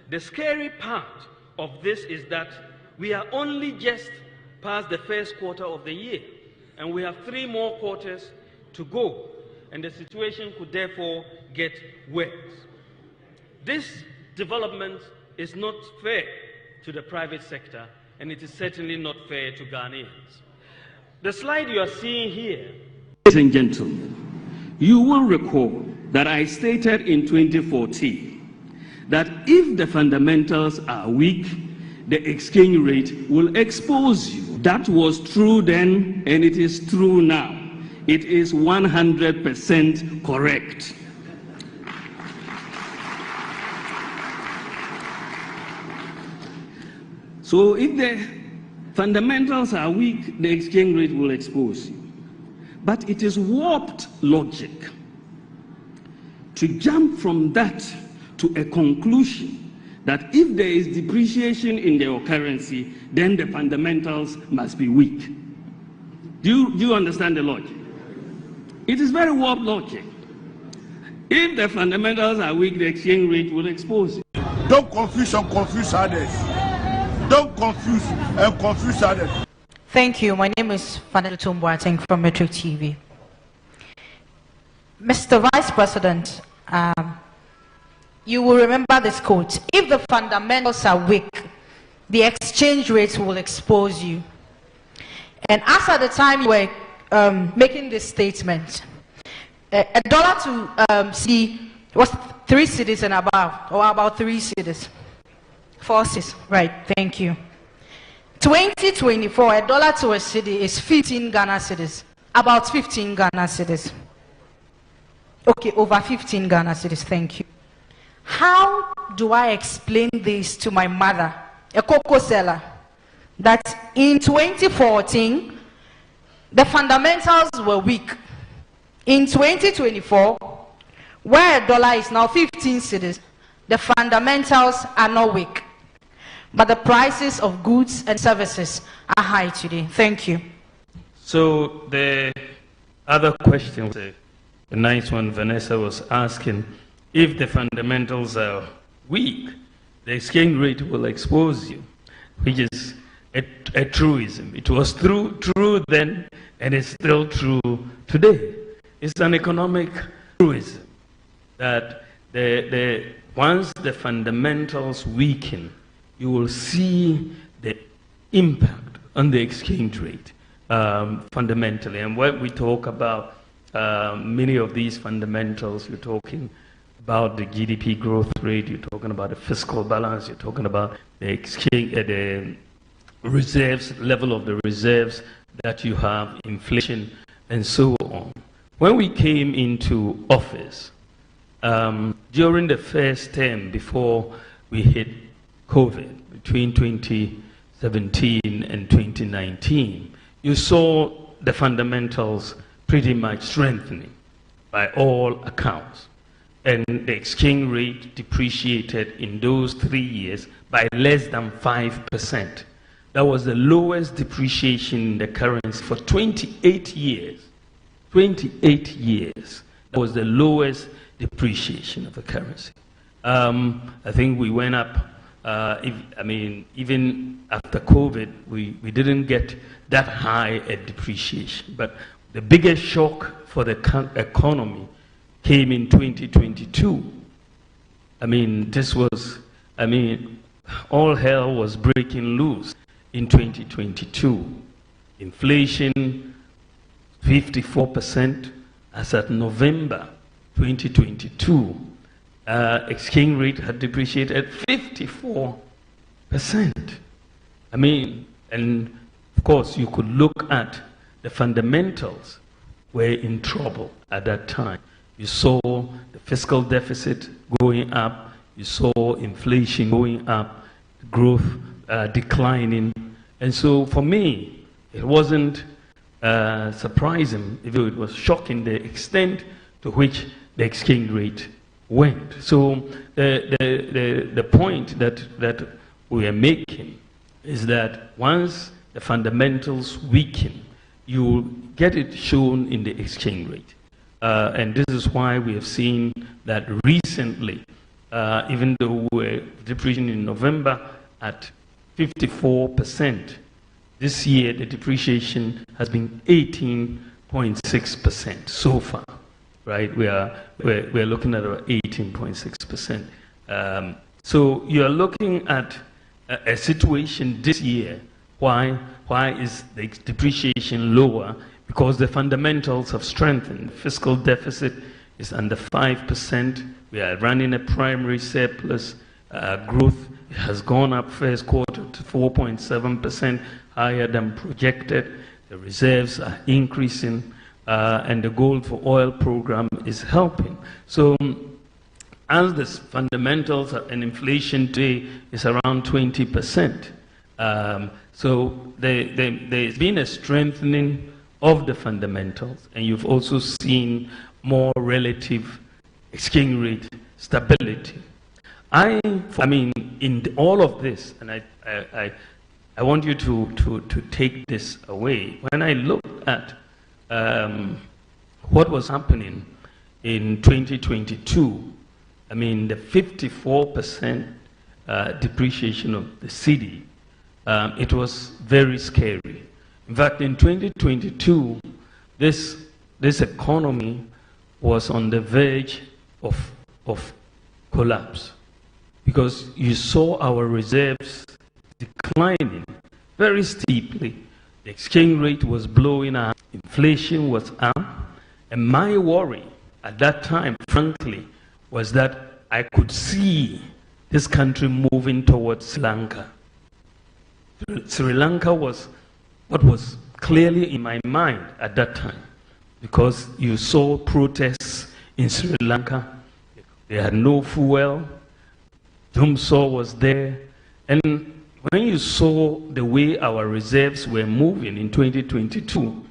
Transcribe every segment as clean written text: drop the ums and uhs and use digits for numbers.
the scary part of this is that we are only just past the first quarter of the year, and we have 3 more quarters to go, and the situation could therefore get worse. This development is not fair to the private sector, and it is certainly not fair to Ghanaians. The slide you are seeing here, ladies and gentlemen, you will recall that I stated in 2014 that if the fundamentals are weak, the exchange rate will expose you. That was true then, and it is true now. It is 100% correct. So if the fundamentals are weak, the exchange rate will expose you. But it is warped logic to jump from that to a conclusion that if there is depreciation in your currency, then the fundamentals must be weak. Do you understand the logic? It is very warped logic. If the fundamentals are weak, the exchange rate will expose you. Don't confuse and confuse others. Don't confuse and confuse others. Thank you. My name is Fanel Tumboateng from Metric TV. Mr. Vice President, you will remember this quote: if the fundamentals are weak, the exchange rate will expose you. And as at the time you were making this statement, a dollar to CD was 3 cedis and above, or about 3 cedis. 4 cedis, right, thank you. 2024, a dollar to a cedi is 15 Ghana cedis, about 15 Ghana cedis. Okay, over 15 Ghana cedis, thank you. How do I explain this to my mother, a cocoa seller, that in 2014, the fundamentals were weak? In 2024, where a dollar is now 15 cedis, the fundamentals are not weak, but the prices of goods and services are high today. Thank you. So the other question, the nice one Vanessa was asking, if the fundamentals are weak, the exchange rate will expose you, which is a truism. It was true then, and it's still true today. It's an economic truism that once the fundamentals weaken, you will see the impact on the exchange rate fundamentally. And when we talk about many of these fundamentals, you're talking about the GDP growth rate, you're talking about the fiscal balance, you're talking about the exchange, the reserves, level of the reserves that you have, inflation, and so on. When we came into office, during the first term before we hit COVID, between 2017 and 2019, you saw the fundamentals pretty much strengthening by all accounts. And the exchange rate depreciated in those 3 years by less than 5%. That was the lowest depreciation in the currency for 28 years. 28 years. That was the lowest depreciation of the currency. I think we went up, even after COVID, we didn't get that high a depreciation. But the biggest shock for the economy came in 2022. All hell was breaking loose in 2022. Inflation, 54% as at November 2022. Exchange rate had depreciated 54%. And of course, you could look at the fundamentals were in trouble at that time. You saw the fiscal deficit going up, you saw inflation going up, growth declining. And so for me, it wasn't surprising, if it was shocking, the extent to which the exchange rate went. So the point that we are making is that once the fundamentals weaken, you get it shown in the exchange rate. And this is why we have seen that recently even though we were depreciating in November at 54%. This year, the depreciation has been 18.6% so far, right? We're looking at about 18.6%. So you're looking at a situation this year. Why is the depreciation lower? Because the fundamentals have strengthened. Fiscal deficit is under 5%. We are running a primary surplus. Growth has gone up first quarter to 4.7%, higher than projected. The reserves are increasing, and the Gold for Oil program is helping. So as the fundamentals and inflation today is around 20%, so there's been a strengthening of the fundamentals, and you've also seen more relative exchange rate stability. I mean, in all of this, and I want you to take this away. When I look at what was happening in 2022, I mean, the 54% depreciation of the cedi, it was very scary. In fact, in 2022, this economy was on the verge of collapse, because you saw our reserves declining very steeply. The exchange rate was blowing up, inflation was up, and my worry at that time, frankly, was that I could see this country moving towards Sri Lanka. Sri Lanka was what was clearly in my mind at that time, because you saw protests in Sri Lanka. They had no fuel. Dumsor was there. And when you saw the way our reserves were moving in 2022,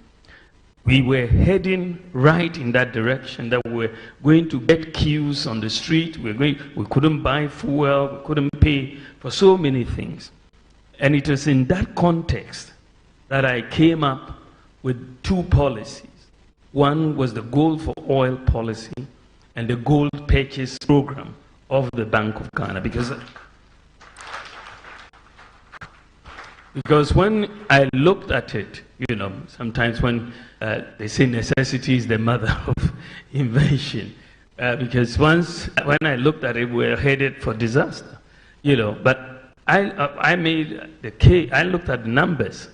we were heading right in that direction, that we were going to get queues on the street. We couldn't buy fuel. We couldn't pay for so many things. And it was in that context that I came up with two policies. One was the Gold for Oil policy and the gold purchase program of the Bank of Ghana. Because when I looked at it, you know, sometimes when they say necessity is the mother of invention, because when I looked at it, we were headed for disaster, you know. But I made the case. I looked at the numbers,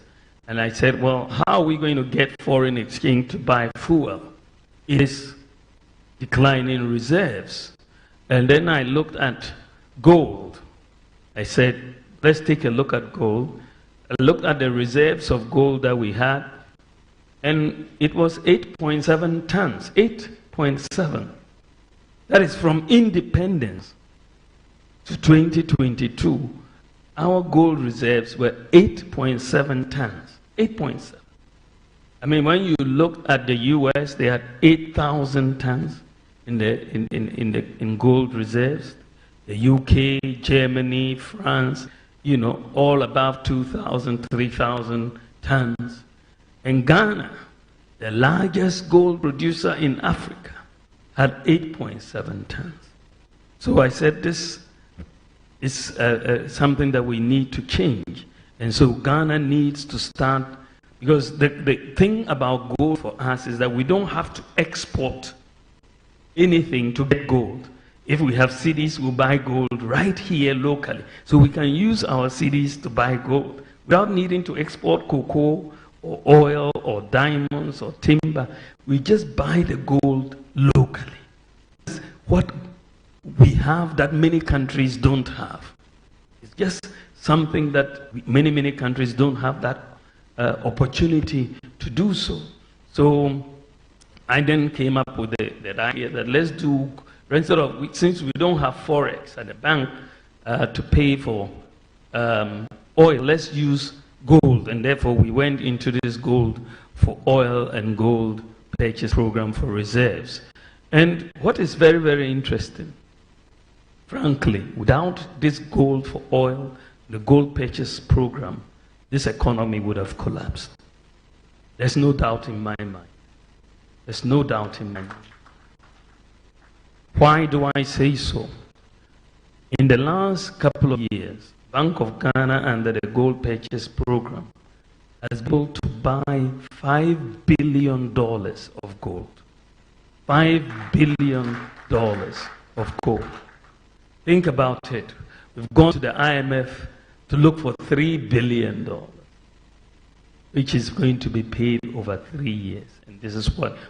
and I said, well, how are we going to get foreign exchange to buy fuel? It is declining reserves. And then I looked at gold. I said, let's take a look at gold. I looked at the reserves of gold that we had, and it was 8.7 tons. 8.7. That is from independence to 2022. Our gold reserves were 8.7 tons. 8.7. I mean, when you look at the U.S., they had 8,000 tons in gold reserves. The U.K., Germany, France, you know, all above 2,000, 3,000 tons. And Ghana, the largest gold producer in Africa, had 8.7 tons. So I said, this is something that we need to change. And so Ghana needs to start, because the thing about gold for us is that we don't have to export anything to get gold. If we have cedis, we'll buy gold right here locally. So we can use our cedis to buy gold without needing to export cocoa or oil or diamonds or timber. We just buy the gold locally. What we have that many countries don't have. It's just something that many countries don't have that opportunity to do so. So I then came up with the idea that let's do, instead of, since we don't have forex at the bank to pay for oil, let's use gold. And therefore we went into this Gold for Oil and gold purchase program for reserves. And what is very, very interesting, frankly, without this Gold for Oil, the gold purchase program, this economy would have collapsed. There's no doubt in my mind. There's no doubt in my mind. Why do I say so? In the last couple of years, Bank of Ghana under the gold purchase program has been able to buy $5 billion of gold. $5 billion of gold. Think about it. We've gone to the IMF to look for $3 billion, which is going to be paid over 3 years. And this is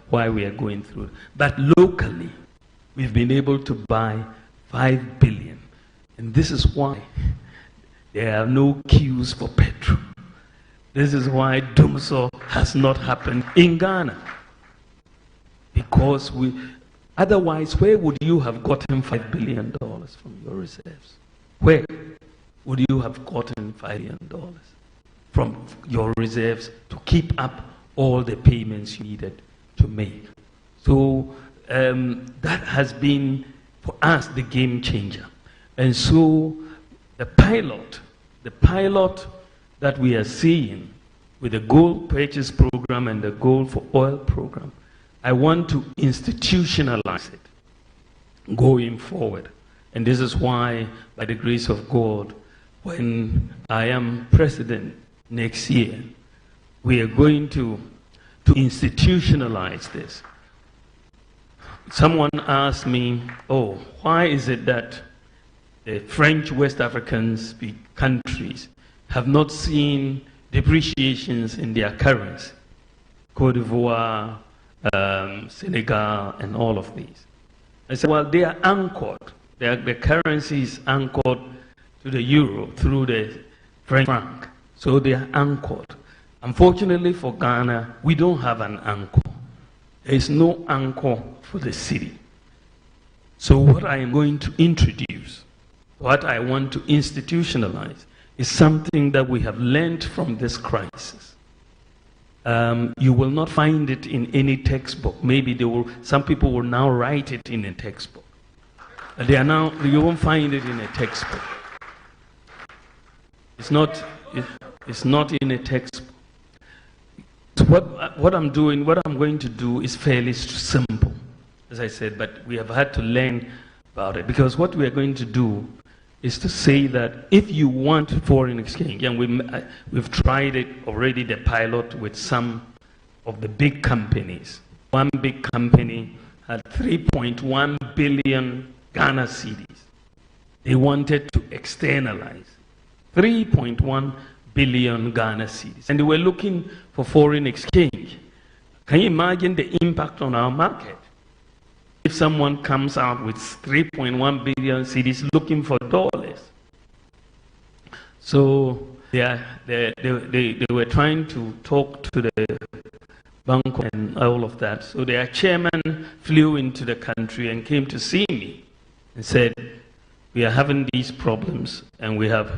why we are going through it. But locally, we've been able to buy $5 billion. And this is why there are no queues for petrol. This is why Dumsor has not happened in Ghana. Because otherwise, where would you have gotten $5 billion from your reserves? Where would you have gotten $5 billion from your reserves to keep up all the payments you needed to make? So that has been, for us, the game changer. And so the pilot that we are seeing with the gold purchase program and the gold for oil program, I want to institutionalize it going forward. And this is why, by the grace of God, when I am president next year, we are going to institutionalize this. Someone asked me, oh, why is it that the French West African countries have not seen depreciations in their currency? Cote d'Ivoire, Senegal, and all of these. I said, well, they are anchored. The currency is anchored to the euro through the French franc. So they are anchored. Unfortunately for Ghana, we don't have an anchor. There is no anchor for the city. So what I am going to introduce, what I want to institutionalize, is something that we have learned from this crisis. You will not find it in any textbook. Maybe some people will now write it in a textbook. You won't find it in a textbook. It's not in a textbook. So what I'm going to do is fairly simple, as I said, but we have had to learn about it, because what we are going to do is to say that if you want foreign exchange, and we've tried it already, the pilot, with some of the big companies. One big company had 3.1 billion Ghana cedis. They wanted to externalize 3.1 billion Ghana cedis. And they were looking for foreign exchange. Can you imagine the impact on our market? If someone comes out with 3.1 billion cedis looking for dollars. So they were trying to talk to the bank and all of that. So their chairman flew into the country and came to see me and said, we are having these problems and we have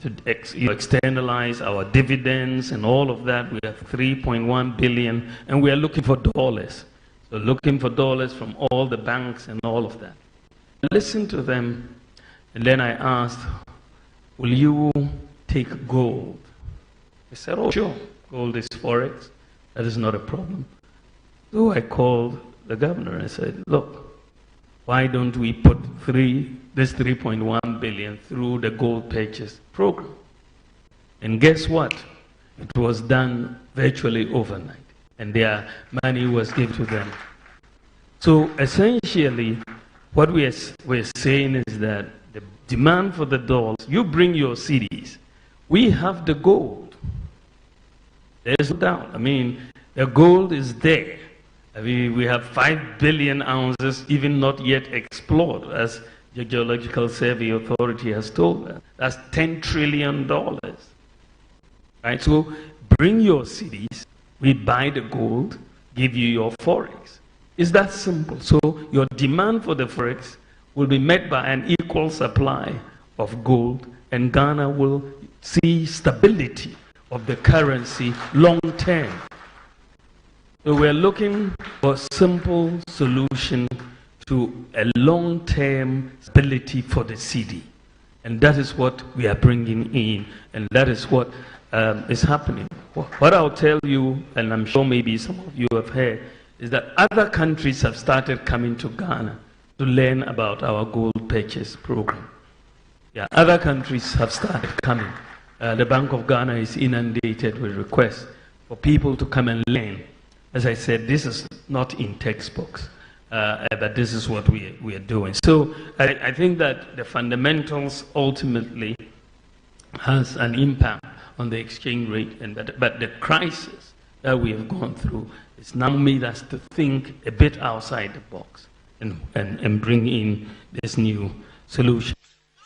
to externalize our dividends and all of that. We have 3.1 billion and we are looking for dollars. So looking for dollars from all the banks and all of that. I listened to them, and then I asked, will you take gold? They said, oh, sure, gold is forex. That is not a problem. So I called the governor and said, look, why don't we put this 3.1 billion through the gold purchase program? And guess what? It was done virtually overnight. And their money was given to them. So essentially, what we're saying is that the demand for the dollars, you bring your cedis, we have the gold. There's no doubt. I mean, the gold is there. I mean, we have 5 billion ounces, even not yet explored, as the Geological Survey Authority has told us. That's $10 trillion. Right? So bring your cedis. We buy the gold, give you your forex. It's that simple. So your demand for the forex will be met by an equal supply of gold, and Ghana will see stability of the currency long term. So we're looking for a simple solution to a long-term stability for the cedi. And that is what we are bringing in, and that is what is happening. What I'll tell you, and I'm sure maybe some of you have heard, is that other countries have started coming to Ghana to learn about our gold purchase program. Yeah, other countries have started coming. The Bank of Ghana is inundated with requests for people to come and learn. As I said, this is not in textbooks, but this is what we are doing. So I think that the fundamentals ultimately has an impact on the exchange rate, but the crisis that we have gone through has now made us to think a bit outside the box and bring in this new solution.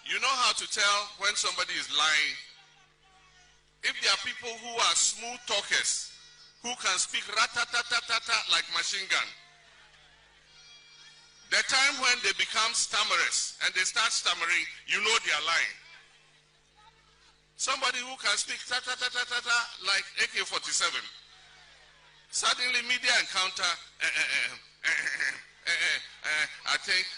You know how to tell when somebody is lying? If there are people who are smooth talkers, who can speak rat-ta-ta-ta-ta-ta like machine gun, the time when they become stammerers and they start stammering, you know they are lying. Somebody who can speak ta-ta-ta-ta-ta-ta like AK-47, suddenly media encounter, I think,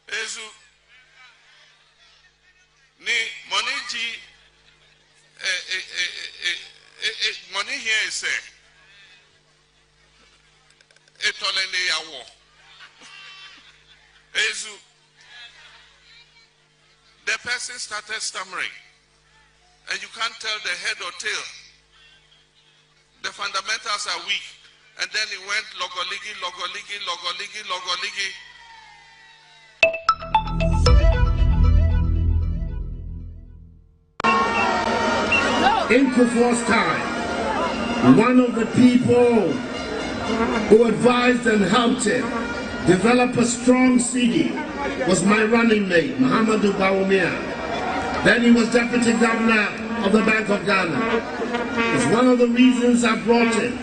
Ezu, ni money G, money here is a tolende yawo. Ezu, the person started stammering, and you can't tell the head or tail. The fundamentals are weak, and then it went logoligi, logoligi, logoligi, logoligi. In Kufuor's time, one of the people who advised and helped him develop a strong CD was my running mate, Muhammadu Bawumia. Then he was deputy governor of the Bank of Ghana. It's one of the reasons I brought him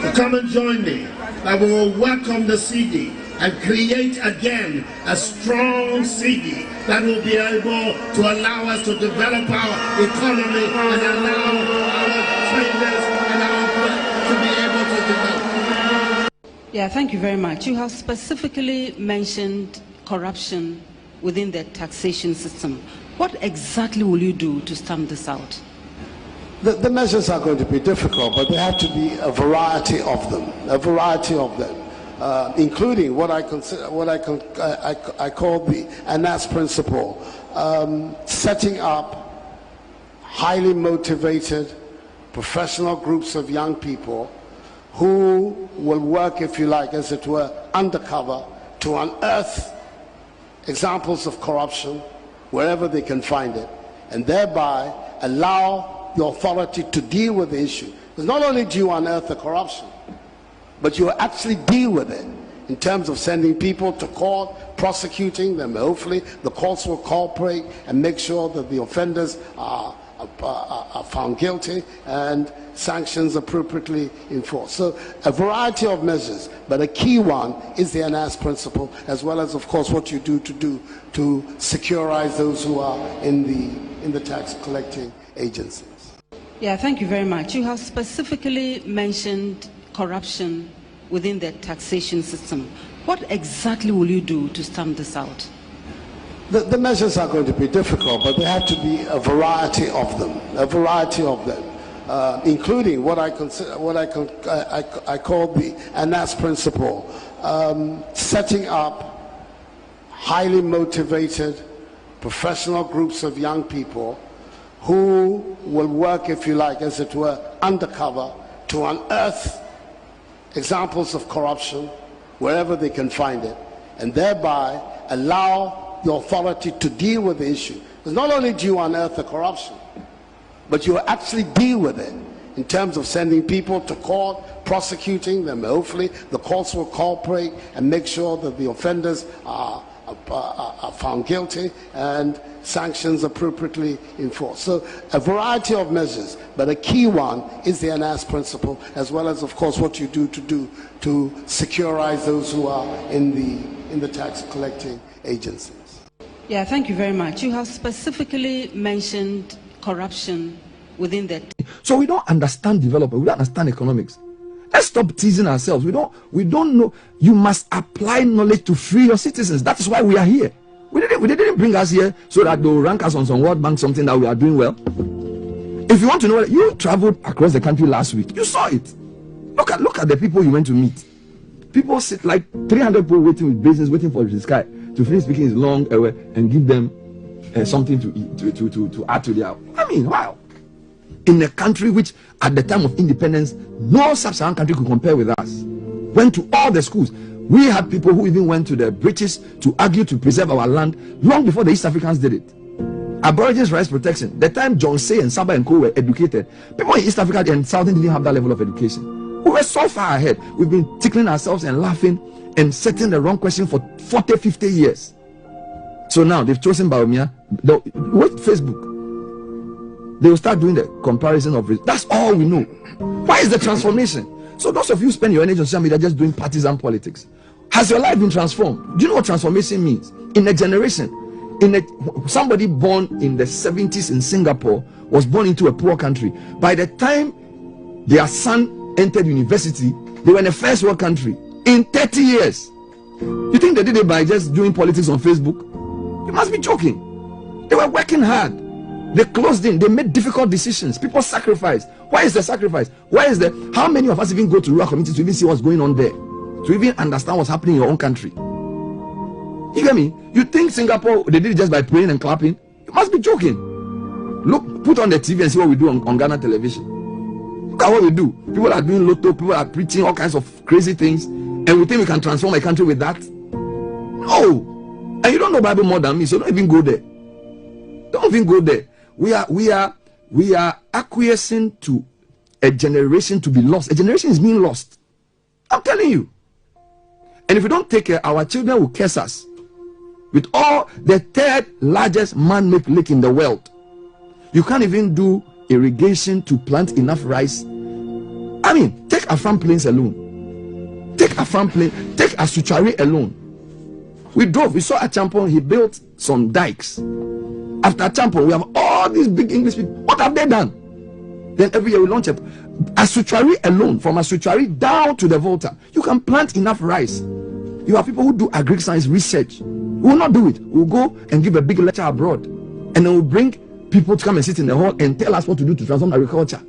to come and join me, that we will welcome the CD and create again a strong CD that will be able to allow us to develop our economy and allow our traders and our to be able to develop. Yeah, thank you very much. You have specifically mentioned corruption within the taxation system. What exactly will you do to stamp this out? The measures are going to be difficult, but there have to be a variety of them. Including what I call the ANAS principle, setting up highly motivated professional groups of young people who will work, if you like, as it were, undercover to unearth examples of corruption wherever they can find it, and thereby allow the authority to deal with the issue. Because not only do you unearth the corruption, but you actually deal with it in terms of sending people to court, prosecuting them. Hopefully the courts will cooperate and make sure that the offenders are found guilty and sanctions appropriately enforced. So a variety of measures, but a key one is the ANAS principle, as well as, of course, what you do to securize those who are in the tax collecting agencies. Yeah, thank you very much. You have specifically mentioned corruption within the taxation system. What exactly will you do to stamp this out? The measures are going to be difficult, but there have to be a variety of them, including what I call the ANAS principle, setting up highly motivated professional groups of young people who will work, if you like, as it were, undercover to unearth examples of corruption wherever they can find it, and thereby allow the authority to deal with the issue. Because not only do you unearth the corruption, but you actually deal with it in terms of sending people to court, prosecuting them. Hopefully the courts will cooperate and make sure that the offenders are found guilty and sanctions appropriately enforced. So a variety of measures, but a key one is the ANAS principle, as well as, of course, what you do to securize those who are in the tax collecting agencies. Yeah, thank you very much. You have specifically mentioned corruption within that. So we don't understand development, we don't understand economics. Let's stop teasing ourselves. We don't know. You must apply knowledge to free your citizens. That is why we are here. They didn't bring us here so that they'll rank us on some World Bank, something that we are doing well. If you want to know, you traveled across the country last week. You saw it. Look at the people you went to meet. People sit like 300 people waiting with basins, waiting for this guy to finish speaking his long and give them something to eat, to add to their. I mean, wow. In a country which, at the time of independence, no sub-Saharan country could compare with us, went to all the schools. We had people who even went to the British to argue to preserve our land long before the East Africans did it. Aborigines rights protection. The time John Say and Saba and Co were educated, people in East Africa and Southern didn't have that level of education. We were so far ahead. We've been tickling ourselves and laughing and setting the wrong question for 40, 50 years. So now they've chosen Bawumia. With Facebook, they will start doing the comparison of it. That's all we know. Why is the transformation? So those of you who spend your energy on social media just doing partisan politics, has your life been transformed? Do you know what transformation means? In a generation, somebody born in the 70s in Singapore was born into a poor country. By the time their son entered university, they were in a first world country in 30 years. You think they did it by just doing politics on Facebook? You must be joking. They were working hard. They closed in. They made difficult decisions. People sacrificed. Why is the sacrifice? How many of us even go to rural communities to even see what's going on there, to even understand what's happening in your own country? You get me? You think Singapore, they did it just by praying and clapping? You must be joking. Look, put on the TV and see what we do on Ghana television. Look at what we do. People are doing lotto, people are preaching all kinds of crazy things, and we think we can transform a country with that? No. And you don't know Bible more than me, so don't even go there. Don't even go there. We are acquiescing to a generation to be lost. A generation is being lost. I'm telling you. And if we don't take care, our children will curse us. With all the third largest man-made lake in the world, you can't even do irrigation to plant enough rice. I mean, take Afram Plains alone. Take Afram Plains, take Asuchari alone. We saw Achampon, he built some dikes. After Achampon, we have all these big English people. What have they done? Then every year we launch Asuchari alone, from Asuchari down to the Volta. You can plant enough rice. You have people who do agri-science research. We will not do it. We'll go and give a big lecture abroad. And then we'll bring people to come and sit in the hall and tell us what to do to transform agriculture.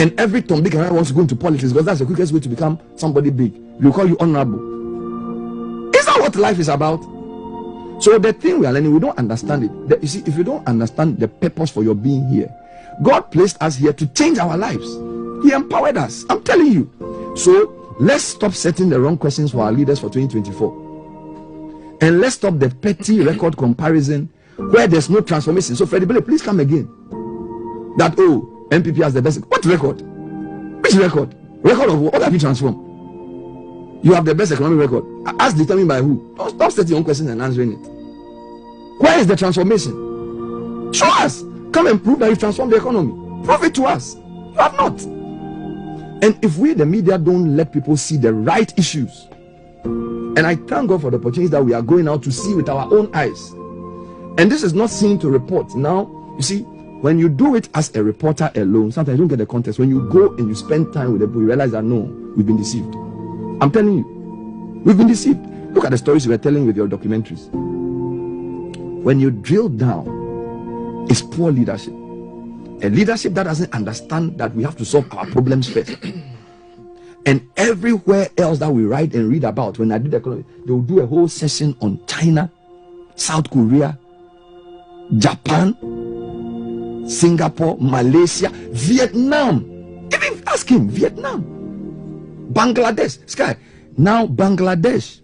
And every Tom, Dick and I wants to go into politics because that's the quickest way to become somebody big. We'll call you honorable. Is that what life is about? So the thing we are learning, we don't understand it. You see, if you don't understand the purpose for your being here, God placed us here to change our lives. He empowered us. I'm telling you. So let's stop setting the wrong questions for our leaders for 2024. And let's stop the petty record comparison where there's no transformation. So Freddie Bele, please come again. That MPP has the best. What record? Which record? Record of what have you transformed? You have the best economic record. As determined by who? Don't stop setting your own questions and answering it. Where is the transformation? Show us. Come and prove that you transformed the economy. Prove it to us. You have not. And if we, the media, don't let people see the right issues, and I thank God for the opportunities that we are going out to see with our own eyes. And this is not seen to report. Now, you see, when you do it as a reporter alone, sometimes you don't get the context. When you go and you spend time with the people, you realize that no, we've been deceived. I'm telling you, we've been deceived. Look at the stories you were telling with your documentaries. When you drill down, it's poor leadership. A leadership that doesn't understand that we have to solve our problems first. And everywhere else that we write and read about, when I do the economy, they will do a whole session on China, South Korea, Japan, Singapore, Malaysia, Vietnam. Even ask him, Vietnam, Bangladesh, Sky. Now Bangladesh,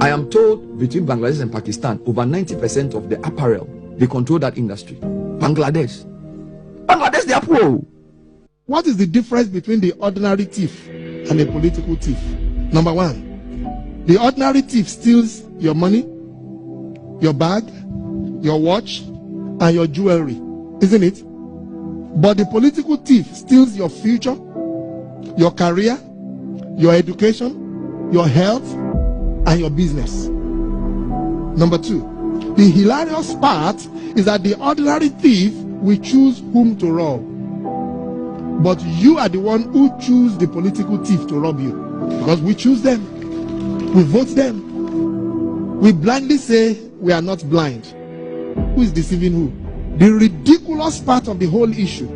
I am told between Bangladesh and Pakistan, over 90% of the apparel, they control that industry. Bangladesh, they are poor. What is the difference between the ordinary thief and a political thief? Number one, the ordinary thief steals your money, your bag, your watch, and your jewelry, isn't it? But the political thief steals your future, your career, your education, your health, and your business. Number two, the hilarious part is that the ordinary thief will choose whom to rob, but you are the one who choose the political thief to rob you, because we choose them, we vote them, we blindly say we are not blind. Who is deceiving who? The ridiculous part of the whole issue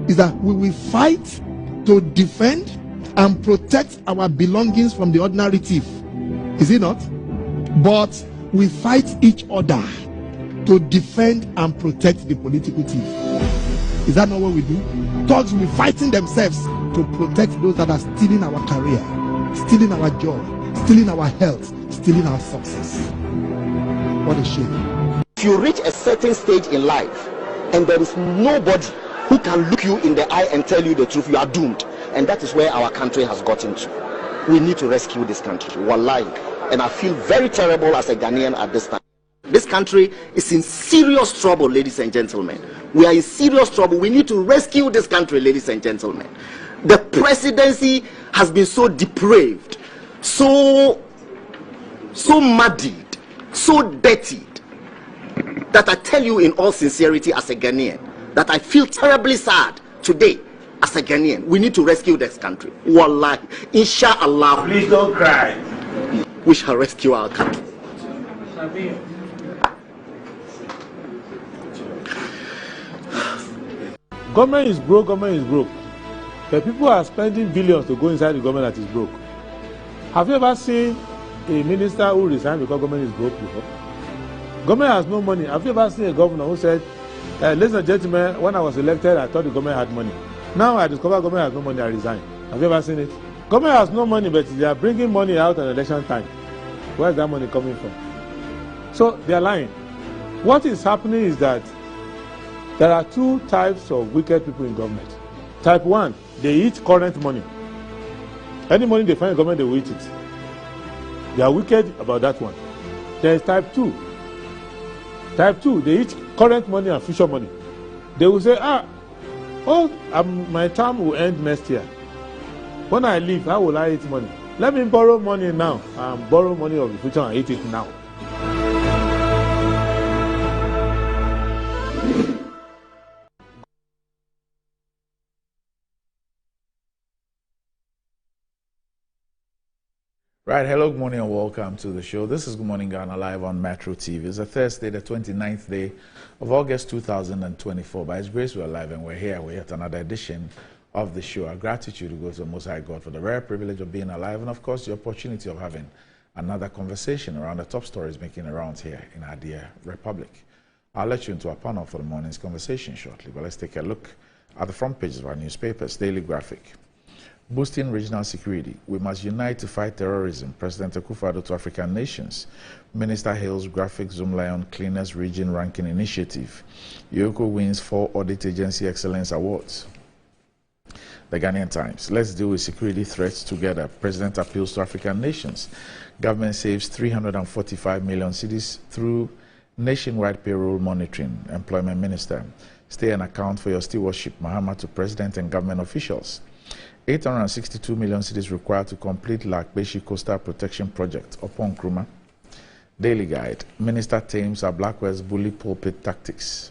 is that we will fight to defend and protect our belongings from the ordinary thief. Is it not? But we fight each other to defend and protect the political thief. Is that not what we do? Thugs will be fighting themselves to protect those that are stealing our career, stealing our job, stealing our health, stealing our success. What a shame. If you reach a certain stage in life and there is nobody who can look you in the eye and tell you the truth, you are doomed. And that is where our country has gotten to. We need to rescue this country. Wallahi. And I feel very terrible as a Ghanaian at this time. This country is in serious trouble, ladies and gentlemen. We are in serious trouble. We need to rescue this country, ladies and gentlemen. The presidency has been so depraved, so muddied, so dirtied, that I tell you in all sincerity as a Ghanaian, that I feel terribly sad today as a Ghanaian. We need to rescue this country. Wallahi. Inshallah. Please don't cry. We shall rescue our country. Government is broke, government is broke. The people are spending billions to go inside the government that is broke. Have you ever seen a minister who resigned because government is broke before? Government has no money. Have you ever seen a governor who said, ladies and gentlemen, when I was elected, I thought the government had money. Now I discover government has no money, I resign. Have you ever seen it? Government has no money, but they are bringing money out at election time. Where is that money coming from? So they are lying. What is happening is that there are two types of wicked people in government. Type 1, they eat current money. Any money they find in government, they will eat it. They are wicked about that one. There is type 2. Type 2, they eat current money and future money. They will say, my term will end next year. When I leave, how will I eat money? Let me borrow money now and borrow money of the future and eat it now. Right, hello, good morning and welcome to the show. This is Good Morning Ghana live on Metro TV. It's a Thursday, the 29th day of August 2024. By His grace, we're live and we're here with yet another edition of the show. Our gratitude goes to the Most High God for the rare privilege of being alive and, of course, the opportunity of having another conversation around the top stories making the rounds here in our dear Republic. I'll let you into our panel for the morning's conversation shortly, but let's take a look at the front pages of our newspapers. Daily Graphic. Boosting regional security. We must unite to fight terrorism. President Akufo-Addo to African nations. Minister hails graphic Zoomlion Cleanest Region Ranking Initiative. Yoko wins 4 Audit Agency Excellence Awards. The Ghanaian Times. Let's deal with security threats together. President appeals to African nations. Government saves 345 million cedis through nationwide payroll monitoring. Employment Minister. Stay and account for your stewardship. Mahama to President and government officials. 862 million cedis required to complete Lakbeshi Coastal Protection Project upon Nkrumah. Daily Guide. Minister tames our Blackwell's bully pulpit tactics.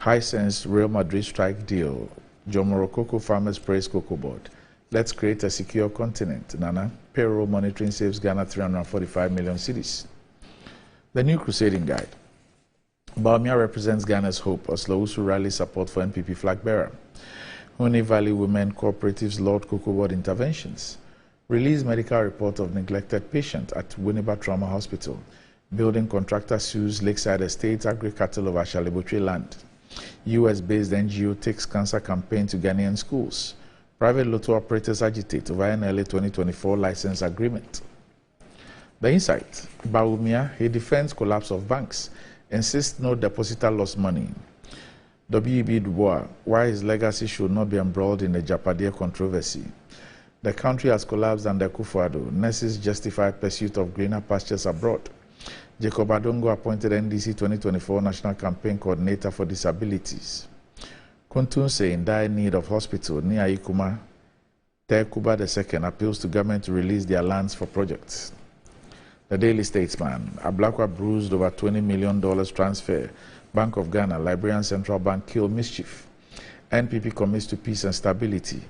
Hisense Real Madrid strike deal. Jomoro Cocoa Farmers praise Cocoa Board. Let's create a secure continent. Nana. Payroll monitoring saves Ghana 345 million cedis. The New Crusading Guide. Bawumia represents Ghana's hope as Lawusu rallies support for NPP flag bearer. Honey Valley Women Cooperatives Lord Cocoa Board interventions. Release medical report of neglected patient at Winneba Trauma Hospital. Building contractor sues Lakeside Estates Agri-Cattle of Ashalebotwe land. US-based NGO takes cancer campaign to Ghanaian schools. Private lotto operators agitate over NLA 2024 license agreement. The Insight. Bawumia, he defends collapse of banks. Insists no depositor lost money. W.E.B. Du Bois, why his legacy should not be embroiled in the Japadia controversy. The country has collapsed under Akufo-Addo. Nurses justify pursuit of greener pastures abroad. Jacob Adongo appointed NDC 2024 National Campaign Coordinator for Disabilities. Kuntunse in dire need of hospital near Ikuma. Tekuba II appeals to government to release their lands for projects. The Daily Statesman, Ablakwa bruised over $20 million transfer. Bank of Ghana, Liberian Central Bank kill mischief. NPP commits to peace and stability.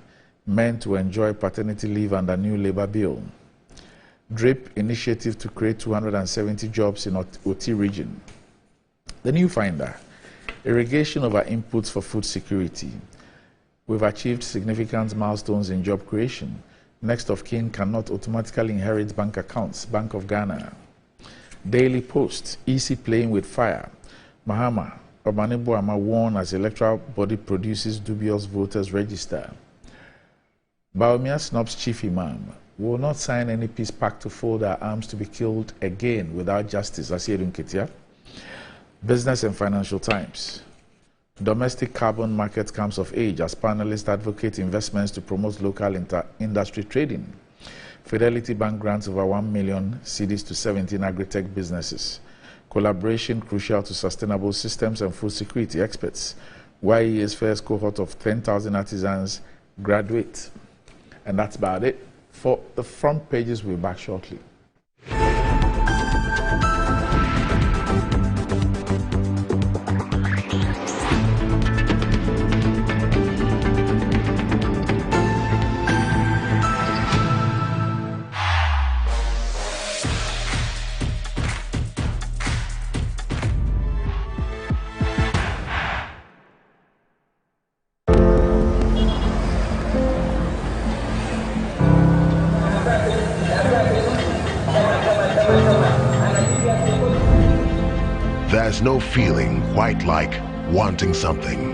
Men to enjoy paternity leave under new labor bill. DRIP initiative to create 270 jobs in OT region. The New Finder, irrigation of our inputs for food security. We've achieved significant milestones in job creation. Next of kin cannot automatically inherit bank accounts. Bank of Ghana. Daily Post. Easy playing with fire. Mahama. Obanebo Ama warned as electoral body produces dubious voters register. Baumia snubs chief imam. Will not sign any peace pact to fold our arms to be killed again without justice. Asiedu Nketia. Business and Financial Times. Domestic carbon market comes of age as panelists advocate investments to promote local industry trading. Fidelity Bank grants over 1 million cedis to 17 agri-tech businesses. Collaboration crucial to sustainable systems and food security experts. YEA's first cohort of 10,000 artisans graduate. And that's about it. For the front pages, we'll be back shortly. There's no feeling quite like wanting something.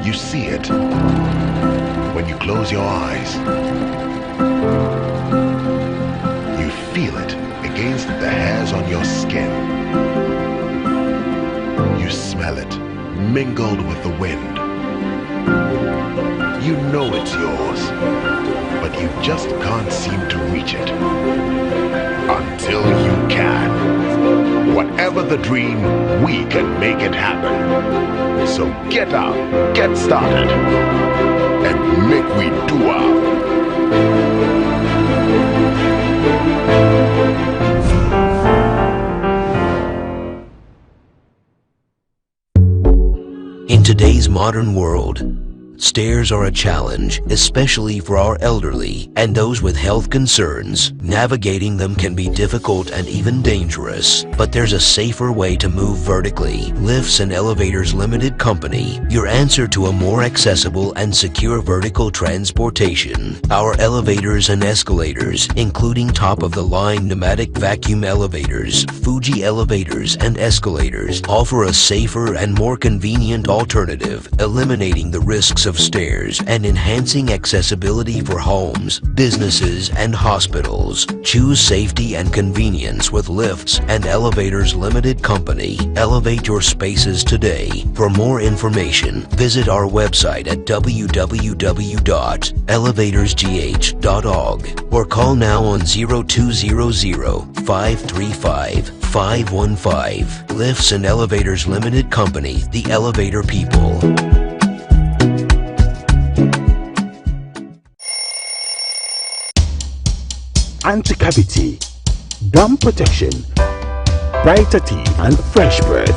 You see it when you close your eyes. You feel it against the hairs on your skin. You smell it mingled with the wind. You know it's yours, but you just can't seem to reach it. Until you can. Whatever the dream, we can make it happen. So get up, get started, and make we do up. In today's modern world, stairs are a challenge, especially for our elderly and those with health concerns. Navigating them can be difficult and even dangerous, but there's a safer way to move vertically. Lifts and Elevators Limited Company, your answer to a more accessible and secure vertical transportation. Our elevators and escalators, including top-of-the-line pneumatic vacuum elevators, Fuji elevators and escalators, offer a safer and more convenient alternative, eliminating the risks of stairs and enhancing accessibility for homes, businesses, and hospitals. Choose safety and convenience with Lifts and Elevators Limited Company. Elevate your spaces today. For more information, visit our website at www.elevatorsgh.org or call now on 0200-535-515. Lifts and Elevators Limited Company, the elevator people. Anti-cavity, gum protection, brighter teeth, and fresh breath.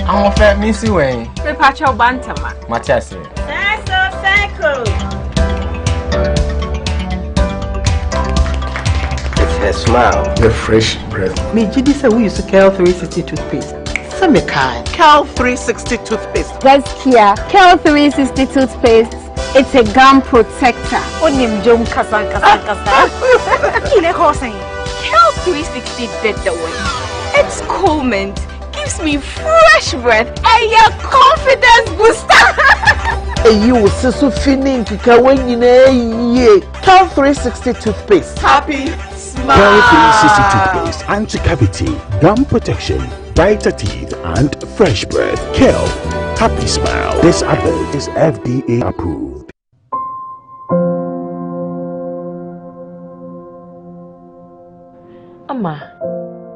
I'm a fat missy way. The Pacho Bantama. Matasi. It's her smile. The fresh breath. Me, Judy said we used to Cal 360 toothpaste. Some kind. Cal 360 toothpaste. That's Kia. Cal 360 toothpaste. It's a gum protector. Onim Jom Kasan. Kile Hossein. Cal 360 did the one. It's cool mint. Gives me fresh breath and your confidence booster. You will see so feeling to when you know Cal 360 toothpaste. Happy smile. Cal 360 toothpaste, anti-cavity, gum protection, brighter teeth, and fresh breath. Cal, happy smile. This advert is FDA approved. Ama,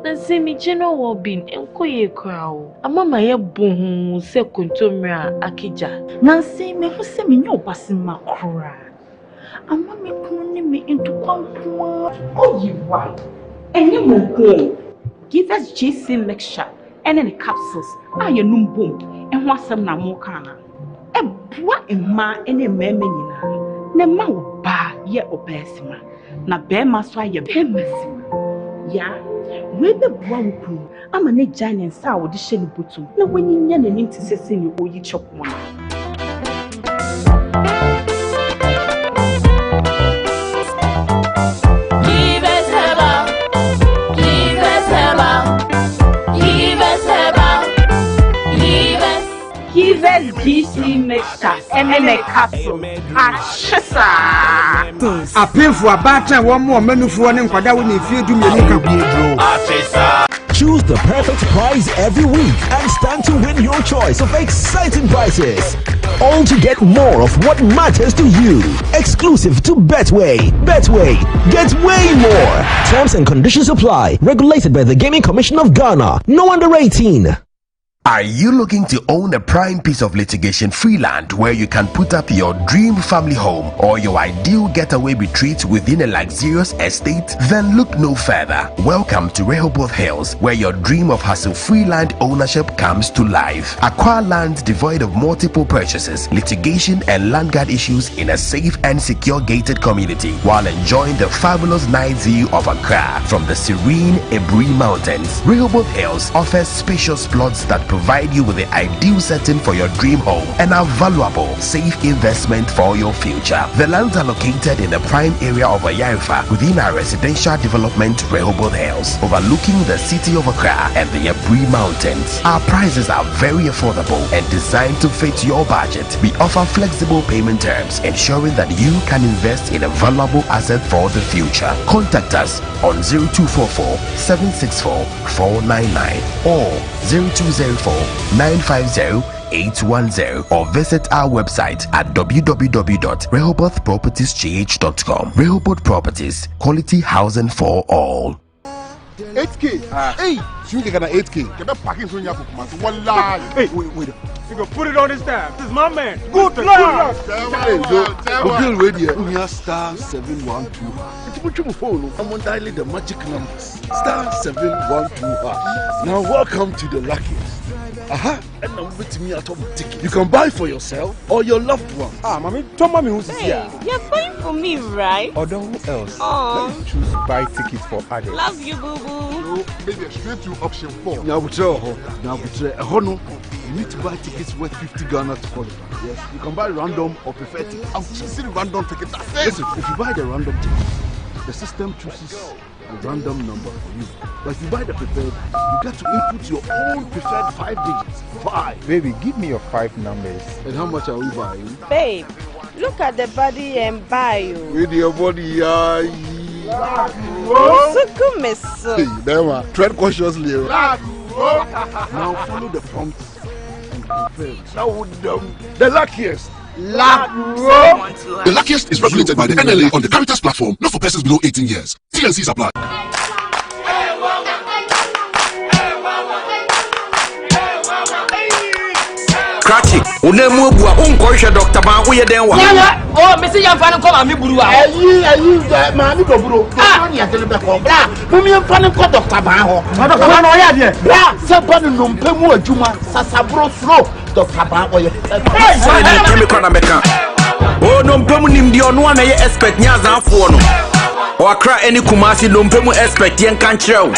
nansi mi jeno wo bin enkoye kwao. Ama ma ye bohu se kontomra akija. Nansi me hu se me nyo basima kura. Ama me kunu me into kwankwa. Oyiwa. Enye mo ko. Give us JC mixture and any capsules. Aye num boom. Enho asem na mo kana. Ebua emma ene meme nyina. Ne ma wo ba ye obesima. Na be ma so aye bemasima. Ya, we be bua wuku. Ama ne giant sa wo de hye ni botum. Na wanyinya nanim ti sese ni oyi chop mo. GC mixture and a capsule. A painful battle one more menu for one and if you do me. Choose the perfect prize every week and stand to win your choice of exciting prizes. All to get more of what matters to you. Exclusive to Betway. Betway, get way more. Terms and conditions apply. Regulated by the Gaming Commission of Ghana. No under 18. Are you looking to own a prime piece of litigation-free land where you can put up your dream family home or your ideal getaway retreat within a luxurious estate? Then look no further. Welcome to Rehoboth Hills, where your dream of hassle-free land ownership comes to life. Acquire land devoid of multiple purchases, litigation, and land guard issues in a safe and secure gated community while enjoying the fabulous night view of Accra from the serene Ebri Mountains. Rehoboth Hills offers spacious plots that provide you with the ideal setting for your dream home and a valuable, safe investment for your future. The lands are located in the prime area of Ayarifa within our residential development Rehoboth Hills, overlooking the city of Accra and the Ebri Mountains. Our prices are very affordable and designed to fit your budget. We offer flexible payment terms, ensuring that you can invest in a valuable asset for the future. Contact us on 0244 764 499 or 0204 950 810 or visit our website at www.rehobothpropertiesgh.com. Rehoboth Properties, quality housing for all. 8K. Hey, you get an 8K. Get that packing so you have to come. Hey, wait. You can put it on his tab. This is my man. Good luck. Hey, Bill Radio. We are star 712. It's much more. I'm on dialing the magic numbers. Star 712. Now welcome to the luckiest. And I'm with me at ticket. You can buy for yourself or your loved one. Mommy, tell mommy who's here. You're buying for me, right? Or who else? Let's choose buy tickets for others. Love you, boo boo. Maybe straight to option 4. Now we try. You need to buy tickets worth 50 Ghana to qualify. Yes, you can buy random or preferred tickets. I'm choosing random tickets. Listen, if you buy the random ticket, the system chooses a random number for you. But if you buy the preferred, you get to input your own preferred 5 digits. 5. Baby, give me your 5 numbers. And how much are we buying? Babe, look at the body and buy you. With your body, Hey, there, tread cautiously. Now follow the prompts and confirm. Now the luckiest. The luckiest is regulated by the NLA on the Caritas platform, not for persons below 18 years. TNCs apply. Cratchy, unemu bua unkoisha Dr. Ban uye denwa. Oh, Mr. Yamfan come and me burua. Mami go bro. Ni atele be ko bra. Mumi Yamfan ko Dr. Ban ho. Dr. Ban o ya de. Bra, se ban no mpemu adwuma, sasabro slow Dr. Ban o ye. Say ni kemi kona meka. Oh no mpemu nimdi onu na ye expect nya zanfo no. O Accra any Kumasi no mpemu expect yen kan kire.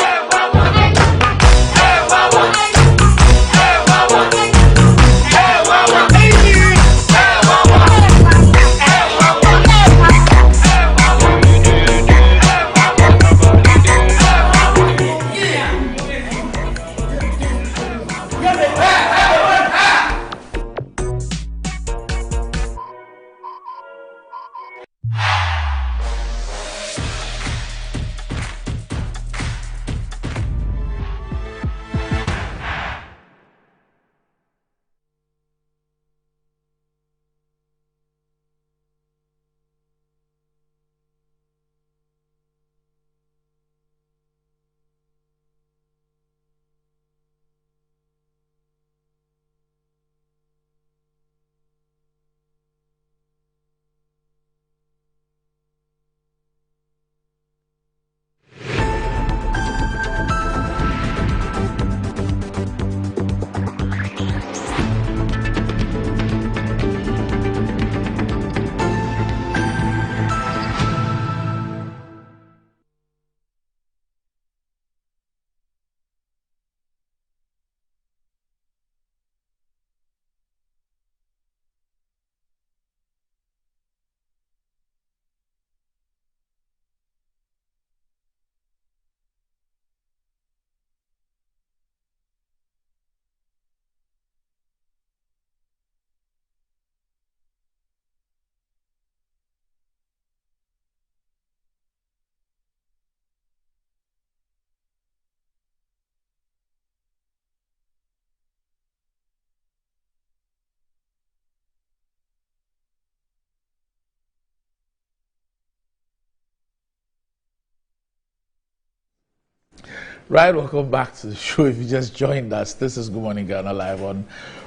Right, welcome back to the show. If you just joined us, this is Good Morning Ghana live on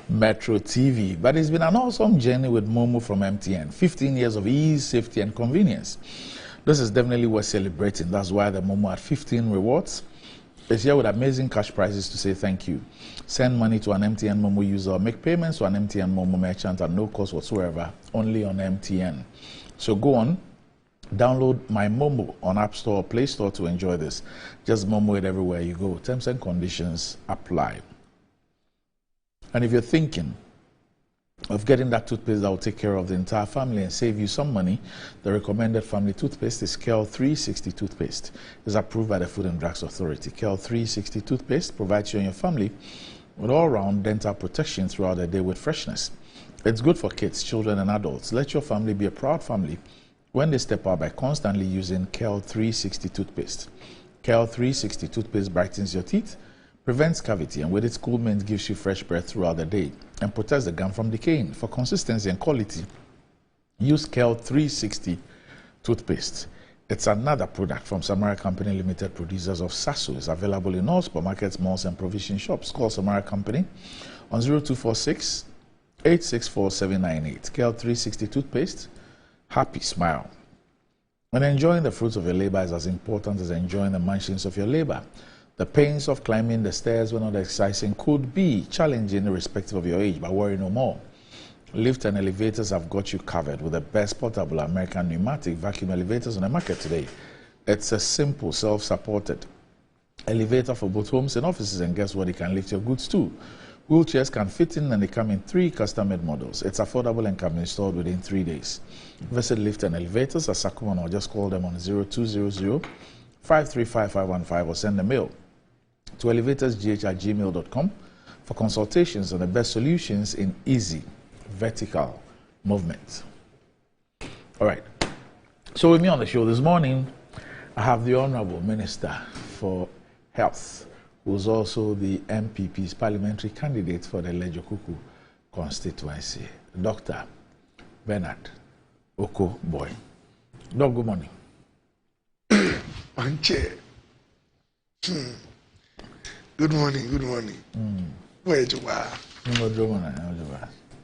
Metro TV. But it's been an awesome journey with Momo from MTN. 15 years of ease, safety, and convenience. This is definitely worth celebrating. That's why the Momo at 15 rewards is here with amazing cash prizes to say thank you. Send money to an MTN Momo user or make payments to an MTN Momo merchant at no cost whatsoever, only on MTN. So go on, download My Momo on App Store or Play Store to enjoy this. Just Momo it everywhere you go. Terms and conditions apply. And if you're thinking of getting that toothpaste that will take care of the entire family and save you some money, the recommended family toothpaste is KEL 360 toothpaste. It's approved by the Food and Drugs Authority. KEL 360 toothpaste provides you and your family with all-round dental protection throughout the day with freshness. It's good for kids, children, and adults. Let your family be a proud family when they step out by constantly using KEL 360 toothpaste. KEL 360 toothpaste brightens your teeth, prevents cavity, and with its cool mint gives you fresh breath throughout the day and protects the gum from decaying. For consistency and quality, use KEL 360 toothpaste. It's another product from Samara Company Limited, producers of Sasso. It's available in all supermarkets, malls, and provision shops. Call Samara Company on 0246 864 798. KEL 360 toothpaste. Happy smile. When enjoying the fruits of your labor is as important as enjoying the mansions of your labor. The pains of climbing the stairs when not exercising could be challenging irrespective of your age, but worry no more. Lift and elevators have got you covered with the best portable American pneumatic vacuum elevators on the market today. It's a simple, self-supported elevator for both homes and offices, and guess what? It can lift your goods too. Wheelchairs can fit in and they come in 3 custom-made models. It's affordable and can be installed within 3 days. Visit Lift and Elevators at Sakuman or just call them on 0200-535-515 or send a mail to elevatorsgh@gmail.com for consultations on the best solutions in easy vertical movement. All right. So with me on the show this morning, I have the Honorable Minister for Health, who's also the MPP's parliamentary candidate for the Lejokuku constituency, Dr. Bernard Oko Boy. Doc, good morning. Good morning, good morning. Where you are?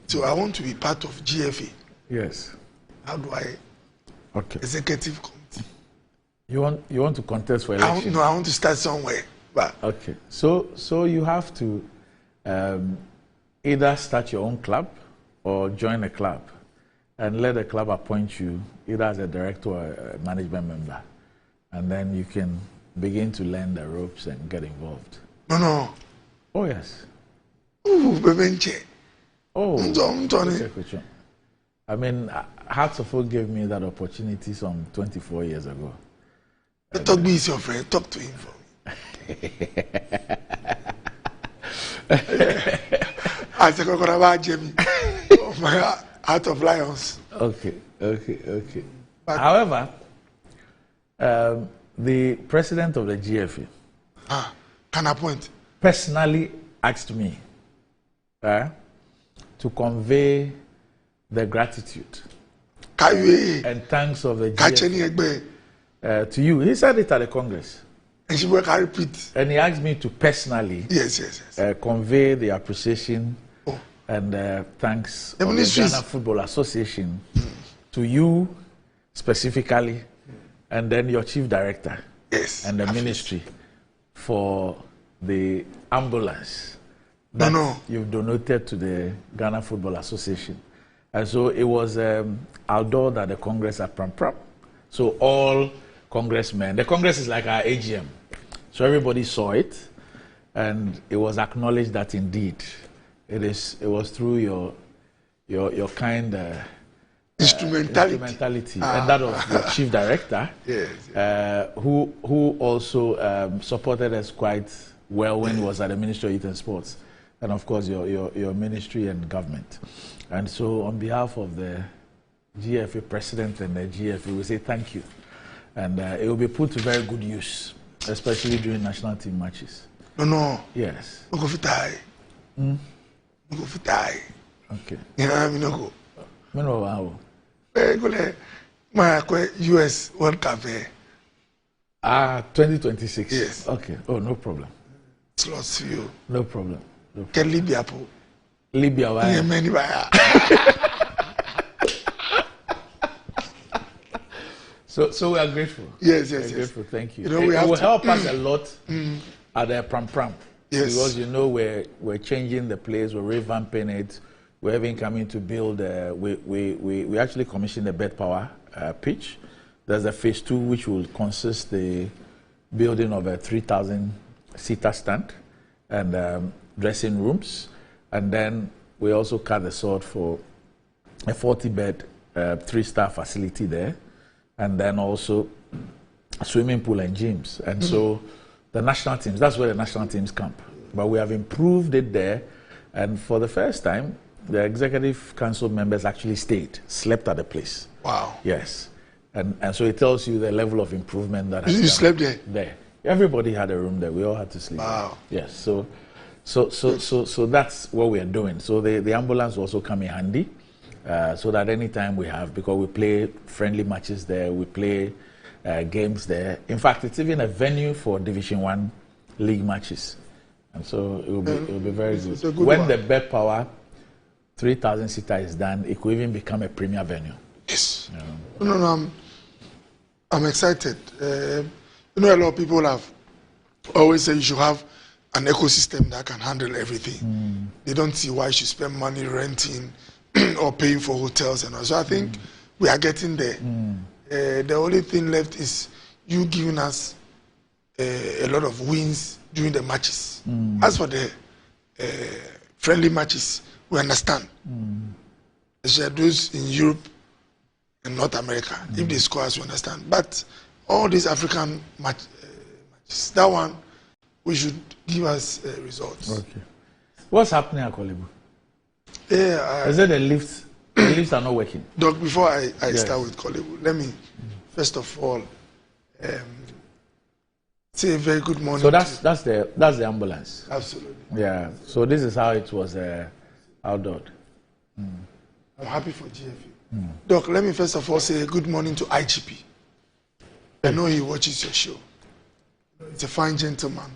So I want to be part of GFA. Yes. How do I? Okay. Executive committee. You want to contest for election? I want to start somewhere. But okay. So you have to either start your own club or join a club and let the club appoint you either as a director or a management member, and then you can begin to learn the ropes and get involved. No. Oh yes. Oh. Okay. I mean, Hearts of Oak gave me that opportunity some 24 years ago. Talk me is your friend. Talk to him for me. I said, oh my Heart of Lions. Okay. However, the president of the GFA can appoint personally asked me to convey the gratitude and thanks of the GFA to you. He said it at the Congress. And she will repeat. And he asked me to personally convey the appreciation and thanks of the Ghana Football Association to you specifically, and then your chief director and the ministry for the ambulance that you've donated to the Ghana Football Association. And so it was outdoor at the Congress at Pram. So all congressmen, the Congress is like our AGM. So everybody saw it, and it was acknowledged that indeed it was through your kind instrumentality and that of your chief director, who also supported us quite well when he was at the Ministry of Youth and Sports, and of course your ministry and government. And so on behalf of the GFA president and the GFA, we say thank you, and it will be put to very good use, especially during national team matches. No. Yes. No go fit die. No go fit die. Okay. Yeah, me no go. Me no wow. Go le my US World Cup. 2026. Yes. Okay. Oh, no problem. Slots for you. No problem. Can Libya po? Libya, why? Yeah, many by. So we are grateful. Yes. Grateful. Thank you. You know, it will help us a lot at the Pram. Yes. Because you know we're changing the place, we're revamping it. We're even coming to build. We actually commissioned a bed power pitch. There's a phase 2 which will consist the building of a 3,000 seater stand and dressing rooms, and then we also cut the sod for a 40-bed 3-star facility there, and then also a swimming pool and gyms. And so the national teams, that's where the national teams camp. But we have improved it there, and for the first time, the executive council members actually slept at the place. Wow. Yes. And so it tells you the level of improvement that has You slept there? There. Everybody had a room there. We all had to sleep. Wow. Yes. So that's what we are doing. So the ambulance will also come in handy, so that anytime we have, because we play friendly matches there, we play games there. In fact, it's even a venue for Division 1 league matches. And so it will be very good. When the bed power 3,000 seater is done, it could even become a premier venue. Yes. No, I'm excited. A lot of people have always said you should have an ecosystem that can handle everything. They don't see why you should spend money renting or paying for hotels and all. So I think we are getting there. The only thing left is you giving us a lot of wins during the matches. As for the friendly matches, we understand. Those in Europe and North America, if they score us, we understand. But all these African matches, that one, we should give us results. Okay. What's happening at Korle Bu? Yeah. Is it the lifts? The lifts are not working. Doc, before I start with Korle Bu, let me first of all say a very good morning. So that's the ambulance. Absolutely. Yeah. So this is how it was outdoored. I'm happy for GFU. Doc, let me first of all say good morning to IGP. I know he watches your show. It's a fine gentleman.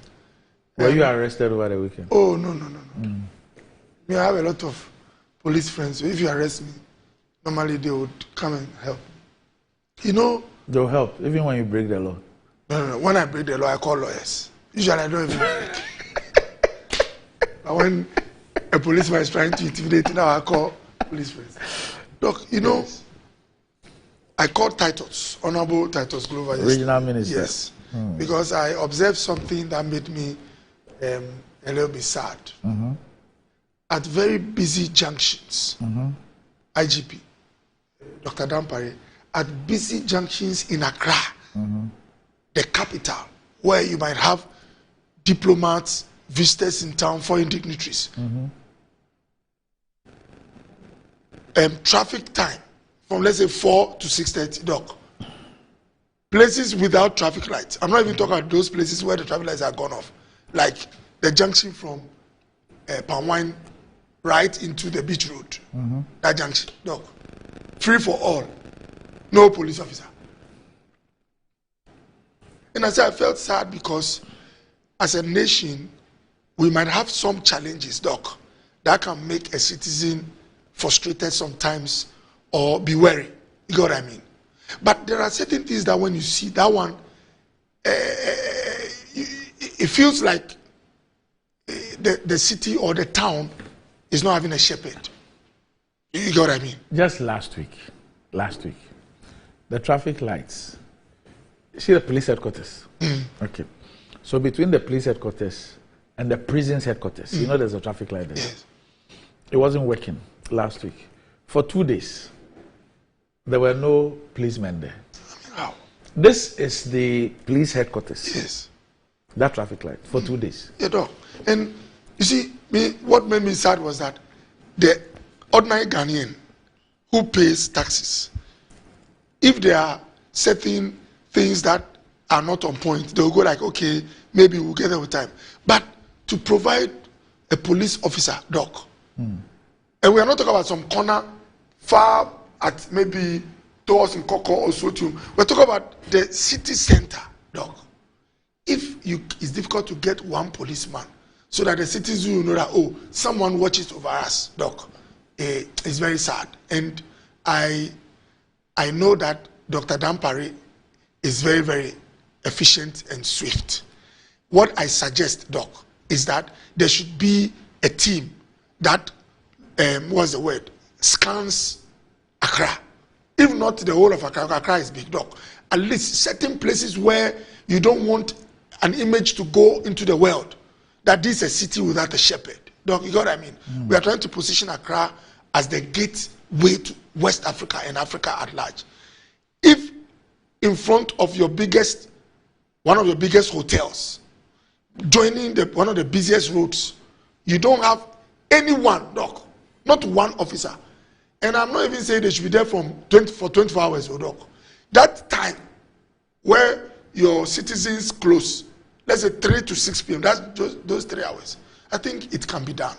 Were you arrested over the weekend? Oh, no. Me, I have a lot of police friends. So if you arrest me, normally they would come and help. They'll help, even when you break the law. No. When I break the law, I call lawyers. Usually I don't even break. But when a policeman is trying to intimidate, now I call police friends. Doc, yes. I called Titus, Honorable Titus Glover. Regional Minister. Yes. Because I observed something that made me a little bit sad. At very busy junctions, IGP, Dr. Dampare, at busy junctions in Accra, the capital, where you might have diplomats, visitors in town, foreign dignitaries. Traffic time from, let's say, 4 to 6:30, Doc. Places without traffic lights. I'm not even talking about those places where the traffic lights are gone off. Like the junction from Palm Wine right into the beach road. That junction, Doc. Free for all. No police officer. And I said I felt sad because as a nation, we might have some challenges, Doc, that can make a citizen frustrated sometimes or be wary. You get what I mean? But there are certain things that when you see that one, it feels like the city or the town is not having a shepherd. You get what I mean? Just last week, the traffic lights. See the police headquarters? Okay. So between the police headquarters and the prison's headquarters, there's a traffic light there. Yes. It wasn't working last week. For 2 days, there were no policemen there. Wow. This is the police headquarters. Yes. That traffic light for 2 days. Yeah, Doc. And you see, what made me sad was that the ordinary Ghanaian who pays taxes, if there are certain things that are not on point, they'll go like, okay, maybe we'll get there with time. But to provide a police officer, Doc, and we are not talking about some corner far at maybe towards Nkoko or Sotium. We're talking about the city center. Doc, if it's difficult to get one policeman so that the citizens will know that, oh, someone watches over us, Doc, it's very sad. And I know that Dr. Dampare is very, very efficient and swift. What I suggest, Doc, is that there should be a team that, what's the word, scans Accra. If not the whole of Accra, Accra is big, Doc. At least certain places where you don't want an image to go into the world, that this is a city without a shepherd. Doc, you got what I mean? We are trying to position Accra as the gateway to West Africa and Africa at large. If in front of your biggest, one of your biggest hotels, joining one of the busiest roads, you don't have anyone, Doc, not one officer. And I'm not even saying they should be there for 24 hours, Doc. That time where your citizens close, let's say 3 to 6 p.m., that's just those 3 hours. I think it can be done.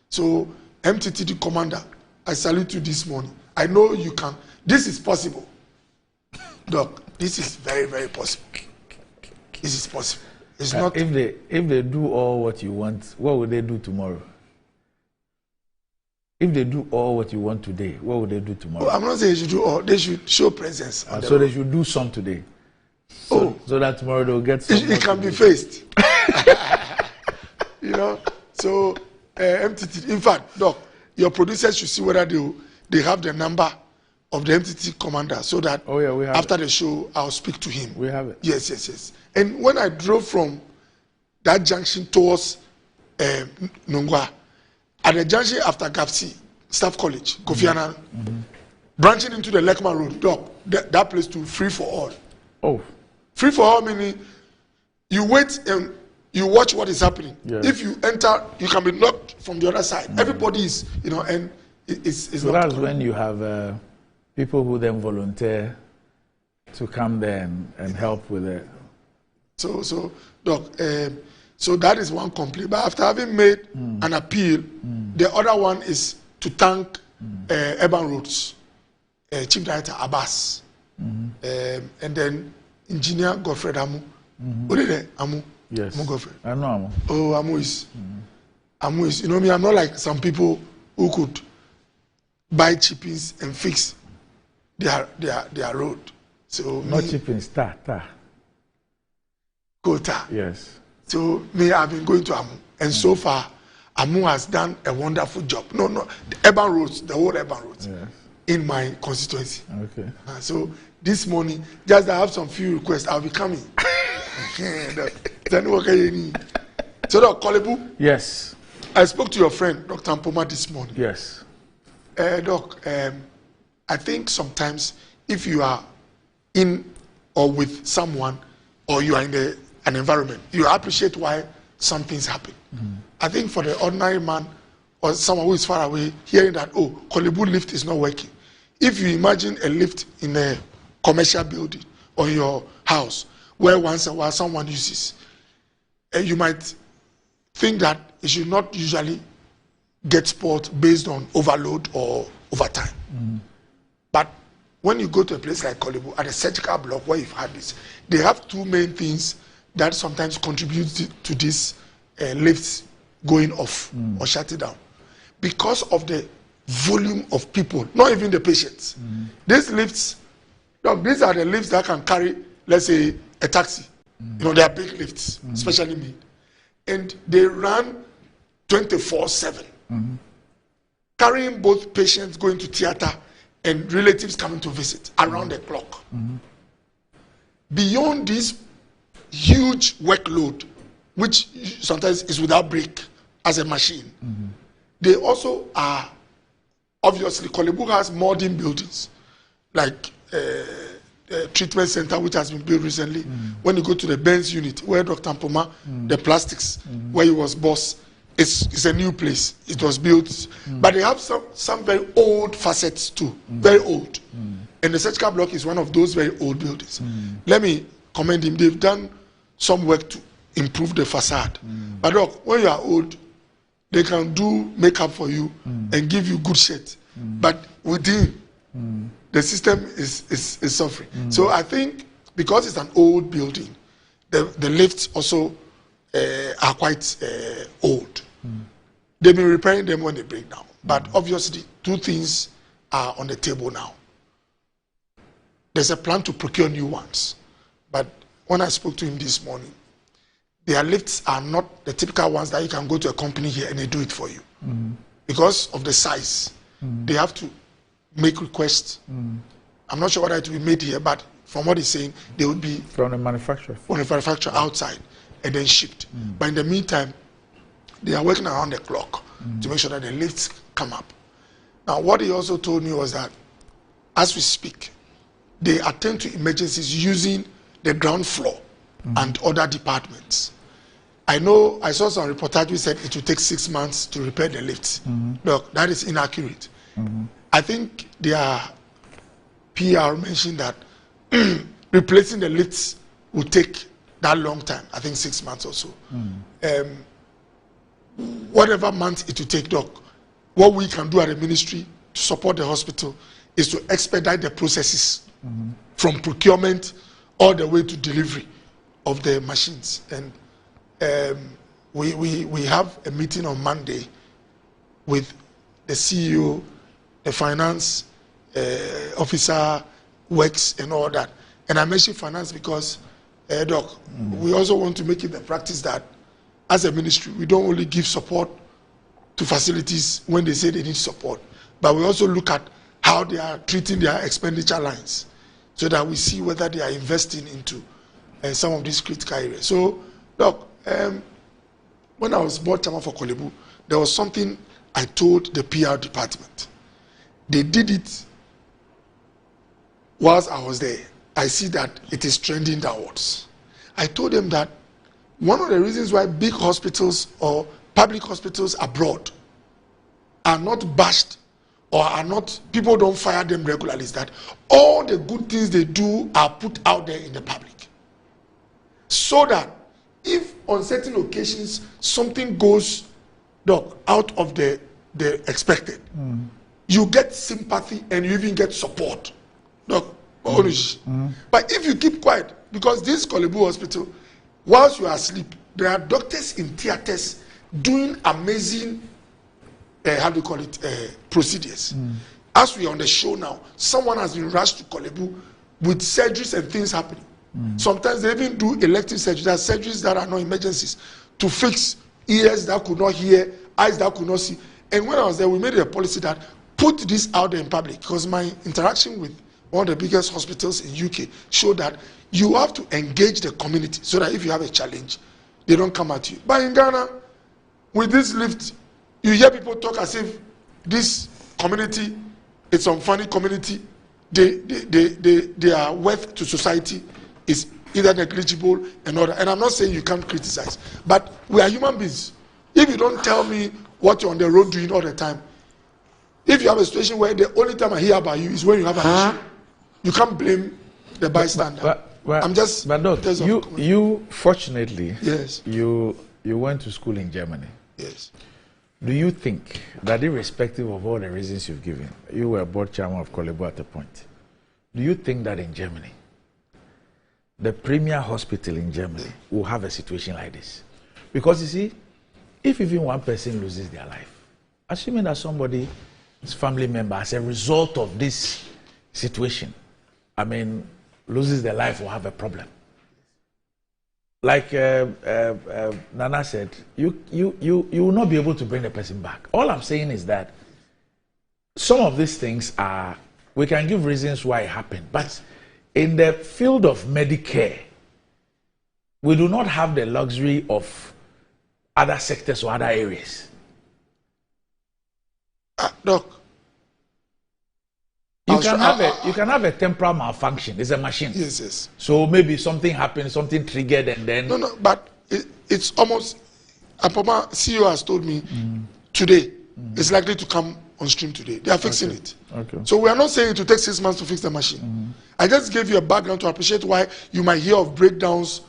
So, MTTD commander, I salute you this morning. I know you can. This is possible. Doc, this is very, very possible. This is possible. It's not. If they do all what you want, what will they do tomorrow? If they do all what you want today, what will they do tomorrow? I'm not saying they should do all. They should show presence. So they should do some today. So that tomorrow they'll get some. It can be faced. You know. So MTT. In fact, Doc, your producers should see whether they have the number of the MTT commander, so that we have after the show I'll speak to him. We have it. Yes. And when I drove from that junction towards Nongwa, at the junction after Gapsi Staff College, Kofi Annan, branching into the Lekma Road, Doc, that place to free for all. Oh. Free for all meaning you wait and you watch what is happening. Yes. If you enter, you can be knocked from the other side. Everybody is, and it's so that's when you have people who then volunteer to come there and help with it. So, Doc, so that is one complaint. But after having made an appeal, the other one is to thank Urban Roads, Chief Director Abbas, and then Engineer Godfred Amu. Amu. Yes. Amu Godfred. I know Amu. Oh, Amu is. You know me, I'm not like some people who could buy chippings and fix their road. So not chippings, tar. Quota. Yes. So me, I've been going to Amu, and so far, Amu has done a wonderful job. No, the urban roads, the whole urban roads, in my constituency. Okay. So this morning, just I have some few requests. I'll be coming. So, Dr. Kolebu. Yes. I spoke to your friend, Dr. Mpoma, this morning. Yes. Doc, I think sometimes if you are in or with someone, or you are in an environment, you appreciate why some things happen. I think for the ordinary man or someone who is far away, hearing that, Kolebu lift is not working. If you imagine a lift in a commercial building or your house, where once in a while someone uses, you might think that it should not usually get spoiled based on overload or overtime. But when you go to a place like Kolebu, at a surgical block where you've had this, they have two main things that sometimes contribute to these lifts going off or shutting down. Because of the volume of people, not even the patients. These lifts, look, these are the lifts that can carry, let's say, a taxi. They are big lifts, especially me. And they run 24/7, carrying both patients going to theater and relatives coming to visit around the clock. Beyond this huge workload, which sometimes is without break as a machine, they also are, obviously, Kolebu has modern buildings, like treatment center, which has been built recently. When you go to the Benz unit, where Dr. Mpoma, the plastics, where he was boss, it's a new place. It was built, but they have some very old facets too, very old. And the surgical block is one of those very old buildings. Let me commend him. They've done some work to improve the facade. But look, when you are old, they can do makeup for you and give you good shit. But within, the system is suffering. So I think because it's an old building, the lifts also are quite old. They've been repairing them when they break down. But obviously, two things are on the table now. There's a plan to procure new ones. But when I spoke to him this morning, their lifts are not the typical ones that you can go to a company here and they do it for you. Because of the size, they have to make requests. I'm not sure whether it will be made here, but from what he's saying, they would be from the manufacturer. From the manufacturer outside and then shipped. But in the meantime, they are working around the clock to make sure that the lifts come up. Now, what he also told me was that as we speak, they attend to emergencies using the ground floor and other departments. I know I saw some reportage which said it will take 6 months to repair the lifts. Look, that is inaccurate. I think their PR mentioned that replacing the lifts will take that long time. I think 6 months or so. Whatever month it will take, Doc, what we can do at the ministry to support the hospital is to expedite the processes from procurement all the way to delivery of the machines. And we have a meeting on Monday with the CEO, the finance officer, works and all that. And I mentioned finance because, Doc, we also want to make it the practice that as a ministry, we don't only give support to facilities when they say they need support, but we also look at how they are treating their expenditure lines so that we see whether they are investing into some of these critical areas. So, look, when I was board chairman for Korle Bu, there was something I told the PR department. They did it whilst I was there. I see that it is trending downwards. I told them that one of the reasons why big hospitals or public hospitals abroad are not bashed or are not, people don't fire them regularly, is that all the good things they do are put out there in the public. So that if on certain occasions something goes, Doc, out of the expected, you get sympathy and you even get support. Doc, but if you keep quiet, because this Korle Bu hospital, whilst you are asleep, there are doctors in theaters doing amazing, how do you call it, procedures. As we are on the show now, someone has been rushed to Korle Bu with surgeries and things happening. Sometimes they even do elective surgeries. There are surgeries that are not emergencies to fix ears that could not hear, eyes that could not see. And when I was there, we made a policy that put this out there in public, because my interaction with one of the biggest hospitals in UK showed that you have to engage the community so that if you have a challenge, they don't come at you. But in Ghana, with this lift, you hear people talk as if this community, it's some funny community, their worth to society is either negligible and other. And I'm not saying you can't criticize, but we are human beings. If you don't tell me what you're on the road doing all the time, if you have a situation where the only time I hear about you is when you have an issue, you can't blame the bystander. I'm just. But Doc, you fortunately, yes, you went to school in Germany. Yes. Do you think that irrespective of all the reasons you've given, you were board chairman of Korle Bu at a point, do you think that in Germany, the premier hospital in Germany will have a situation like this? Because you see, if even one person loses their life, assuming that somebody's family member as a result of this situation, I mean, loses their life, will have a problem. Like Nana said, you will not be able to bring the person back. All I'm saying is that some of these things are, we can give reasons why it happened, but in the field of Medicare, we do not have the luxury of other sectors or other areas. Doc, you can have a temporal malfunction. It's a machine. Yes, yes. So maybe something happened, something triggered, and then no. But it's almost. Apoma CEO has told me today it's likely to come on stream today. They are fixing it. Okay. So we are not saying it will take 6 months to fix the machine. I just gave you a background to appreciate why you might hear of breakdowns.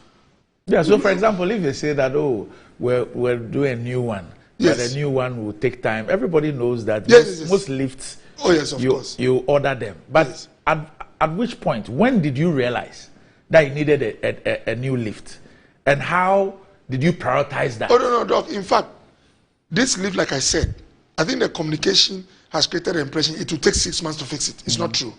Yeah. So for example, if they say that we're doing a new one, but the new one will take time. Everybody knows that most lifts. Oh yes, of course. You order them, but at which point? When did you realize that you needed a new lift? And how did you prioritize that? Oh, no, Doc. In fact, this lift, like I said, I think the communication has created the impression it will take 6 months to fix it. It's not true.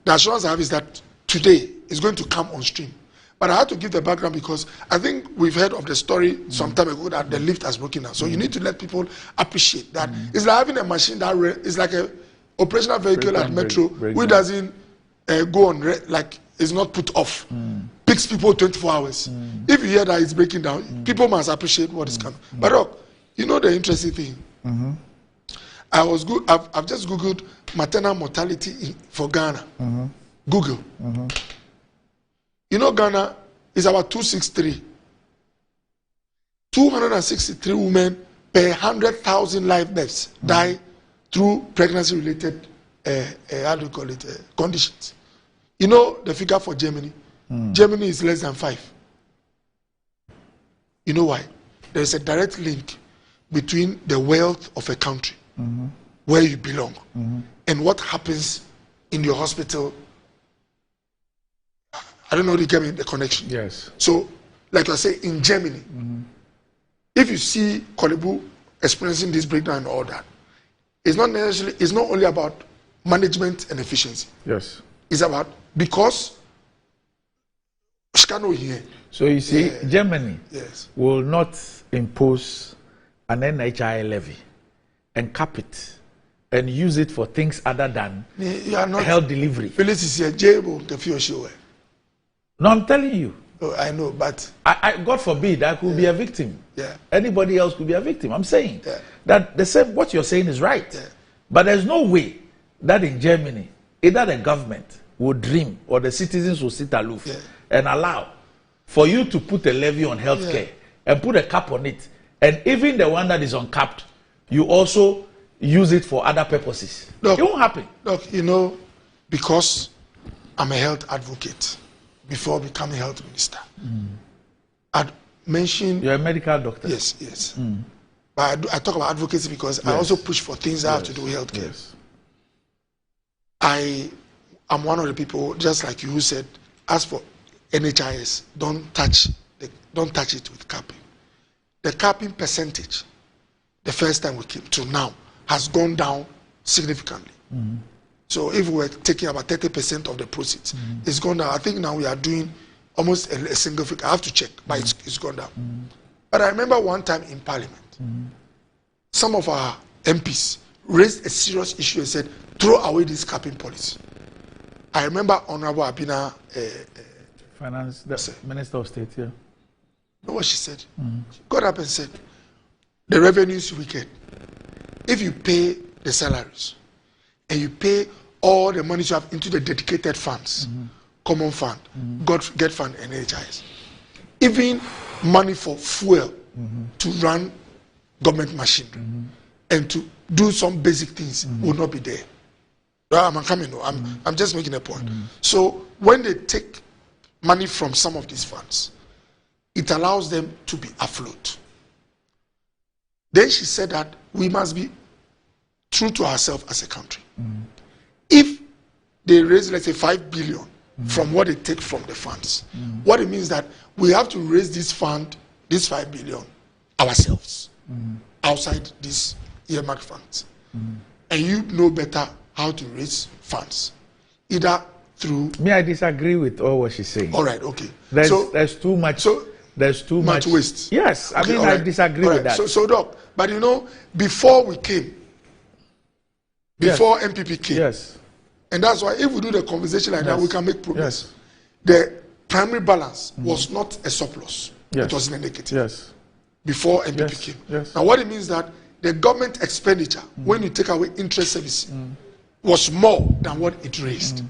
The assurance I have is that today it's going to come on stream. But I had to give the background because I think we've heard of the story some time ago that the lift has broken down. So you need to let people appreciate that. It's like having a machine that is like a operational vehicle at Metro which doesn't go on, like it's not put off. Picks people 24 hours. If you hear that it's breaking down, people must appreciate what is coming. But look, you know the interesting thing? I've just Googled maternal mortality for Ghana. Google. You know Ghana is about 263. 263 women per 100,000 live births die through pregnancy-related, how do you call it, conditions. You know the figure for Germany? Germany is less than 5. You know why? There is a direct link between the wealth of a country, where you belong, and what happens in your hospital. I don't know if you get me the connection. Yes. So, like I say, in Germany, if you see Kolebu experiencing this breakdown and all that, it's not necessarily, it's not only about management and efficiency. Yes. It's about, because here. So you see, Germany will not impose an NHI levy and cap it and use it for things other than health delivery. Phyllis is here, Jabo, the future. No, I'm telling you. Oh, I know, but God forbid I could be a victim. Yeah. Anybody else could be a victim. I'm saying that the same. What you're saying is right, but there's no way that in Germany either the government would dream or the citizens will sit aloof and allow for you to put a levy on healthcare and put a cap on it, and even the one that is uncapped, you also use it for other purposes. Look, it won't happen. Look, you know, because I'm a health advocate. Before becoming health minister, I'd mentioned... You're a medical doctor? Yes. But I talk about advocacy because I also push for things that have to do with healthcare. I am one of the people, just like you, who said, as for NHIS, don't touch it with capping. The capping percentage, the first time we came to now, has gone down significantly. So if we were taking about 30% of the proceeds, it's gone down. I think now we are doing almost a single figure. I have to check, but it's gone down. But I remember one time in Parliament, some of our MPs raised a serious issue and said, throw away this capping policy. I remember Honorable Abina... Finance, the Minister of State, You know what she said? She got up and said, the revenue is wicked. If you pay the salaries, and you pay all the money you have into the dedicated funds, common fund, get fund, and NHIS. Even money for fuel to run government machinery and to do some basic things will not be there. I'm just making a point. So when they take money from some of these funds, it allows them to be afloat. Then she said that we must be true to ourselves as a country. If they raise, let's say, 5 billion from what they take from the funds, what it means that we have to raise this 5 billion ourselves, outside these earmark funds. And you know better how to raise funds, either through... I disagree with all what she's saying. All right, okay. There's too much... There's too much waste. Yes, I mean, I disagree with that. So, Doc, but you know, before we came, before MPP came, and that's why if we do the conversation like that, we can make progress. The primary balance was not a surplus. It was in a negative. Before MPP came. Now, what it means that the government expenditure, when you take away interest service, was more than what it raised.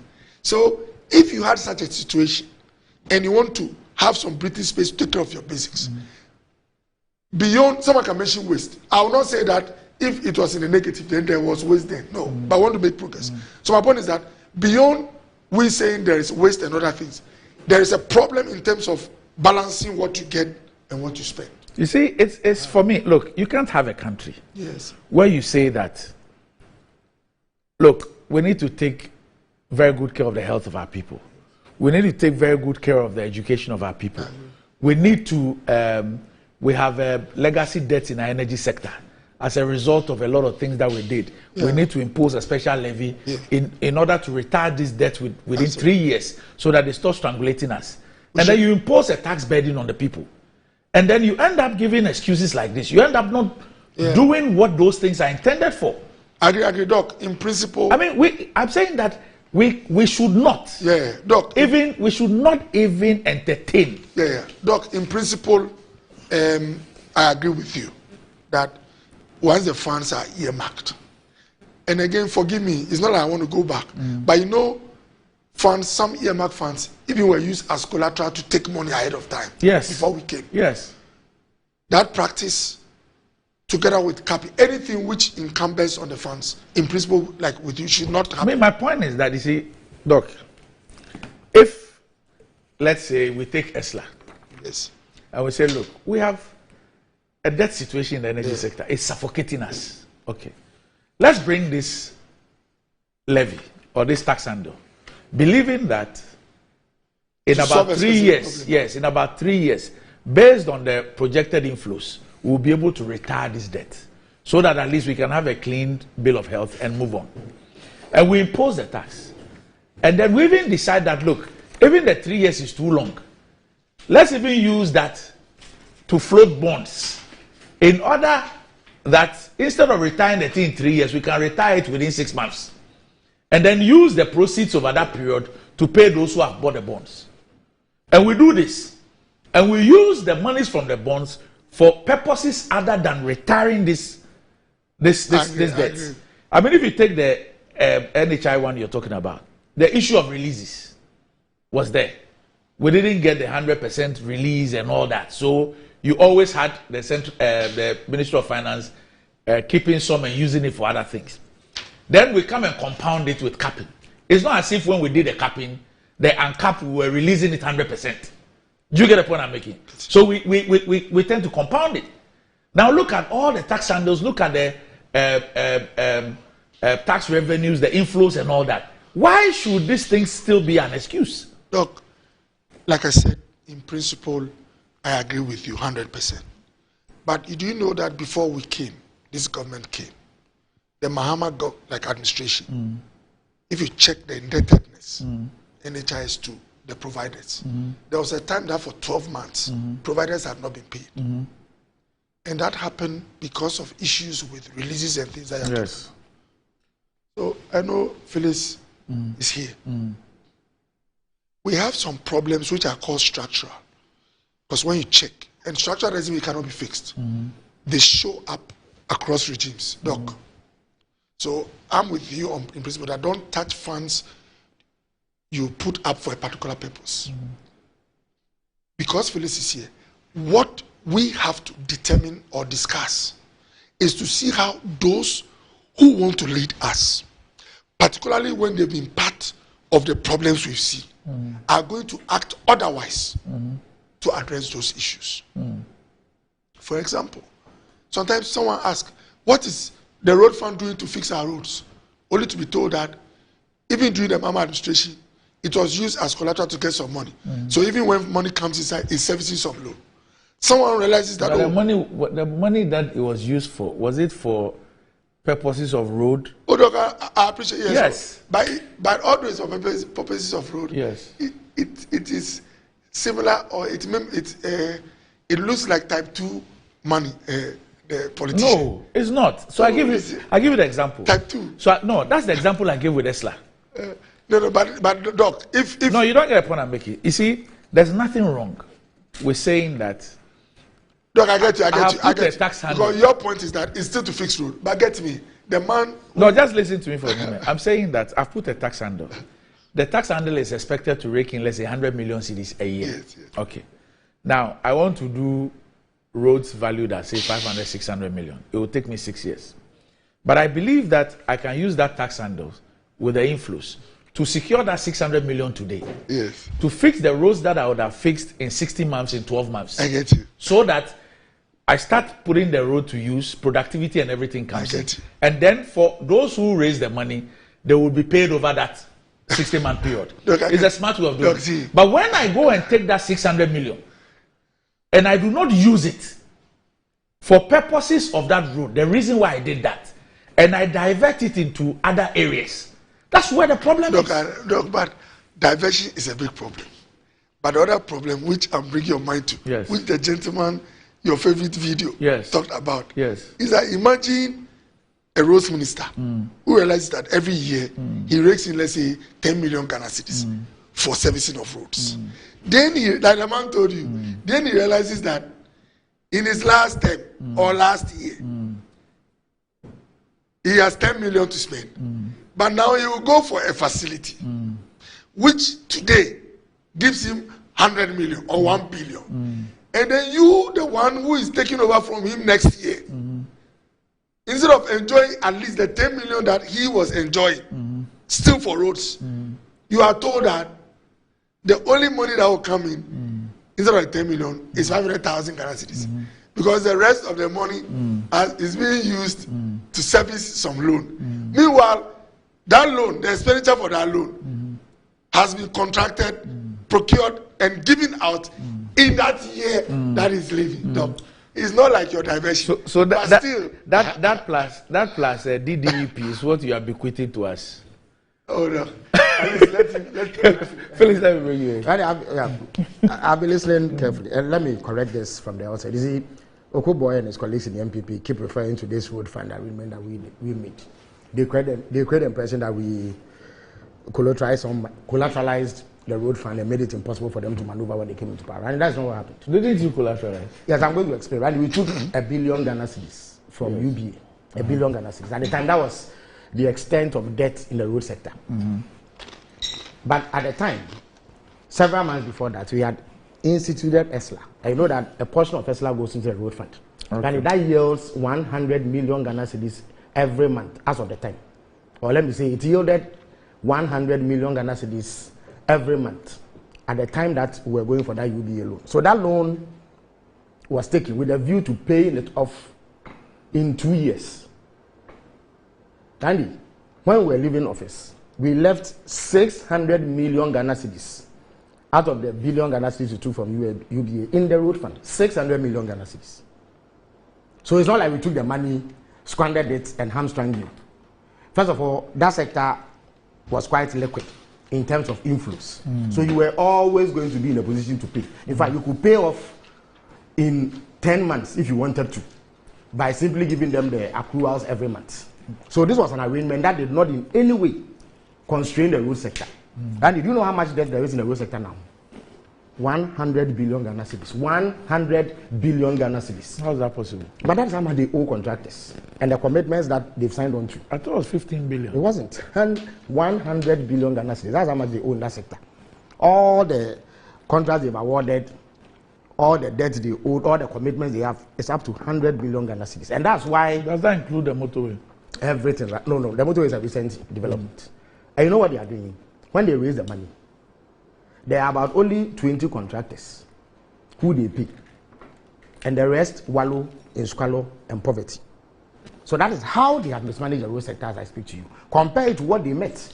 So, if you had such a situation, and you want to have some breathing space to take care of your basics, beyond, someone can mention waste. I will not say that if it was in the negative, then there was waste then. No, but I want to make progress. So my point is that beyond we saying there is waste and other things, there is a problem in terms of balancing what you get and what you spend. You see, it's for me, look, you can't have a country where you say that, look, we need to take very good care of the health of our people. We need to take very good care of the education of our people. we need to, we have a legacy debt in our energy sector as a result of a lot of things that we did. We need to impose a special levy in order to retire this debt within 3 years so that they stop strangulating us. And then you impose a tax burden on the people. And then you end up giving excuses like this. You end up not doing what those things are intended for. Agree, Doc. In principle, I mean, I'm saying that we should not. Doc. We should not even entertain. Doc. In principle, I agree with you that once the funds are earmarked, and again, forgive me, it's not like I want to go back, but you know, funds, some earmarked funds, even were used as collateral to take money ahead of time. Before we came. That practice, together with capping, anything which encumbers on the funds, in principle, like with you, should not happen. I mean, my point is that, you see, Doc, if, let's say, we take ESLA, and we say, look, we have a debt situation in the energy sector. It's suffocating us. Okay. Let's bring this levy or this tax handle, believing that in about 3 years, in about 3 years, based on the projected inflows, we'll be able to retire this debt so that at least we can have a clean bill of health and move on. And we impose the tax. And then we even decide that, look, even the 3 years is too long. Let's even use that to float bonds in order that instead of retiring the thing in 3 years, we can retire it within 6 months. And then use the proceeds over that period to pay those who have bought the bonds. And we do this. And we use the monies from the bonds for purposes other than retiring this debt. I mean, if you take the NHI one you're talking about, the issue of releases was there. We didn't get the 100% release and all that. So you always had the Ministry of Finance keeping some and using it for other things. Then we come and compound it with capping. It's not as if when we did the capping, the uncapped, we were releasing it 100%. Do you get the point I'm making? So we tend to compound it. Now look at all the tax handles, look at the tax revenues, the inflows and all that. Why should these things still be an excuse? Look, like I said, in principle, I agree with you 100%. But do you know that before we came, this government came, the Mahama administration, if you check the indebtedness, NHIS to the providers, there was a time that for 12 months, providers had not been paid. And that happened because of issues with releases and things like that. So I know Phyllis is here. We have some problems which are called structural. Because when you check, and structural doesn't mean it cannot be fixed. They show up across regimes. Doc. So I'm with you in principle that don't touch funds you put up for a particular purpose. Because Phyllis is here, what we have to determine or discuss is to see how those who want to lead us, particularly when they've been part of the problems we've seen, are going to act otherwise to address those issues. For example, sometimes someone asks, what is the road fund doing to fix our roads? Only to be told that even during the Mahama administration, it was used as collateral to get some money. So even when money comes inside, it's servicing some loan. Someone realizes that the money that it was used for, was it for purposes of road? Oh, Doc, I appreciate it. Yes. But always for purposes of road. Yes. It is similar, or it looks like type 2 money. The politician. No, it's not. So I give you the example. Type 2. So no, that's the example I gave with ESLA. No, but Doc, if no, you don't get the point I'm making. You see, there's nothing wrong with saying that. Doc, I get you. Because your point is that it's still to fix road. But get me, the man. No, just listen to me for a moment. I'm saying that I've put a tax handle. The tax handle is expected to rake in, let's say, 100 million cedis a year. Yes. Okay. Now I want to do roads valued at say 500, 600 million. It will take me 6 years. But I believe that I can use that tax handle with the inflows to secure that 600 million today. Yes. To fix the roads that I would have fixed in 60 months, in 12 months. I get you. So that I start putting the road to use, productivity and everything comes in. And then for those who raise the money, they will be paid over that 60-month period. It's a smart way of doing it. But when I go and take that 600 million and I do not use it for purposes of that road, the reason why I did that, and I divert it into other areas, that's where the problem is. But diversion is a big problem. But the other problem, which I'm bringing your mind to, yes, which the gentleman, your favorite video, yes, talked about, yes, is that imagine a roads minister who realizes that every year he rakes in, let's say, 10 million Ghana cedis for servicing of roads. Then he, like the man told you, then he realizes that in his last term or last year, he has 10 million to spend. But now he will go for a facility, which today gives him 100 million or 1 billion. And then you, the one who is taking over from him next year, instead of enjoying at least the 10 million that he was enjoying, still for roads, you are told that the only money that will come in, instead of 10 million, is 500,000 Ghana cedis. Because the rest of the money is being used to service some loan. Meanwhile, that loan, the expenditure for that loan, has been contracted, procured, and given out in that year that is living. No, it's not like your diversion. So that plus DDEP is what you are bequeathing to us. Oh no. Felix, let me bring you in. I've been listening carefully, and let me correct this from the outside. You see, Okuboy and his colleagues in the MPP keep referring to this road fund agreement that we made. They create the impression that we collateralized the road fund and made it impossible for them to maneuver when they came into power. And that's not what happened. Didn't you collateralize? Yes, I'm going to explain. Right? We took $1 billion Ghana cedis from UBA. $1 billion Ghana cedis. At the time, that was the extent of debt in the road sector. But at the time, several months before that, we had instituted ESLA. I know that a portion of ESLA goes into the road fund. Okay. And that yields 100 million Ghana cedis every month as of the time. Or let me say, it yielded 100 million Ghana cedis every month at the time that we were going for that UBA loan. So that loan was taken with a view to paying it off in 2 years. Andy, when we were leaving office, we left 600 million Ghana cedis out of the billion Ghana cedis we took from UBA in the road fund. 600 million Ghana cedis. So it's not like we took the money, squandered it, and hamstrung you. First of all, that sector was quite liquid in terms of inflows. So you were always going to be in a position to pay. In fact, you could pay off in 10 months if you wanted to by simply giving them the accruals every month. So this was an arrangement that did not in any way constrain the road sector. And do you know how much debt there is in the road sector now? 100 billion Ghana cedis. 100 billion Ghana cedis. How is that possible? But that's how much they owe contractors and the commitments that they've signed on to. I thought it was 15 billion. It wasn't. And 100 billion Ghana cedis. That's how much they owe in that sector. All the contracts they've awarded, all the debts they owe, all the commitments they have, it's up to 100 billion Ghana cedis. And that's why. Does that include the motorway? Everything. Right? No. The motorway is a recent development. And you know what they are doing? When they raise the money, there are about only 20 contractors who they pay. And the rest wallow in squalor and poverty. So that is how they have mismanaged the road sector as I speak to you. Compare it to what they met.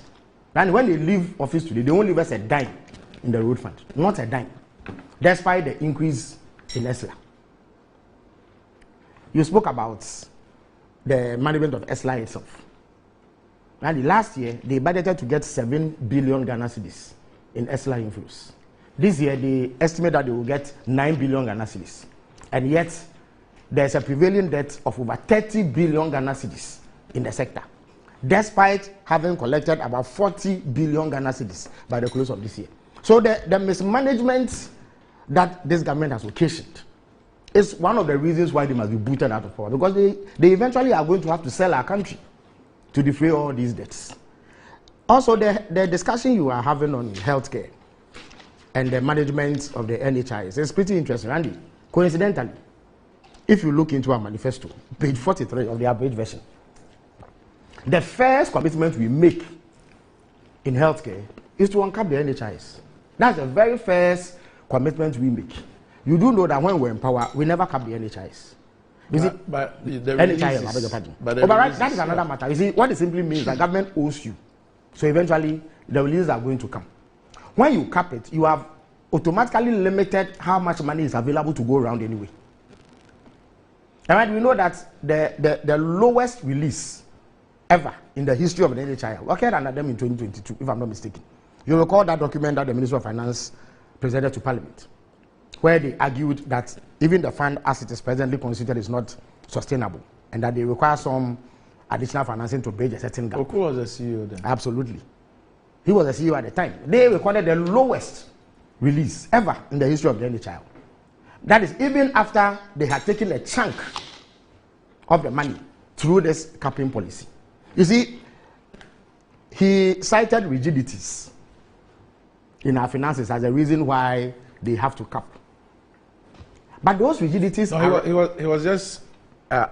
And when they leave office today, they won't leave us a dime in the road fund. Not a dime. Despite the increase in ESLA. You spoke about the management of ESLA itself. And last year, they budgeted to get 7 billion Ghana cedis in ESLA inflows. This year, they estimate that they will get 9 billion Ghana cedis. And yet, there's a prevailing debt of over 30 billion Ghana cedis in the sector, despite having collected about 40 billion Ghana cedis by the close of this year. So the mismanagement that this government has occasioned is one of the reasons why they must be booted out of power, because they eventually are going to have to sell our country to defray all these debts. Also, the discussion you are having on healthcare and the management of the NHIS is pretty interesting. Andy, coincidentally, if you look into our manifesto, page 43 of the abridged version, the first commitment we make in healthcare is to uncap the NHIS. That's the very first commitment we make. You do know that when we're in power, we never cap the NHIS. But that is another matter. You see, what it simply means is that government owes you. So eventually, the releases are going to come. When you cap it, you have automatically limited how much money is available to go around anyway. And we know that the lowest release ever in the history of the NHIL occurred under them in 2022, if I'm not mistaken. You recall that document that the Minister of Finance presented to Parliament, where they argued that even the fund as it is presently considered is not sustainable and that they require some additional financing to bridge a certain gap. Oku was the CEO then? Absolutely. He was the CEO at the time. They recorded the lowest release ever in the history of the NHIL. That is even after they had taken a chunk of the money through this capping policy. You see, he cited rigidities in our finances as a reason why they have to cap. But those rigidities he was just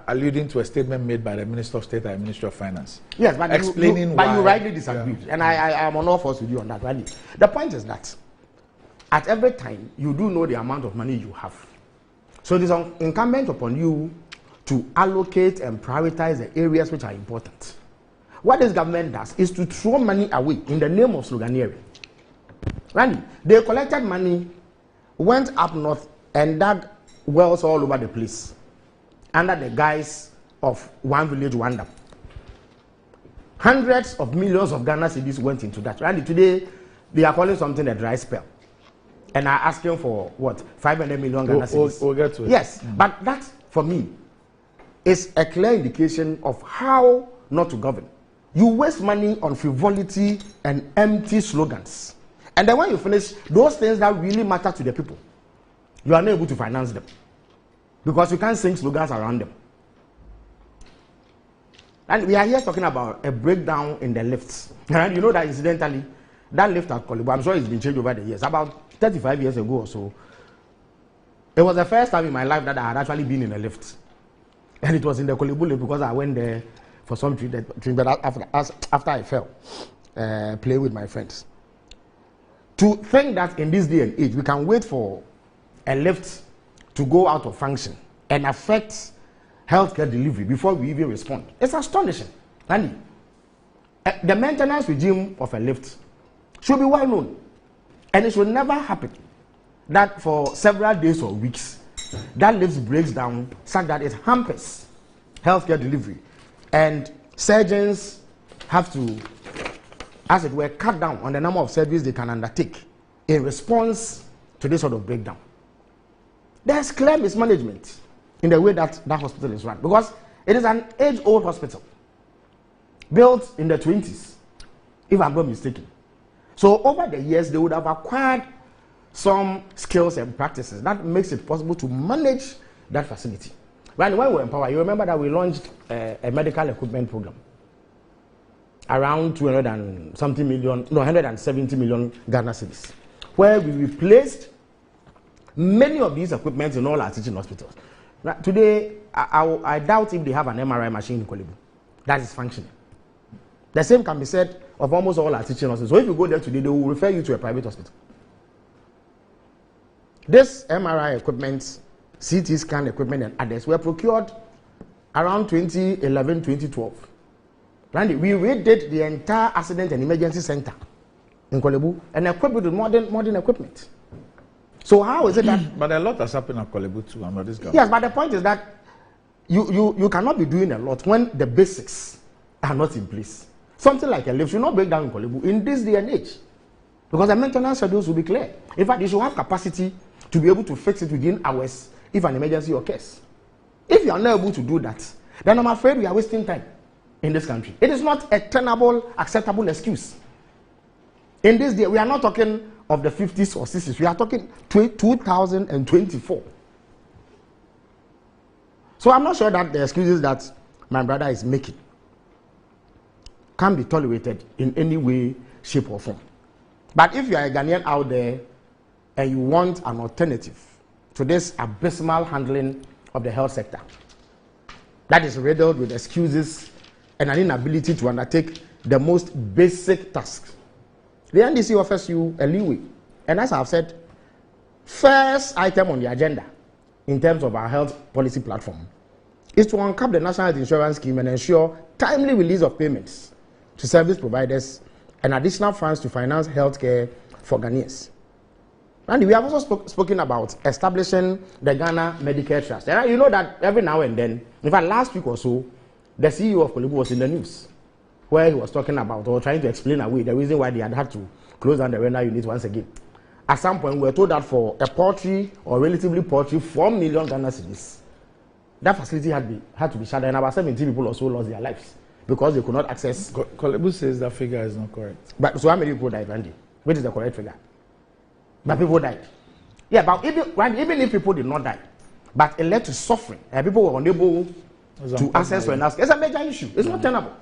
alluding to a statement made by the Minister of State and Minister of Finance. Yes, but explaining why. But you rightly disagreed, and I am on all fours with you on that. Right? The point is that at every time you do know the amount of money you have, so it is incumbent upon you to allocate and prioritize the areas which are important. What this government does is to throw money away in the name of sloganeering. Randy, they collected money, went up north and dug wells all over the place under the guise of one village, one dam. Hundreds of millions of Ghana cedis went into that. Randy, today they are calling something a dry spell and are asking for what? 500 million Ghana cedis. We'll get to it. Yes, but that for me is a clear indication of how not to govern. You waste money on frivolity and empty slogans. And then when you finish, those things that really matter to the people, you are not able to finance them. Because you can't sing slogans around them. And we are here talking about a breakdown in the lifts. And you know that incidentally, that lift at Korle Bu, I'm sure it's been changed over the years. About 35 years ago or so, it was the first time in my life that I had actually been in a lift. And it was in the Korle Bu lift because I went there for some treatment, but after I fell, play with my friends. To think that in this day and age, we can wait for a lift to go out of function and affect healthcare delivery before we even respond. It's astonishing. Andy, the maintenance regime of a lift should be well known. And it should never happen that for several days or weeks, that lift breaks down such that it hampers healthcare delivery. And surgeons have to, as it were, cut down on the number of surgeries they can undertake in response to this sort of breakdown. There's clear mismanagement in the way that that hospital is run because it is an age-old hospital built in the 20s, if I'm not mistaken. So over the years, they would have acquired some skills and practices that makes it possible to manage that facility. When we were in power, you remember that we launched a medical equipment program around 170 million Ghana cedis, where we replaced many of these equipments in all our teaching hospitals. Now, today, I doubt if they have an MRI machine in Korle Bu that is functioning. The same can be said of almost all our teaching hospitals. So if you go there today, they will refer you to a private hospital. This MRI equipment, CT scan equipment and others were procured around 2011, 2012. Randy, we redid the entire accident and emergency center in Korle Bu and equipped with modern equipment. So how is it that... But a lot has happened at Korle Bu too under this government. Yes, but the point is that you cannot be doing a lot when the basics are not in place. Something like a lift should not break down in Korle Bu in this day and age. Because the maintenance schedules will be clear. In fact, you should have capacity to be able to fix it within hours if an emergency occurs. If you are not able to do that, then I'm afraid we are wasting time in this country. It is not a tenable, acceptable excuse. In this day, we are not talking of the 50s or 60s. We are talking 2024. So I'm not sure that the excuses that my brother is making can be tolerated in any way, shape, or form. But if you are a Ghanaian out there and you want an alternative to this abysmal handling of the health sector that is riddled with excuses and an inability to undertake the most basic tasks, the NDC offers you a leeway. And as I've said, first item on the agenda in terms of our health policy platform is to uncap the National Health Insurance Scheme and ensure timely release of payments to service providers and additional funds to finance healthcare for Ghanaians. And we have also spoken about establishing the Ghana Medicare Trust. And you know that every now and then, in fact, last week or so, the CEO of Kolebu was in the news, where he was talking about or trying to explain away the reason why they had to close down the renal unit once again. At some point, we were told that for a paltry or relatively paltry 4 million Ghana cedis, that facility had to be shut down. About 17 people also lost their lives because they could not access. Kolebu says that figure is not correct. But so how many people died, Randy? Which is the correct figure? But people died. Yeah, but even if people did not die, but it led to suffering, and people were unable to access renal. It's a major issue. It's not tenable.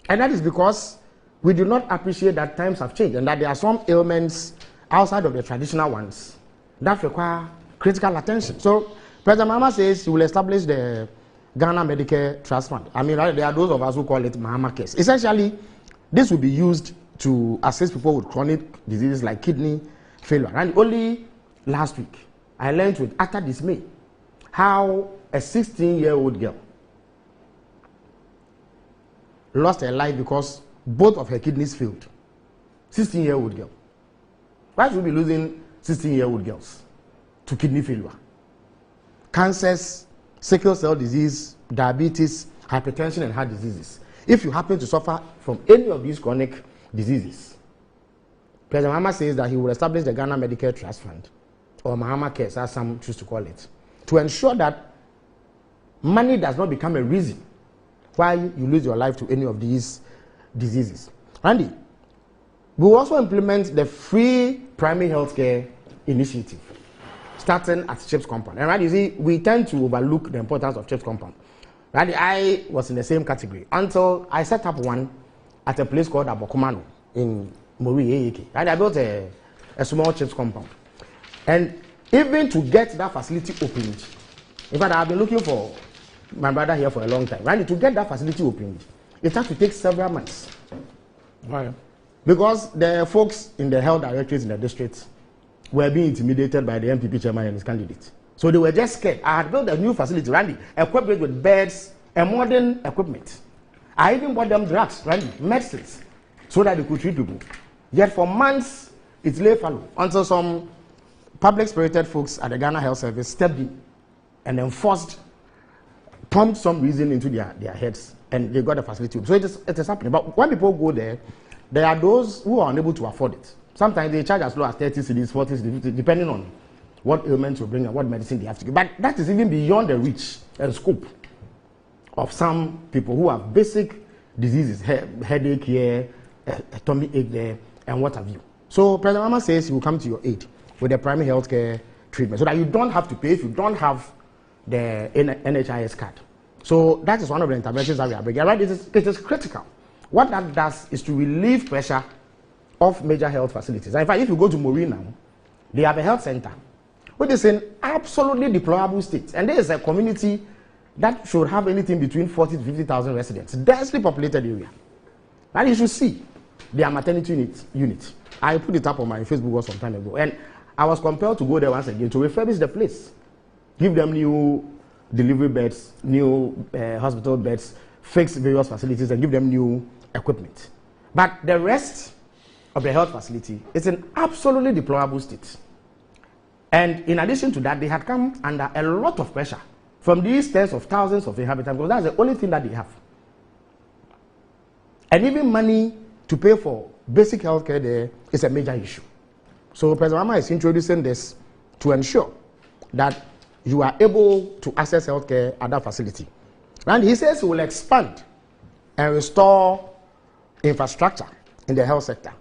And that is because we do not appreciate that times have changed and that there are some ailments outside of the traditional ones that require critical attention. So President Mahama says he will establish the Ghana Medicare Trust Fund. I mean, there are those of us who call it Mahama Cares. Essentially, this will be used to assist people with chronic diseases like kidney failure. And only last week, I learned with utter dismay how a 16-year-old girl lost her life because both of her kidneys failed. 16-year-old girl. Why should we be losing 16-year-old girls to kidney failure? Cancers, sickle cell disease, diabetes, hypertension, and heart diseases. If you happen to suffer from any of these chronic diseases, President Mahama says that he will establish the Ghana Medicare Trust Fund, or Mahama Cares, as some choose to call it, to ensure that money does not become a reason why you lose your life to any of these diseases. Randy, we will also implement the free primary health care initiative, starting at CHIPS compound. And Randy, you see, we tend to overlook the importance of CHIPS compound. Randy, I was in the same category until I set up one at a place called Abokumano in Mori AEK. And I built a small CHIPS compound. And even to get that facility opened, in fact, I've been looking for my brother here for a long time. Randy, to get that facility opened, it has to take several months. Why? Because the folks in the health directorates in the district were being intimidated by the MPP chairman and his candidate. So they were just scared. I had built a new facility, Randy, equipped with beds and modern equipment. I even bought them drugs, Randy, medicines, so that they could treat people. Yet for months, it lay fallow until some public-spirited folks at the Ghana Health Service stepped in and then pumped some reason into their heads, and they got the facility. So it is happening. But when people go there, there are those who are unable to afford it. Sometimes they charge as low as 30 cedis, 40 cedis, depending on what ailments you bring and what medicine they have to give. But that is even beyond the reach and scope of some people who have basic diseases, headache here, a tummy ache there, and what have you. So President Mahama says he will come to your aid with the primary health care treatment so that you don't have to pay if you don't have the NHIS card. So that is one of the interventions that we are bringing. Right? It is critical. What that does is to relieve pressure of major health facilities. And in fact, if you go to Mori now, they have a health center, which is in absolutely deplorable state. And there is a community that should have anything between 40 to 50,000 residents, densely populated area. And you should see their maternity unit. I put it up on my Facebook some time ago, and I was compelled to go there once again to refurbish the place, give them new delivery beds, new hospital beds, fix various facilities, and give them new equipment. But the rest of the health facility is in absolutely deplorable state. And in addition to that, they had come under a lot of pressure from these tens of thousands of inhabitants, because that's the only thing that they have. And even money to pay for basic health care there is a major issue. So President Mahama is introducing this to ensure that you are able to access health care at that facility. And he says he will expand and restore infrastructure in the health sector.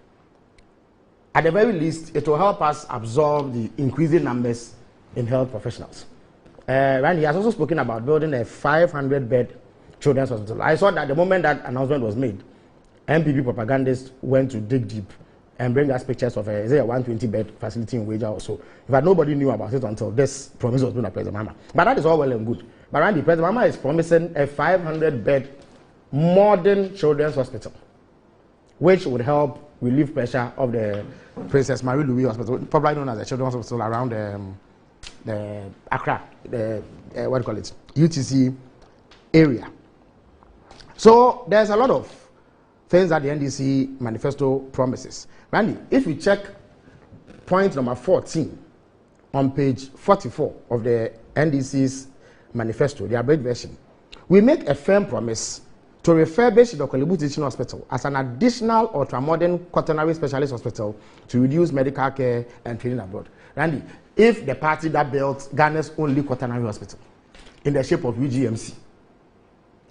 At the very least, it will help us absorb the increasing numbers in health professionals. And he has also spoken about building a 500-bed children's hospital. I saw that the moment that announcement was made, MPP propagandists went to dig deep and bring us pictures of a 120-bed facility in Weija also. In fact, nobody knew about it until this promise was made by President Mahama. But that is all well and good. But Randy, President Mahama is promising a 500-bed modern children's hospital, which would help relieve pressure of the Princess Marie Louise Hospital, probably known as the Children's Hospital around the Accra, what do you call it, UTC area. So there's a lot of things that the NDC manifesto promises. Randy, if you check point number 14 on page 44 of the NDC's manifesto, the abridged version. We make a firm promise to refurbish the Korle Bu Teaching Hospital as an additional ultra-modern quaternary specialist hospital to reduce medical care and training abroad. Randy, if the party that built Ghana's only quaternary hospital in the shape of UGMC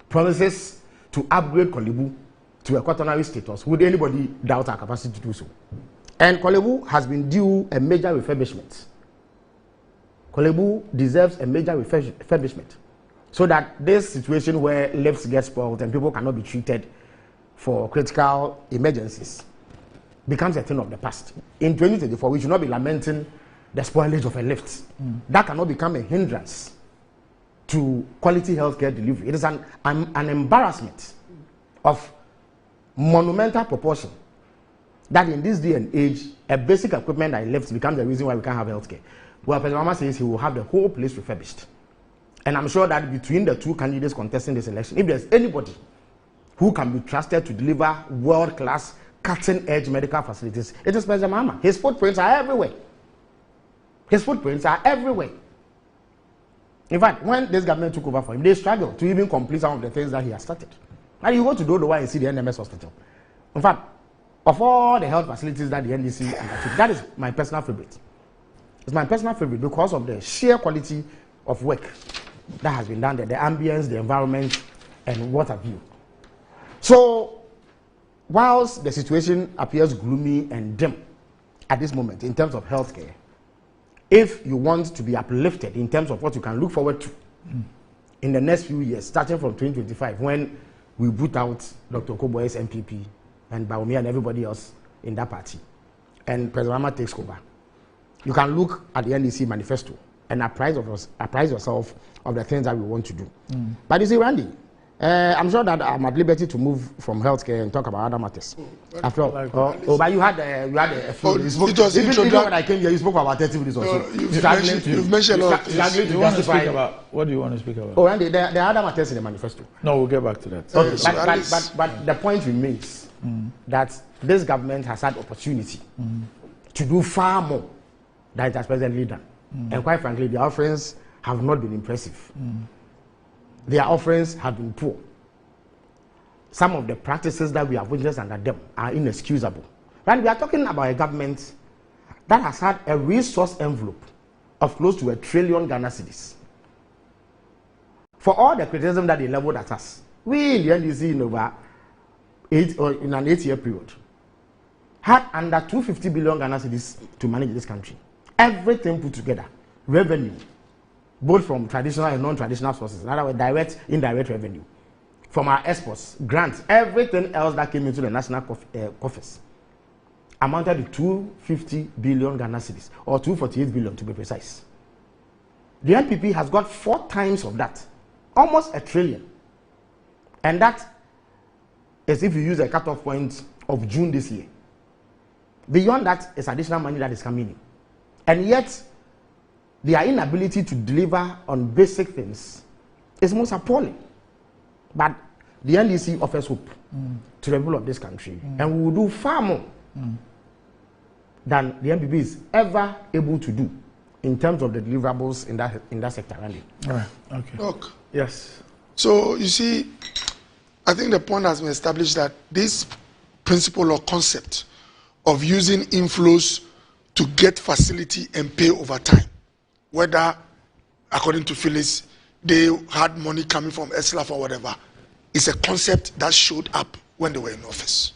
promises to upgrade Korle Bu to a quaternary status, would anybody doubt our capacity to do so? And Korle Bu has been due a major refurbishment. Korle Bu deserves a major refurbishment so that this situation where lifts get spoiled and people cannot be treated for critical emergencies becomes a thing of the past. In 2024, we should not be lamenting the spoilage of a lift. That cannot become a hindrance to quality healthcare delivery. It is an embarrassment of monumental proportion that in this day and age, a basic equipment that lifts becomes the reason why we can't have healthcare. Well, President Mahama says he will have the whole place refurbished. And I'm sure that between the two candidates contesting this election, if there's anybody who can be trusted to deliver world-class, cutting-edge medical facilities, it is President Mahama. His footprints are everywhere. His footprints are everywhere. In fact, when this government took over for him, they struggled to even complete some of the things that he has started. And you go to Dodowa and see the NMS hospital. In fact, of all the health facilities that the NDC undertook, that is my personal favorite. It's my personal favorite because of the sheer quality of work that has been done there, the ambience, the environment, and what have you. So, whilst the situation appears gloomy and dim at this moment in terms of healthcare, if you want to be uplifted in terms of what you can look forward to in the next few years, starting from 2025, when we boot out Dr. Koboy's MPP and Bawumia and everybody else in that party, and President Mahama takes over, you can look at the NDC manifesto and apprise yourself of the things that we want to do. But you see, Randy, I'm sure that I'm at liberty to move from healthcare and talk about other matters. After all, but you had a few. You spoke, even when I came here, you spoke for about 30 minutes or so. You've mentioned a lot of things. What do you want to speak about? Oh, Randy, there are other matters in the manifesto. No, we'll get back to that. Okay, but the point remains that this government has had opportunity to do far more than it has presently done. And quite frankly, the offerings have not been impressive. Their offerings have been poor. Some of the practices that we have witnessed under them are inexcusable. And we are talking about a government that has had a resource envelope of close to $1 trillion Ghana cedis. For all the criticism that they leveled at us, we in the NDC in an 8-year period had under 250 billion Ghana cedis to manage this country. Everything put together, revenue, both from traditional and non-traditional sources, in other words, direct, indirect revenue, from our exports, grants, everything else that came into the national coffers, amounted to 250 billion Ghana cedis, or 248 billion to be precise. The NPP has got 4 times of that, almost $1 trillion. And that is if you use a cutoff point of June this year. Beyond that is additional money that is coming in. And yet, their inability to deliver on basic things is most appalling. But the NDC offers hope to the people of this country, and we will do far more than the NPP is ever able to do in terms of the deliverables in that sector. Randy. All right. Okay. Look. Yes. So you see, I think the point has been established that this principle or concept of using inflows to get facility and pay over time, whether, according to Phyllis, they had money coming from ESLAF or whatever, is a concept that showed up when they were in office.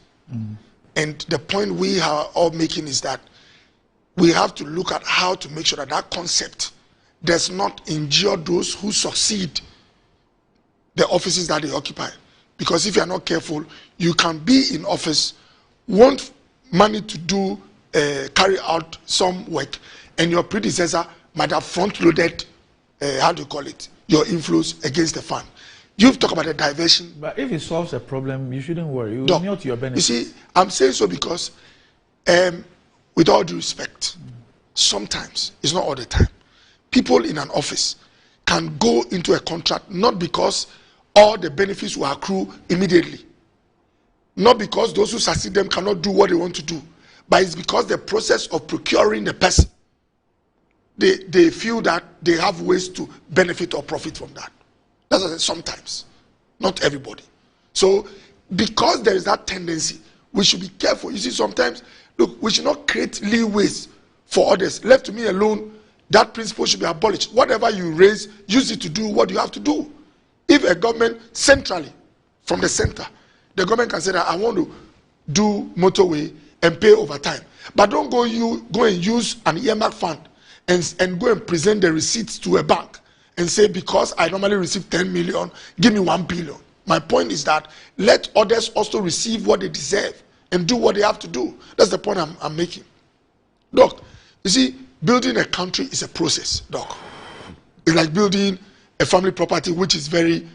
And the point we are all making is that we have to look at how to make sure that that concept does not injure those who succeed the offices that they occupy. Because if you are not careful, you can be in office, want money to do carry out some work, and your predecessor might have front-loaded, how do you call it, your inflows against the fund. You've talked about the diversion. But if it solves a problem, you shouldn't worry. You will not to your benefit. You see, I'm saying so because, with all due respect, sometimes, it's not all the time, people in an office can go into a contract not because all the benefits will accrue immediately, not because those who succeed them cannot do what they want to do, but it's because the process of procuring the person, they feel that they have ways to benefit or profit from that. That's what I say, sometimes, not everybody. So because there is that tendency, we should be careful. You see, sometimes, look, we should not create leeways for others. Left to me alone, that principle should be abolished. Whatever you raise, use it to do what you have to do. If a government centrally, from the center, the government can say that I want to do motorway and pay overtime, but don't go and use an earmark fund and go and present the receipts to a bank and say, because I normally receive 10 million, give me 1 billion. My point is that let others also receive what they deserve and do what they have to do. That's the point I'm making. Doc, you see, building a country is a process, Doc. It's like building a family property which is very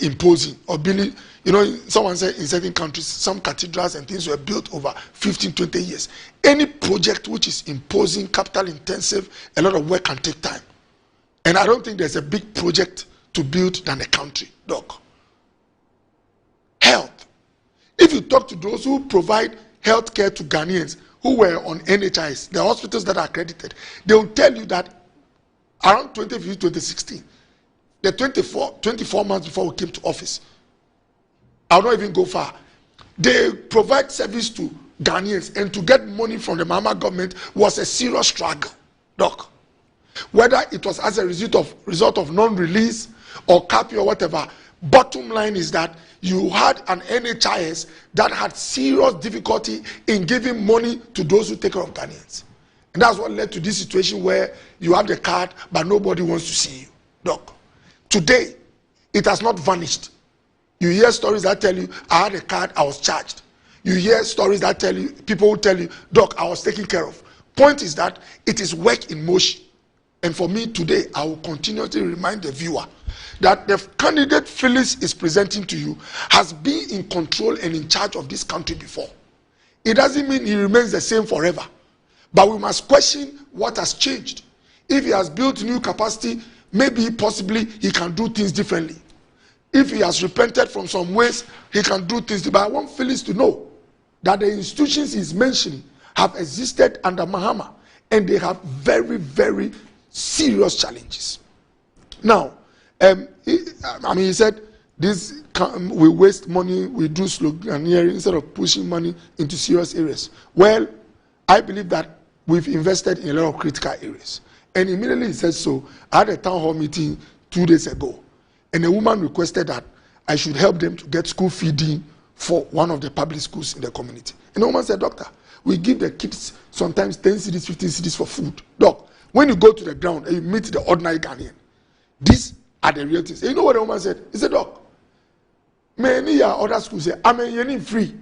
imposing. Or building, you know, someone said in certain countries, some cathedrals and things were built over 15, 20 years. Any project which is imposing, capital intensive, a lot of work can take time. And I don't think there's a big project to build than a country, Doc. Health. If you talk to those who provide health care to Ghanaians who were on NHIS, the hospitals that are accredited, they will tell you that around 2015, 2016, the 24 months before we came to office, I'll not even go far, they provide service to Ghanaians, and to get money from the Mahama government was a serious struggle, Doc. Whether it was as a result of non-release or CAPI or whatever, bottom line is that you had an NHIS that had serious difficulty in giving money to those who take care of Ghanaians. And that's what led to this situation where you have the card, but nobody wants to see you, Doc. Today, it has not vanished. You hear stories that tell you, I had a card, I was charged. You hear stories that tell you, people will tell you, Doc, I was taken care of. Point is that it is work in motion. And for me today, I will continuously remind the viewer that the candidate Phyllis is presenting to you has been in control and in charge of this country before. It doesn't mean he remains the same forever. But we must question what has changed. If he has built new capacity, maybe possibly he can do things differently. If he has repented from some ways, he can do things. But I want Phyllis to know that the institutions he's mentioning have existed under Mahama, and they have very, very serious challenges. Now, he said, this we waste money, we do sloganeering instead of pushing money into serious areas. Well, I believe that we've invested in a lot of critical areas. And immediately he said so. I had a town hall meeting 2 days ago, and a woman requested that I should help them to get school feeding for one of the public schools in the community. And the woman said, Doctor, we give the kids sometimes 10 cedis, 15 cedis for food. Doc, when you go to the ground and you meet the ordinary Ghanaian, these are the real things. And you know what the woman said? He said, Doc, many other schools say, I'm free.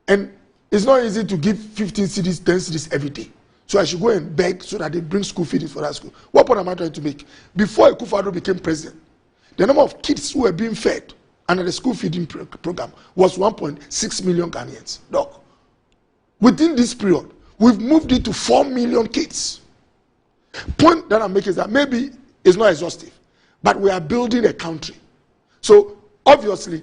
And it's not easy to give 15 cedis, 10 cedis every day. So I should go and beg so that they bring school feeding for that school. What point am I trying to make? Before Akufo-Addo became president, the number of kids who were being fed under the school feeding program was 1.6 million Ghanaians. Doc, within this period, we've moved it to 4 million kids. Point that I'm making is that maybe it's not exhaustive, but we are building a country. So obviously,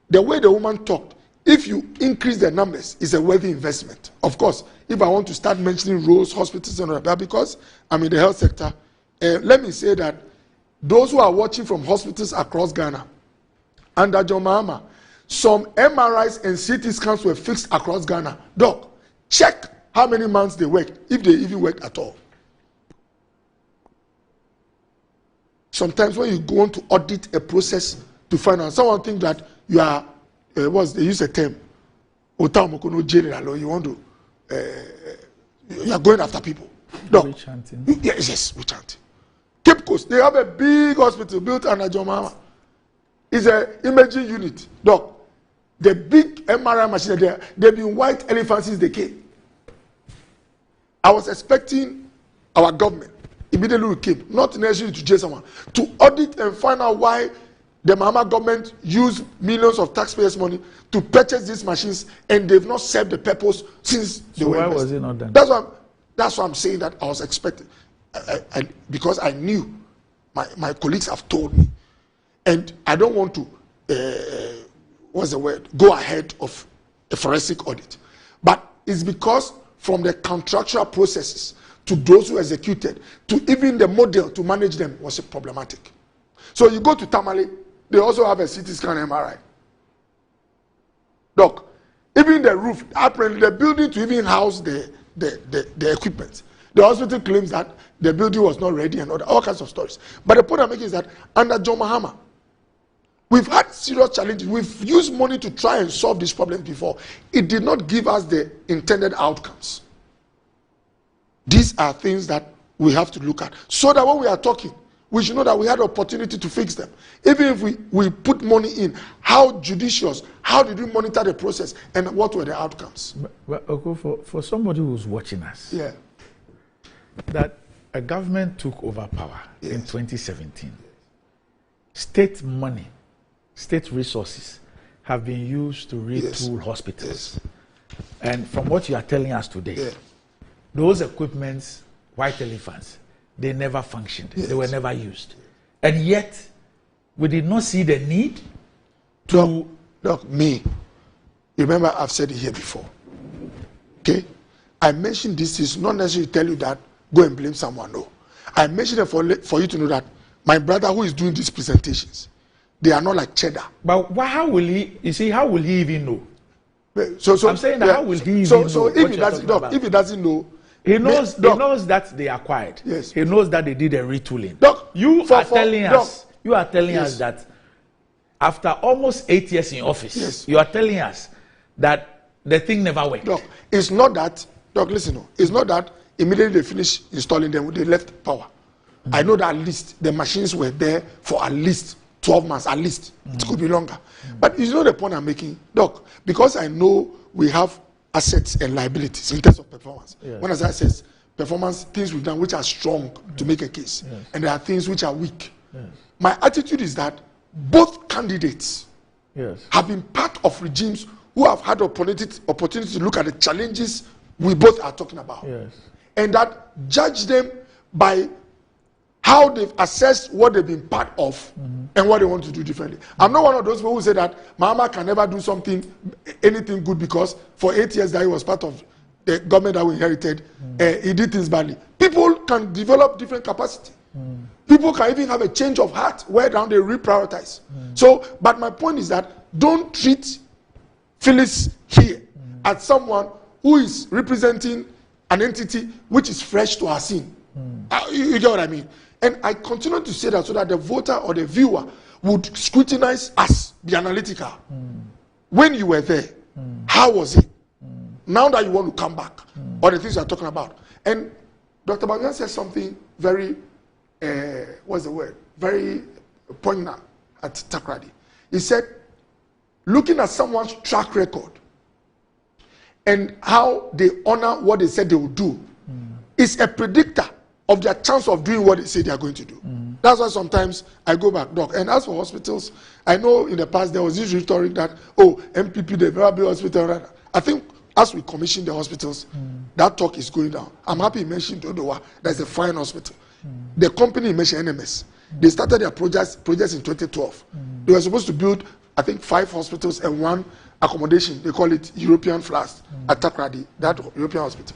the way the woman talked, if you increase the numbers, it's a worthy investment. Of course, if I want to start mentioning roads, hospitals, and all that, because I'm in the health sector, let me say that those who are watching from hospitals across Ghana, under John Mahama, some MRIs and CT scans were fixed across Ghana. Doc, check how many months they worked, if they even worked at all. Sometimes when you go on to audit a process to find out, someone think that you are, they use a term, general, or you want to, you are going after people. No. Yes, we chant. Cape Coast, they have a big hospital built under John Mahama. It's an imaging unit. Doc, the big MRI machine there, they've been white elephants since they came. I was expecting our government, immediately we came, not necessarily to jail someone, to audit and find out why the Mahama government used millions of taxpayers' money to purchase these machines, and they've not served the purpose since they were invested. Why was it not done? That's why I'm saying that I was expecting, because I knew, my colleagues have told me, and I don't want to, go ahead of a forensic audit. But is because from the contractual processes to those who executed, to even the model to manage them was problematic. So you go to Tamale, they also have a CT scan MRI. Doc, even the roof, apparently the building to even house the equipment, the hospital claims that the building was not ready and all kinds of stories. But the point I'm making is that under John Mahama, we've had serious challenges. We've used money to try and solve these problems before. It did not give us the intended outcomes. These are things that we have to look at so that when we are talking, we should know that we had opportunity to fix them. Even if we put money in, how judicious, how did we monitor the process, and what were the outcomes? But for somebody who's watching us, yeah, that a government took over power in 2017. State money, state resources have been used to retool hospitals. And from what you are telling us today, those equipments, white elephants, they never functioned. They were never used. And yet, we did not see the need to... Look, remember I've said it here before. Okay? I mentioned this is not necessarily to tell you that go and blame someone, no. I mentioned it for you to know that my brother who is doing these presentations, they are not like cheddar. But how will he, you see, how will he even know? So I'm saying that how will he even know? So if he doesn't know, he knows that they acquired. Yes. He knows that they did a retooling. Doc, you are telling us that after almost 8 years in office, you are telling us that the thing never worked. Doc, it's not that, Doc, listen, it's not that immediately they finish installing them, they left power. I know that at least the machines were there for at least 12 months, at least. It could be longer. But you know the point I'm making, Doc, because I know we have assets and liabilities in terms of performance. When I say assets, performance, things we've done which are strong to make a case, and there are things which are weak. My attitude is that both candidates have been part of regimes who have had opportunity to look at the challenges we both are talking about, and that judge them by how they've assessed what they've been part of and what they want to do differently. I'm not one of those people who say that Mahama can never do anything good because for 8 years that he was part of the government that we inherited, he did things badly. People can develop different capacity. People can even have a change of heart where down they reprioritize. So, but my point is that don't treat Phyllis here as someone who is representing an entity which is fresh to our scene. You get what I mean? And I continue to say that so that the voter or the viewer would scrutinize us, be analytical. When you were there, how was it? Now that you want to come back, or the things you're talking about. And Dr. Bamian said something very, what's the word? Very poignant at Takoradi. He said, looking at someone's track record and how they honor what they said they would do is a predictor of their chance of doing what they say they are going to do. That's why sometimes I go back, Doc. And as for hospitals, I know in the past there was this rhetoric that, oh, MPP, the very hospital. I think as we commission the hospitals, that talk is going down. I'm happy you mentioned Dodowa. That's a fine hospital. The company mentioned NMS. They started their projects in 2012. They were supposed to build, I think, 5 hospitals and 1 accommodation. They call it European Flats at Takoradi, that European hospital.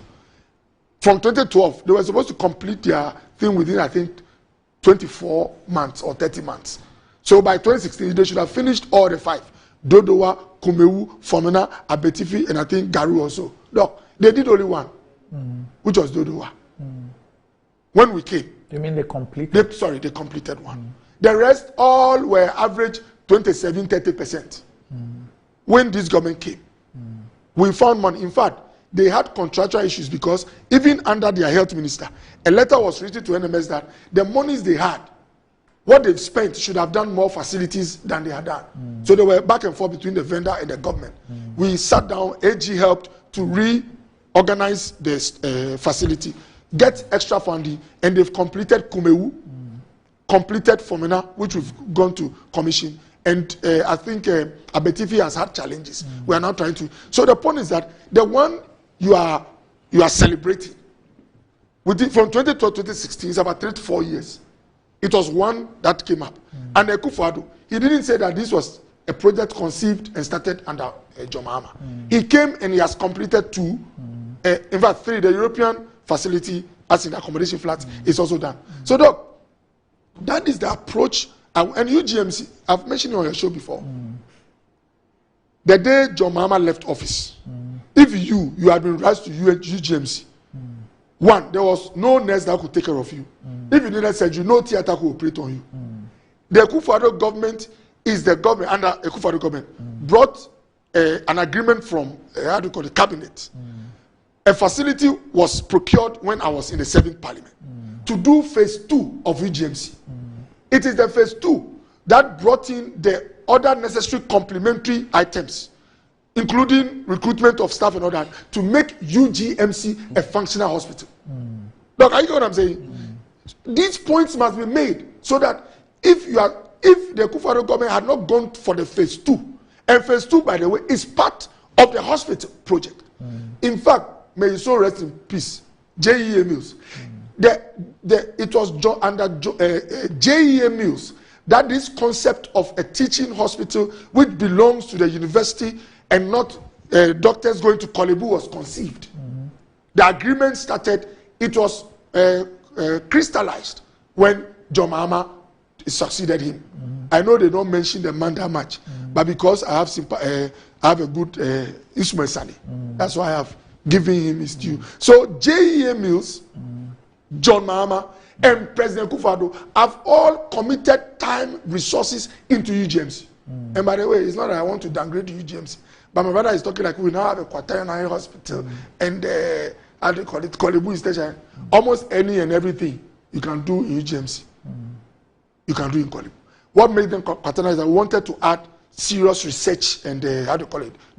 From 2012, they were supposed to complete their thing within, I think, 24 months or 30 months. So by 2016, they should have finished all the 5. Dodowa, Kumewu, Fomena, Abetifi, and I think Garu also. No, they did only 1, which was Dodowa. When we came. You mean they completed? They completed 1. The rest all were average 27-30%. When this government came, we found money. In fact, they had contractual issues because even under their health minister, a letter was written to NMS that the monies they had, what they've spent should have done more facilities than they had done. So they were back and forth between the vendor and the government. We sat down, AG helped to reorganize this facility, get extra funding, and they've completed Kumewu, completed Fomena, which we've gone to commission. And I think Abetifi has had challenges. We are now trying to. So the point is that the one you are celebrating, from 2012 to 2016, it's about 3 to 4 years. It was 1 that came up. And Akufo-Addo, he didn't say that this was a project conceived and started under John Mahama. He came and he has completed 2 in fact, 3, the European facility, as in accommodation flats, is also done. So, Doc, that is the approach. And UGMC, I've mentioned it on your show before. The day John Mahama left office, if you had been raised to UGMC, one, there was no nurse that could take care of you. If you needed surgery, no theater could operate on you. The Akufo-Addo government is the government, under Akufo-Addo government, brought an agreement from, the cabinet. A facility was procured when I was in the 7th parliament to do phase 2 of UGMC. It is the phase 2 that brought in the other necessary complementary items, including recruitment of staff and all that, to make UGMC a functional hospital. Look, are you know what I'm saying? These points must be made so that if the Akufo-Addo government had not gone for the phase 2, and phase 2, by the way, is part of the hospital project. In fact, may you so rest in peace, JEA Mills. It was under JEA Mills that this concept of a teaching hospital which belongs to the university and not doctors going to Korle Bu was conceived. The agreement started, it was crystallized when John Mahama succeeded him. I know they don't mention the man that much, but because I have a good Ismail Sani, that's why I have given him his due. So JEA Mills, John Mahama, and President Akufo-Addo have all committed time, resources into UGMC. And by the way, it's not that I want to downgrade UGMC, but my brother is talking like we now have a quaternary hospital and how do you call it, Korle Bu station. Almost any and everything you can do in UGMC. You can do in Korle Bu. What made them quaternary is that we wanted to add serious research and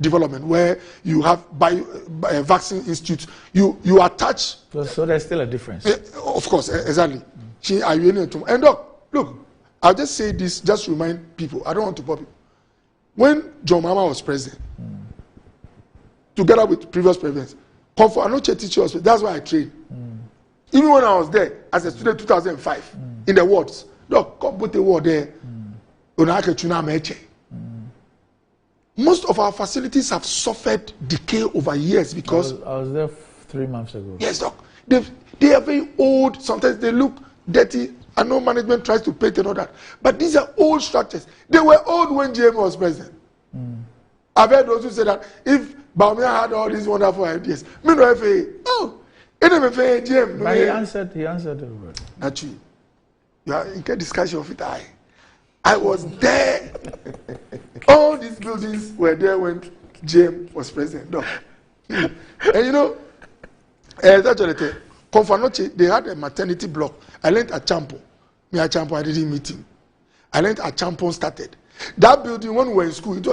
development, where you have vaccine institutes. You attach. So there's still a difference. Of course, exactly. And look, I'll just say this, just to remind people. I don't want to bore people. When John Mahama was president, together with previous presidents, Comfort Anoche Teaching Hospital, that's why I trained. Even when I was there as a student in 2005, in the wards, look, come put the ward there. Most of our facilities have suffered decay over years because I was there 3 months ago. Yes, doc. They are very old. Sometimes they look dirty. I know management tries to paint and all that, but these are old structures. They were old when JM was president. I've heard those who say that if Bawumia had all these wonderful ideas, me no FA. Oh, NMFA JM. But he answered the word. Actually, you are in a discussion of it. I was there. All these buildings were there when JM was president. No. And you know, Comfort Anoche, they had a maternity block. I learned at Champo. I didn't meet him. I learned at Champo started. That building, when we were in school, it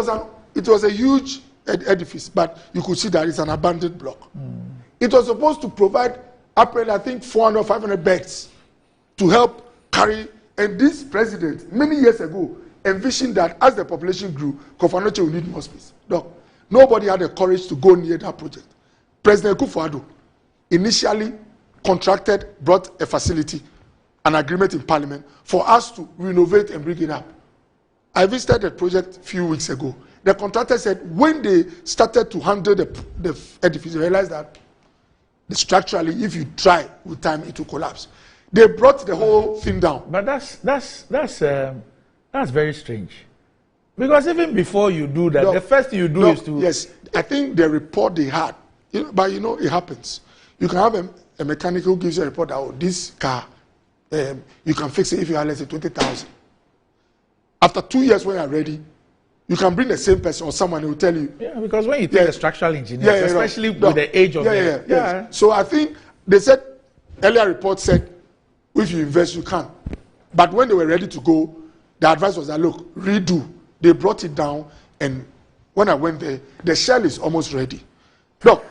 was a huge edifice, but you could see that it's an abandoned block. It was supposed to provide, apparently, I think 400, 500 beds to help carry. And this president, many years ago, envisioned that as the population grew, Comfort Anoche will need more space. No, nobody had the courage to go near that project. President Akufo-Addo initially brought a facility, an agreement in Parliament for us to renovate and bring it up. I visited the project a few weeks ago. The contractor said when they started to handle the edifice, they realized that structurally, if you try with time, it will collapse. They brought the whole thing down. But that's very strange, because even before you do that, the first thing you do is to. Yes, I think the report they had, but it happens. You can have a mechanic who gives you a report that this car, you can fix it if you have, let's say, 20,000. After 2 years, when you're ready, you can bring the same person or someone who will tell you. Yeah, because when you take a structural engineer, especially with the age of So I think they said earlier report said, if you invest, you can. But when they were ready to go, the advice was that, look, redo. They brought it down, and when I went there, the shell is almost ready. Look,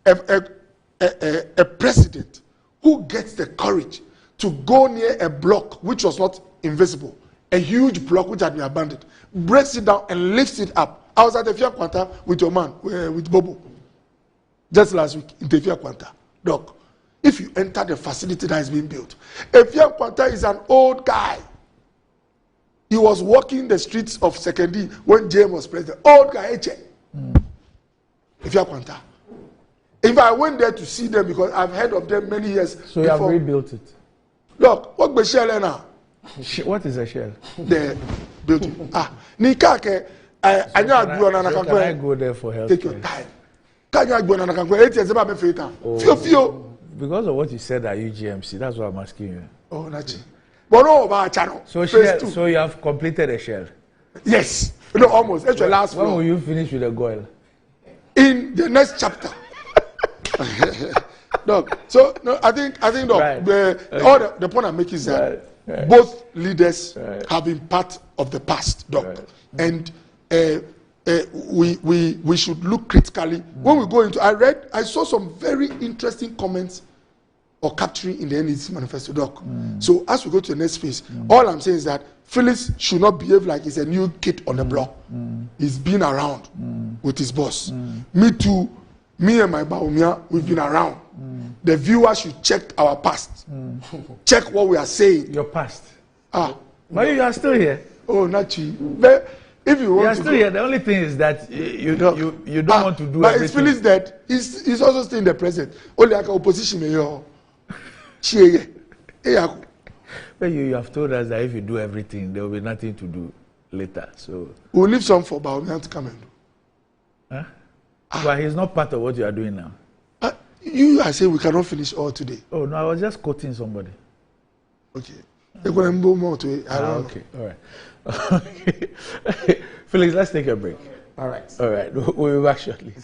a president who gets the courage to go near a block which was not invisible, a huge block which had been abandoned, breaks it down and lifts it up. I was at Efia Kwanta with your man, with Bobo, just last week in Efia Kwanta. Look, if you enter the facility that is being built, Efia Kwanta is an old guy. He was walking the streets of Sekendi when James was president. Old guy, Efia Kwanta. If I went there to see them, because I've heard of them many years so you have rebuilt it? Look, what the shell now? What is a shell? The building. Nikake, I can I go there for help? Take your time. Can you go and go? 8 years about me feel. Because of what you said at UGMC, that's what I'm asking you. Oh, Nachi. But no, about channel. So you have completed a shell? Yes. No, almost. It's your last one. When will you finish with the goil? In the next chapter. Look, so no, I think look, right. The point I'm making is that both leaders have been part of the past, Doc, and we should look critically when we go into. I saw some very interesting comments or capturing in the NDC manifesto, Doc. So as we go to the next phase, all I'm saying is that Phyllis should not behave like he's a new kid on the block. He's been around with his boss. Me too. Me and my Baumia, we've been around. The viewers should check our past. Check what we are saying. Your past. But you are still here. Oh, Nachi. But if you want to still here. The only thing is that you don't want to do but everything. But Phyllis dead. He's also still in the present. Only like opposition mayor. But you have told us that if you do everything, there will be nothing to do later. So we'll leave some for Baumia to come and do. Huh? But he's not part of what you are doing now. You are saying we cannot finish all today. Oh no, I was just quoting somebody. Okay. I don't know. Okay, all right. Felix, let's take a break. All right. All right, we'll be back shortly.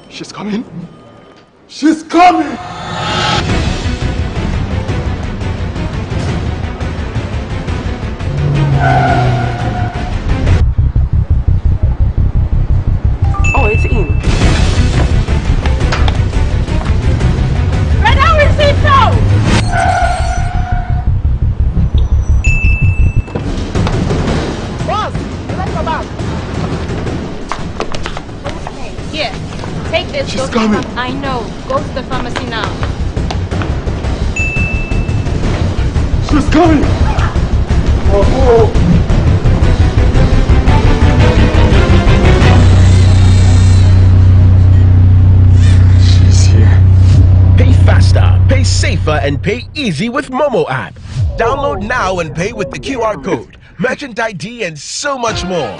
She's coming. She's coming. Oh, it's in. Red Hour Cito! Boss, let's go back. Okay, here. Take this. She's coming. I know. Go to the pharmacy now. She's coming. Oh. She's here. Pay faster, pay safer, and pay easy with Momo app. Download now and pay with the QR code, merchant ID, and so much more.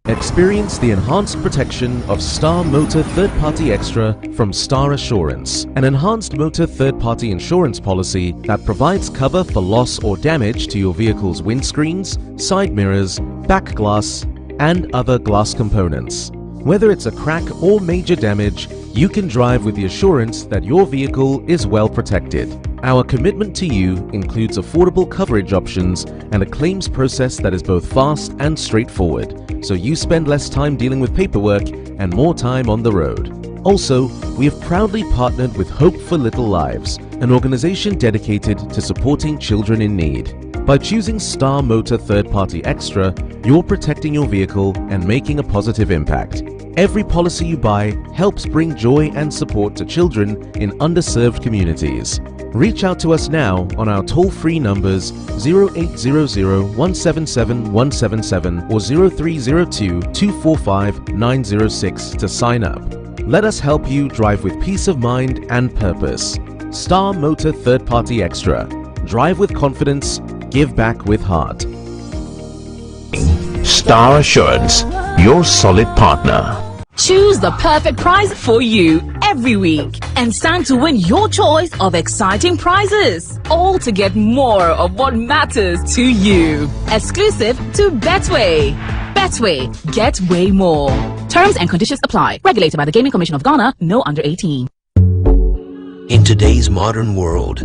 Experience the enhanced protection of Star Motor Third Party Extra from Star Assurance, an enhanced motor third-party insurance policy that provides cover for loss or damage to your vehicle's windscreens, side mirrors, back glass, and other glass components. Whether it's a crack or major damage, you can drive with the assurance that your vehicle is well protected. Our commitment to you includes affordable coverage options and a claims process that is both fast and straightforward, so you spend less time dealing with paperwork and more time on the road. Also, we have proudly partnered with Hope for Little Lives, an organization dedicated to supporting children in need. By choosing Star Motor Third Party Extra, you're protecting your vehicle and making a positive impact. Every policy you buy helps bring joy and support to children in underserved communities. Reach out to us now on our toll-free numbers 0800-177-177 or 0302-245-906 to sign up. Let us help you drive with peace of mind and purpose. Star Motor Third Party Extra. Drive with confidence, give back with heart. Star Assurance, your solid partner. Choose the perfect prize for you every week and stand to win your choice of exciting prizes, all to get more of what matters to you. Exclusive to Betway. Betway, get way more. Terms and conditions apply. Regulated by the Gaming Commission of Ghana. No under 18. In today's modern world,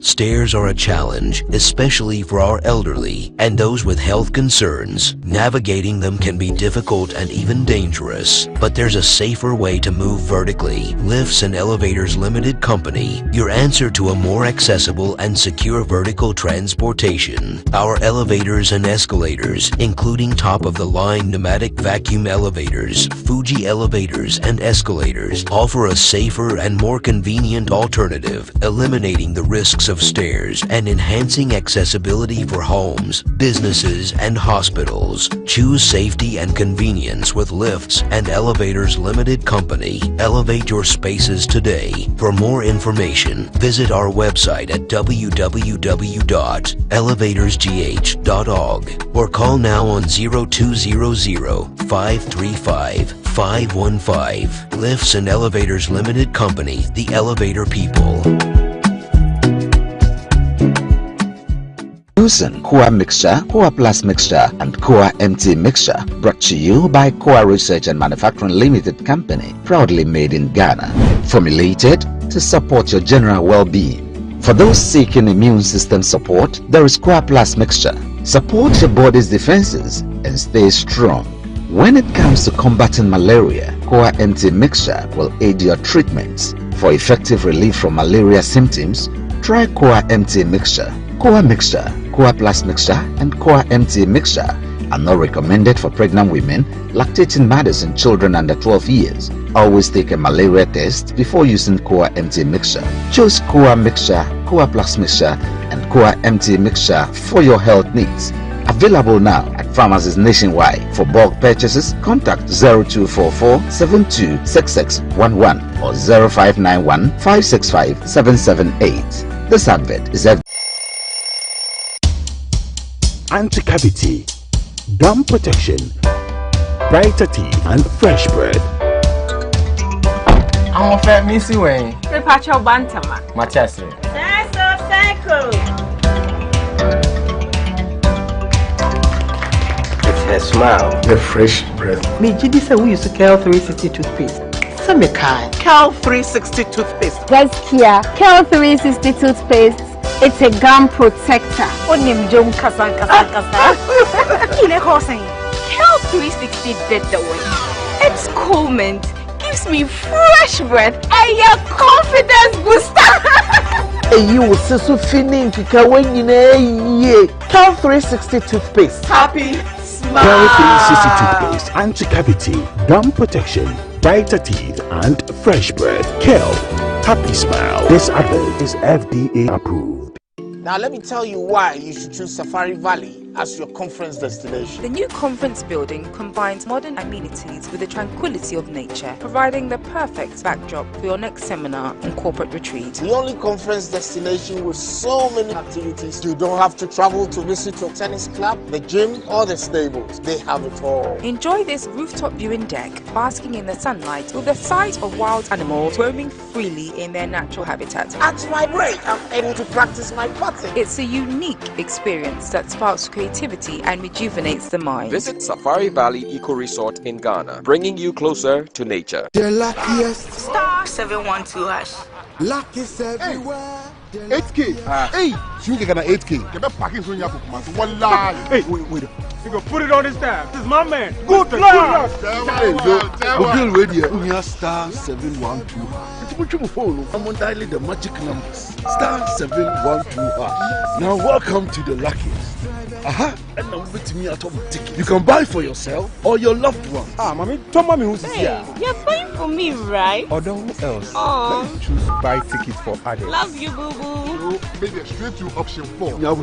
Stairs are a challenge, especially for our elderly and those with health concerns. Navigating them can be difficult and even dangerous, but there's a safer way to move vertically. Lifts and Elevators Limited Company, your answer to a more accessible and secure vertical transportation. Our elevators and escalators, including top-of-the-line pneumatic vacuum elevators, Fuji elevators and escalators, offer a safer and more convenient alternative, eliminating the risks of stairs and enhancing accessibility for homes, businesses, and hospitals. Choose safety and convenience with Lifts and Elevators Limited Company. Elevate your spaces today. For more information, visit our website at www.elevatorsgh.org or call now on 0200-535-515. Lifts and Elevators Limited Company, the elevator people. Using Koa Mixture, Koa Plus Mixture, and Koa MT Mixture, brought to you by Koa Research and Manufacturing Limited Company, proudly made in Ghana. Formulated to support your general well-being. For those seeking immune system support, there is Koa Plus Mixture. Support your body's defenses and stay strong. When it comes to combating malaria, Koa MT Mixture will aid your treatments. For effective relief from malaria symptoms, try Koa MT Mixture. Koa Mixture, Koa Plus Mixture, and Koa MT Mixture are not recommended for pregnant women, lactating mothers, and children under 12 years. Always take a malaria test before using Koa MT Mixture. Choose Koa Mixture, Koa Plus Mixture, and Koa MT Mixture for your health needs. Available now at pharmacies nationwide. For bulk purchases, contact 0244-726611 or 0591-565-778. This advert is anti-cavity, gum protection, brighter teeth, and fresh bread. I'm a fat missy way. Repacho Bantama. Machasi. That's a cycle. It's her smile. The fresh breath. Me, Jidi said we used to Cal 360 toothpaste. Some kind. Cal 360 toothpaste. That's Kia. Cal 360 toothpaste. It's a gum protector. Onim Jom Kasan. Cal 360 did the way. It's cool mint. Gives me fresh breath and your confidence booster. And you will see so feeling to when you know Cal 360 toothpaste. Happy smile. Cal 360 toothpaste, anti-cavity, gum protection, brighter teeth, and fresh breath. Cal, happy smile. This advert is FDA approved. Now let me tell you why you should choose Safari Valley as your conference destination. The new conference building combines modern amenities with the tranquility of nature, providing the perfect backdrop for your next seminar and corporate retreat. The only conference destination with so many activities. You don't have to travel to visit your tennis club, the gym, or the stables. They have it all. Enjoy this rooftop viewing deck, basking in the sunlight with the sight of wild animals roaming freely in their natural habitat. At my break, I'm able to practice my putting. It's a unique experience that sparks creativity and rejuvenates the mind. Visit Safari Valley Eco Resort in Ghana, bringing you closer to nature. The luckiest. Star 712 hash. Luck is everywhere. 8K. Hey, you get an 8K. Get back packing so you have to one lie. Hey, wait. You can put it on his tab. This is my man. Good luck. Hey, Bill Radio. We have star 712 hash. It's your phone. I'm on dialing the magic numbers. Star 712 hash. Now welcome to the luckiest. And now with me at home ticket. You can buy for yourself or your loved one. Mommy, tell mommy who's here. You're buying for me, right? Or who else? Oh. Let's choose buy tickets for others. Love you, boo boo. Maybe straight to option 4. Now,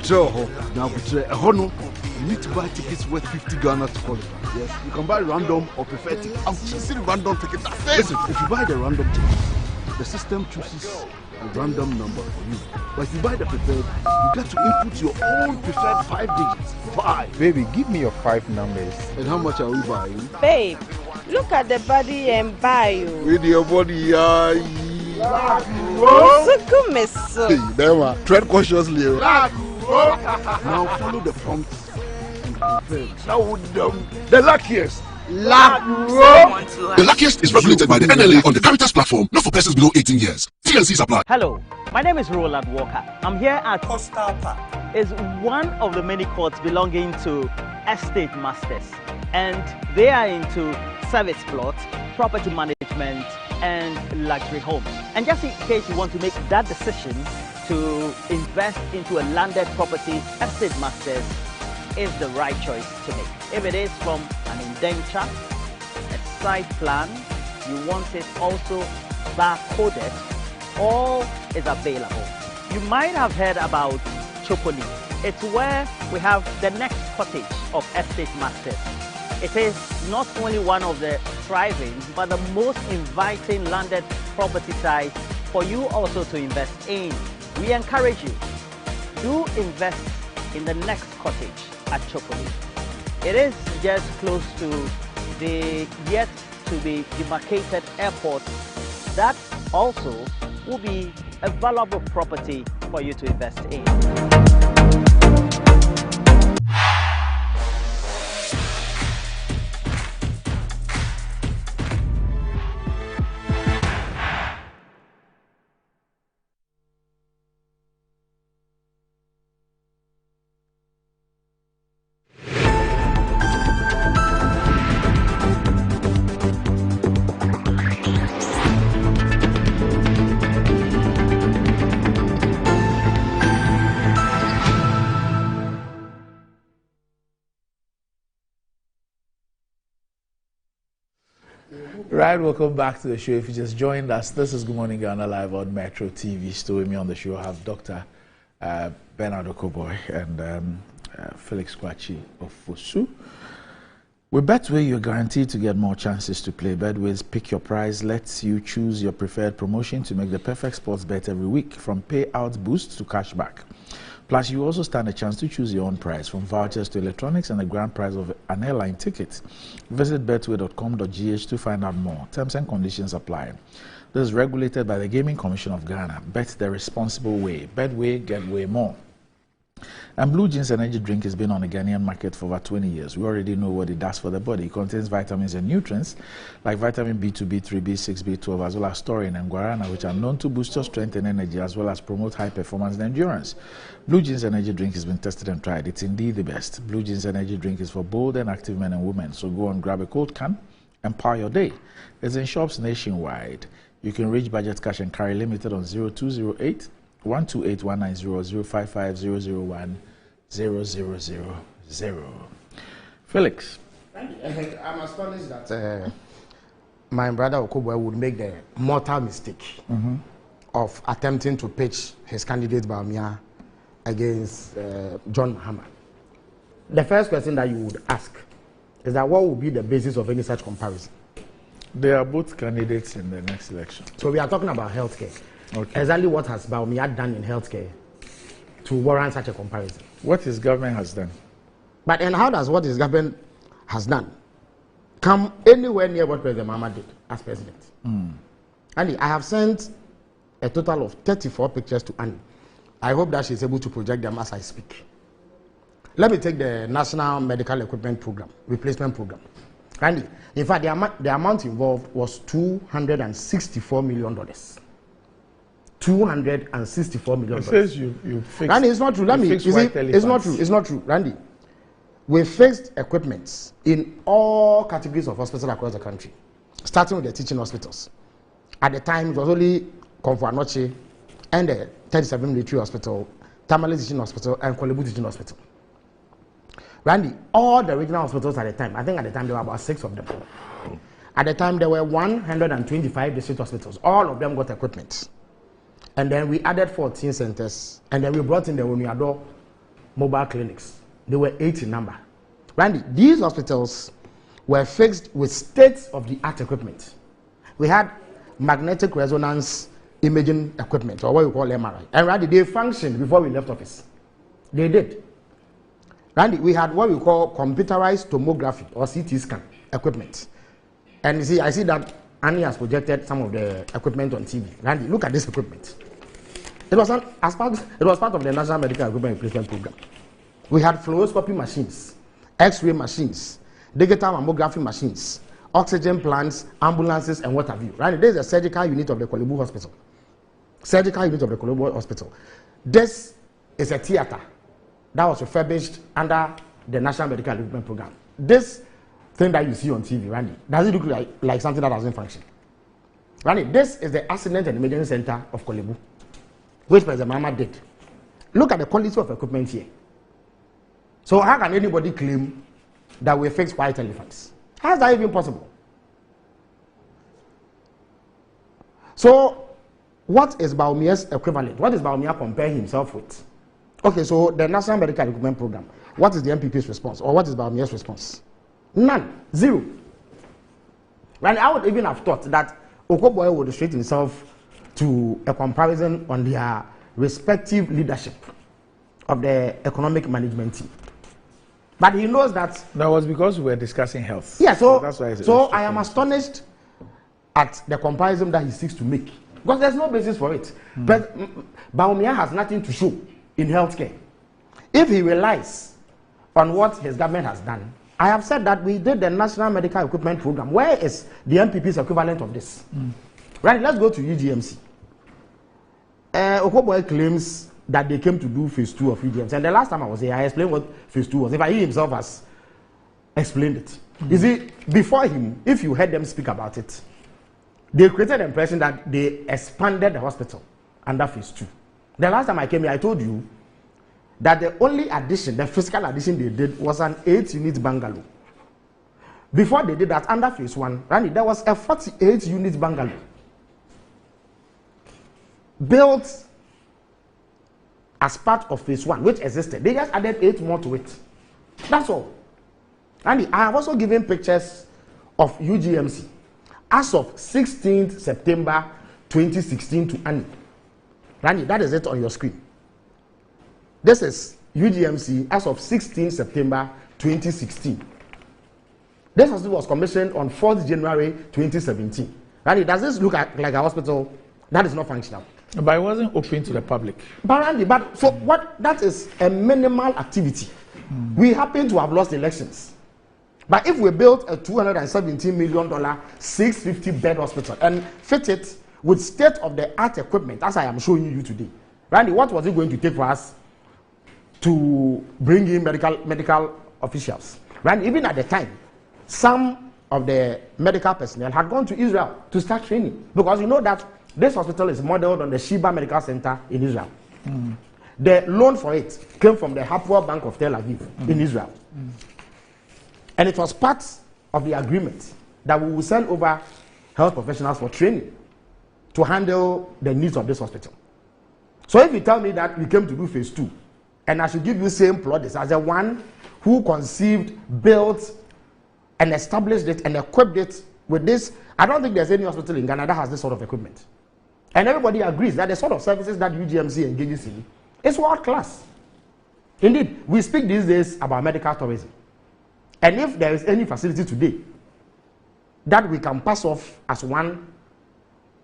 you need to buy tickets worth 50 Ghana to qualify. Yes, you can buy random or preferred tickets. I'm choosing random ticket. Listen, if you buy the random ticket, the system chooses a random number for you. But if you buy the preferred, you get to input your own preferred 5 digits. 5. Baby, give me your 5 numbers. And how much are we buying? Babe, look at the body and buy you. With your body, Hey, tread cautiously. Now follow the prompts and confirm. Now the luckiest. The luckiest is regulated by the NLA on the Caritas platform, not for persons below 18 years. TNCs apply. Hello, My name is Roland Walker. I'm here at Coastal Park. It's one of the many courts belonging to estate masters, and they are into service plots, property management, and luxury homes. And just in case you want to make that decision to invest into a landed property, estate masters is the right choice to make. If it is from an indenture, a site plan, you want it also barcoded, all is available. You might have heard about Chopoli. It's where we have the next cottage of estate masters. It is not only one of the thriving, but the most inviting landed property site for you also to invest in. We encourage you, do invest in the next cottage at Chopoli. It is just close to the yet to be demarcated airport. That also will be a valuable property for you to invest in. Right, welcome back to the show. If you just joined us, this is Good Morning Ghana live on Metro TV. Still with me on the show, I have Dr. Bernard Okoboy and Felix Kwachi of Fosu. With Betway, you're guaranteed to get more chances to play. Betway's Pick Your Prize lets you choose your preferred promotion to make the perfect sports bet every week, from payout boost to cashback. Plus, you also stand a chance to choose your own prize, from vouchers to electronics and the grand prize of an airline ticket. Visit betway.com.gh to find out more. Terms and conditions apply. This is regulated by the Gaming Commission of Ghana. Bet the responsible way. Betway, get way more. And Blue Jeans Energy Drink has been on the Ghanaian market for over 20 years. We already know what it does for the body. It contains vitamins and nutrients like vitamin B2, B3, B6, B12, as well as taurine and guarana, which are known to boost your strength and energy, as well as promote high performance and endurance. Blue Jeans Energy Drink has been tested and tried. It's indeed the best. Blue Jeans Energy Drink is for bold and active men and women. So go and grab a cold can and power your day. It's in shops nationwide. You can reach Budget Cash and Carry Limited on 0208 128 190 055 001 0000. Felix. I'm astonished that my brother Okoboy would make the mortal mistake of attempting to pitch his candidate Bawumia against John Mahama. The first question that you would ask is that what would be the basis of any such comparison? They are both candidates in the next election. So we are talking about healthcare. Okay. Exactly what has Bawumia done in healthcare to warrant such a comparison? What his government has done. But and how does what his government has done come anywhere near what President Mahama did as president? Annie, I have sent a total of 34 pictures to Annie. I hope that she's able to project them as I speak. Let me take the National Medical Equipment Program, Replacement Program. Annie, in fact, the amount involved was $264 million. $264 million. It says you fixed. Randy, it's not true. It's not true. It's not true. Randy, we fixed equipment in all categories of hospitals across the country, starting with the teaching hospitals. At the time, it was only Komfo Anokye and the 37 Military Hospital, Tamale Teaching Hospital, and Kolebu Teaching Hospital. Randy, all the regional hospitals at the time, I think at the time there were about 6 of them. At the time, there were 125 district hospitals. All of them got equipment. And then we added 14 centers, and then we brought in the Oniado mobile clinics. They were 8 in number. Randy, these hospitals were fixed with state-of-the-art equipment. We had magnetic resonance imaging equipment, or what we call MRI. And Randy, they functioned before we left office. They did. Randy, we had what we call computerized tomography, or CT scan equipment. And you see, I see that Annie has projected some of the equipment on TV. Randy, look at this equipment. It was part of the National Medical Equipment Replacement Program. We had fluoroscopy machines, X-ray machines, digital mammography machines, oxygen plants, ambulances, and what have you. Randy, there is a surgical unit of the Kolebu Hospital. surgical unit of the Colombo Hospital. This is a theater that was refurbished under the National Medical Equipment Program. This thing that you see on TV, Randy, does it look like something that doesn't function? Randy, this is the Accident and Emergency Center of Kolebu, which President Mahama did. Look at the quality of equipment here. So how can anybody claim that we fix white elephants? How is that even possible? So what is Baumia's equivalent? What is Baumia comparing himself with? Okay, so the National Medical Equipment Program, what is the MPP's response? Or what is Baumia's response? None. Zero. And I would even have thought that Okoboye would restrict himself to a comparison on their respective leadership of the economic management team. But he knows that... That was because we were discussing health. Yeah, so that's why I am astonished at the comparison that he seeks to make. Because there's no basis for it. But Bawumia has nothing to show in healthcare. If he relies on what his government has done, I have said that we did the National Medical Equipment Program. Where is the MPP's equivalent of this? Right, let's go to UGMC. Okoboye claims that they came to do phase 2 of UGMC. And the last time I was here, I explained what phase 2 was. If he himself has explained it. You see, before him, if you heard them speak about it, they created the impression that they expanded the hospital under phase 2. The last time I came here, I told you that the only addition, the physical addition they did was an 8-unit bungalow. Before they did that, under phase 1, Randy, there was a 48-unit bungalow built as part of phase 1, which existed. They just added 8 more to it. That's all. Randy, I have also given pictures of UGMC as of 16th September 2016 to Annie. Randy, that is it on your screen. This is UGMC as of 16th September 2016. This hospital was commissioned on 4th January 2017. Randy, does this look like a hospital that is not functional? But it wasn't open to the public. But Randy, so what? That is a minimal activity. We happen to have lost elections. But if we built a $217 million, 650-bed hospital and fit it with state-of-the-art equipment, as I am showing you today, Randy, what was it going to take for us to bring in medical officials? Randy, even at the time, some of the medical personnel had gone to Israel to start training, because you know that this hospital is modeled on the Sheba Medical Center in Israel. The loan for it came from the Hapua Bank of Tel Aviv in Israel. And it was part of the agreement that we will send over health professionals for training to handle the needs of this hospital. So if you tell me that we came to do phase 2, and I should give you same plot as the one who conceived, built, and established it and equipped it with this, I don't think there's any hospital in Ghana that has this sort of equipment. And everybody agrees that the sort of services that UGMC engages in is world class. Indeed, we speak these days about medical tourism. And if there is any facility today that we can pass off as one